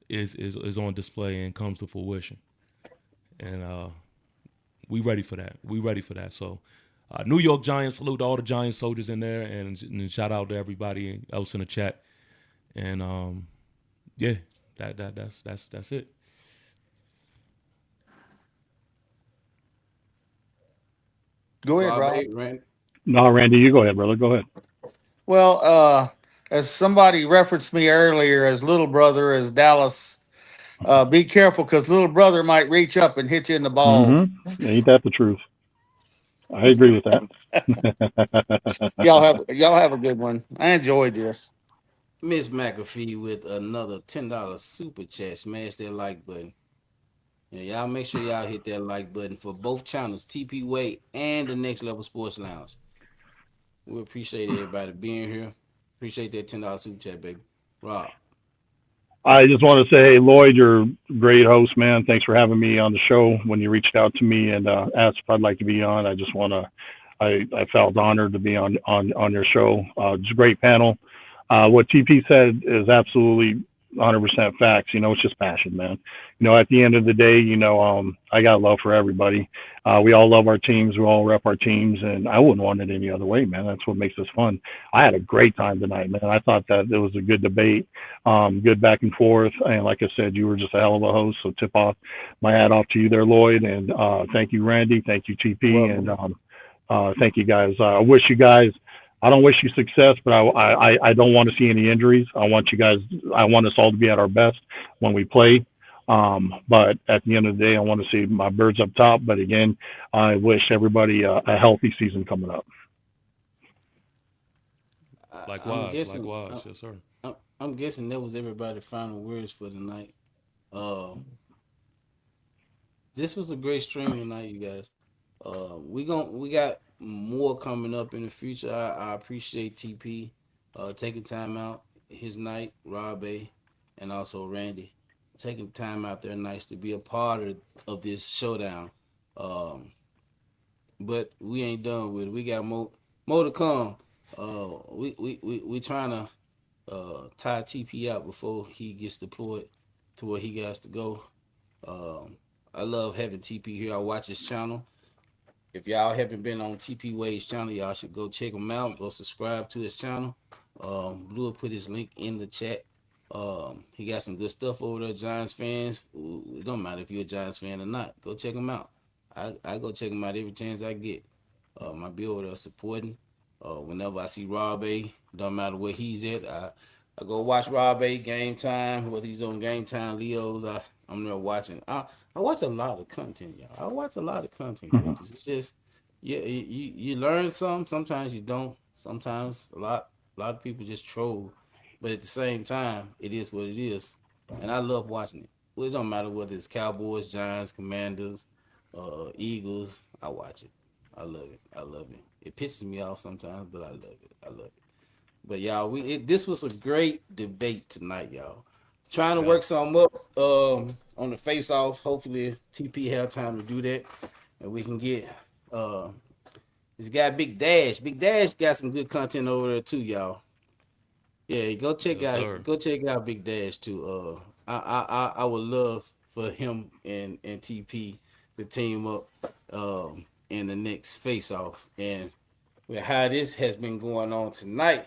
is on display and comes to fruition. And we ready for that. We ready for that. So, New York Giants, salute to all the Giant soldiers in there, and shout out to everybody else in the chat. And yeah, that's it. Go ahead, Rob Rob. A. Rand. No, Randy, you go ahead, brother. Go ahead. Well, as somebody referenced me earlier as little brother, as Dallas, be careful because little brother might reach up and hit you in the balls. Mm-hmm. Ain't that the truth? I agree with that. Y'all have a good one. I enjoyed this. Miss McAfee with another $10 super chat. Smash that like button. Yeah, y'all make sure y'all hit that like button for both channels, TPWAY and the Next Level Sports Lounge. We appreciate everybody being here. Appreciate that $10 super chat, baby. Rob. I just want to say, hey, Lloyd, you're a great host, man. Thanks for having me on the show. When you reached out to me and asked if I'd like to be on, I just want to, I felt honored to be on your show. It's a great panel. What TP said is absolutely 100% facts. It's just passion, man. At the end of the day, I got love for everybody. We all love our teams. We all rep our teams, and I wouldn't want it any other way, man. That's what makes this fun. I had a great time tonight, man. I thought that it was a good debate, good back and forth. And like I said, you were just a hell of a host. So tip off my hat off to you there, Lloyd. And thank you, Randy. Thank you, You're TP. And welcome. thank you guys. I wish you guys. I don't wish you success, but I don't want to see any injuries. I want you guys. I want us all to be at our best when we play. But at the end of the day, I want to see my birds up top. But again, I wish everybody a healthy season coming up. I'm Likewise, guessing. likewise, yes sir. I'm guessing that was everybody's final words for the night. Uh, this was a great stream tonight, you guys. We got more coming up in the future. I appreciate TP taking time out his night, Rob A, and also Randy taking time out their nights to be a part of this showdown. Um, but we ain't done with it. We got more to come. We trying to tie TP out before he gets deployed to where he has to go. Um, I love having TP here. I watch his channel. If y'all haven't been on TP Wade's channel, y'all should go check him out. Go subscribe to his channel. Blue will put his link in the chat. He got some good stuff over there. Giants fans, it don't matter if you're a Giants fan or not. Go check him out. I go check him out every chance I get. I be over there supporting. Whenever I see Rob A, don't matter where he's at, I go watch Rob A game time. Whether he's on game time, Leo's, I'm there watching. I watch a lot of content, y'all. I watch a lot of content creators. It's just Yeah, you learn some. Sometimes you don't. Sometimes a lot of people just troll, but at the same time, it is what it is, and I love watching it. Well, it don't matter whether it's Cowboys, Giants, Commanders, Eagles. I watch it. I love it. I love it. It pisses me off sometimes, but I love it. I love it. But y'all, this was a great debate tonight, y'all. Trying to Yeah. work something up on the face off. Hopefully, TP have time to do that, and we can get uh this guy Big Dash. Big Dash got some good content over there too, y'all. Yeah, Yes, sir. go check out Big Dash too. I would love for him and TP to team up in the next face off. And with how this has been going on tonight,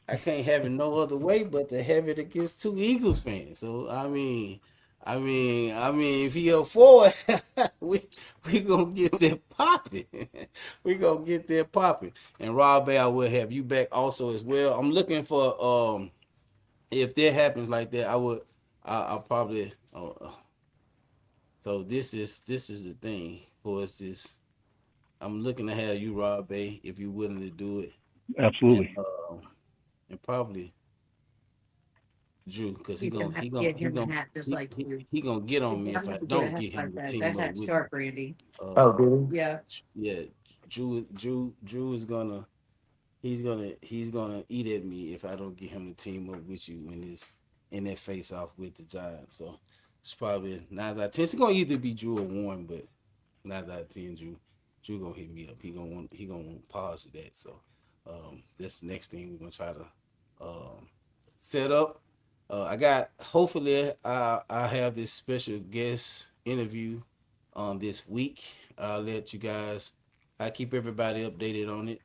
I can't have it no other way but to have it against two Eagles fans. So if he up for it, we gonna get that popping. We gonna get that popping. And Rob, I will have you back also as well. I'm looking for if that happens like that, I'll probably so this is the thing for us is I'm looking to have you, Rob, if you're willing to do it, Absolutely. and probably Drew, because He's gonna have to get him a hat just like you. he gonna get on me He's if gonna I have to get a don't hat get him like to that. team That up hat's with sharp, Randy. uh, did Yeah. yeah, Drew is gonna he's gonna eat at me if I don't get him to team up with you in that face off with the Giants. So it's probably 9 out of 10. It's gonna either be Drew or Warren, but 9 out of 10, Drew gonna hit me up. He gonna want pause to that. So that's the next thing we're gonna try to set up. I got hopefully I have this special guest interview on this week. I'll let you guys. I keep everybody updated on it.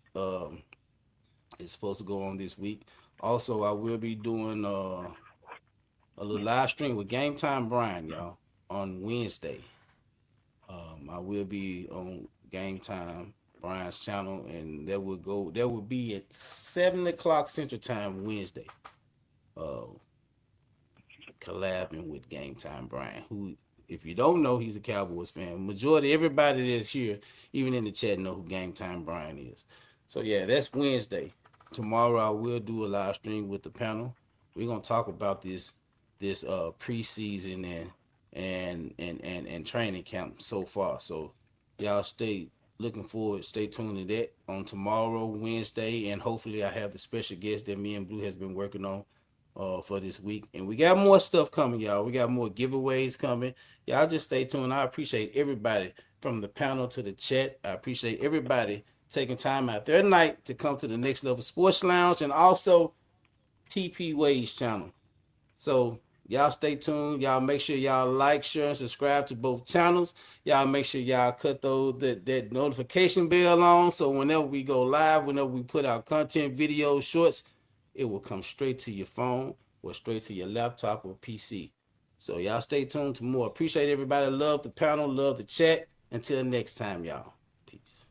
It's supposed to go on this week. Also, I will be doing a little live stream with Game Time Brian, y'all, on Wednesday. I will be on Game Time Brian's channel, and that will be at 7 o'clock Central Time Wednesday. Collabing with Game Time Brian, who, if you don't know, he's a Cowboys fan. Majority everybody that's here, even in the chat, know who Game Time Brian is. So yeah, that's Wednesday. Tomorrow I will do a live stream with the panel. We're gonna talk about this preseason and training camp so far. So y'all stay tuned to that on tomorrow, Wednesday, and hopefully I have the special guest that me and Blue has been working on for this week. And we got more stuff coming, y'all. We got more giveaways coming. Y'all just stay tuned. I appreciate everybody from the panel to the chat. I appreciate everybody taking time out their night to come to the Next Level Sports Lounge and also TPWAY's channel. So y'all stay tuned. Y'all make sure y'all like, share, and subscribe to both channels. Y'all make sure y'all cut that notification bell on, so whenever we go live, whenever we put out content, videos, shorts, it will come straight to your phone or straight to your laptop or PC. So y'all stay tuned to more. Appreciate everybody. Love the panel. Love the chat. Until next time, y'all. Peace.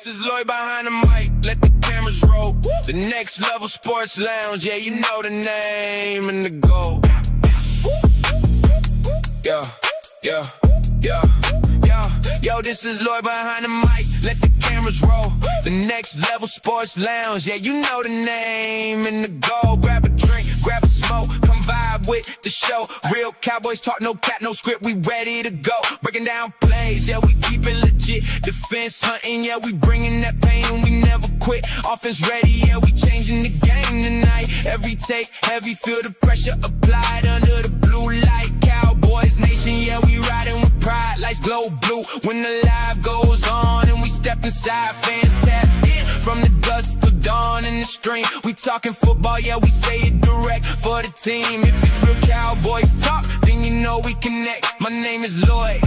This is Lloyd behind the mic, let the cameras roll. The Next Level Sports Lounge, yeah, you know the name and the goal. Yeah, yeah, yeah, yeah. Yo, this is Lloyd behind the mic, let the cameras roll. The Next Level Sports Lounge, yeah, you know the name and the goal. Grab a drink, grab a smoke, come vibe with the show. Real Cowboys talk, no cat, no script, we ready to go. Breaking down plays, yeah, we keep it legit. Defense hunting, yeah, we bringing that pain and we never quit. Offense ready, yeah, we changing the game tonight. Every take, heavy, feel the pressure applied under the blue light. Cowboys Nation, yeah, we riding with pride. Lights glow blue when the live goes on and we step inside. Fans tap in from the dusk till dawn in the stream. We talking football, yeah, we say it direct for the team. If it's real Cowboys talk, then you know we connect. My name is Lloyd.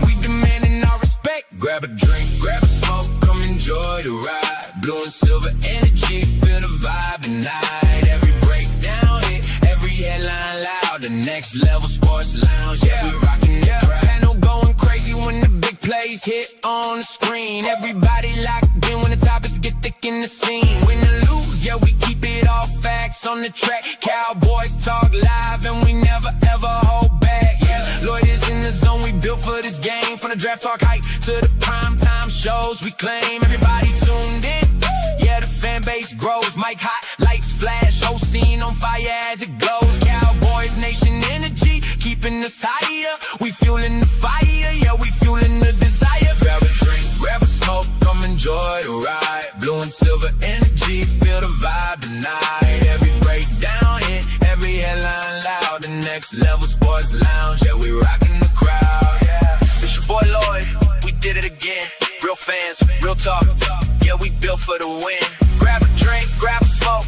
We demanding our respect. Grab a drink, grab a smoke, come enjoy the ride. Blue and silver energy, feel the vibe tonight. Every breakdown hit, every headline loud. The Next Level Sports Lounge, yeah, we rocking the crowd. Panel going crazy when the big plays hit on the screen. Everybody locked in when the topics get thick in the scene. Win or lose, yeah, we keep it all facts on the track. Cowboys talk live and we never ever hold back. Yeah, Lloyd is in the zone, we built for this game. From the draft talk hype to the prime time shows. We claim everybody tuned in. Yeah, the fan base grows. Mic hot, lights flash, whole scene on fire as it glows. Cowboys Nation energy, keeping us higher. We fueling the fire, yeah, we fueling the desire. Grab a drink, grab a smoke, come enjoy the ride. Blue and silver energy, feel the vibe tonight. Every breakdown hit, every headline loud. The next level sports lounge, yeah, we rocking the crowd. Yeah, it's your boy Lloyd, we did it again. Real fans, real talk, yeah, we built for the win. Grab a drink, grab a smoke.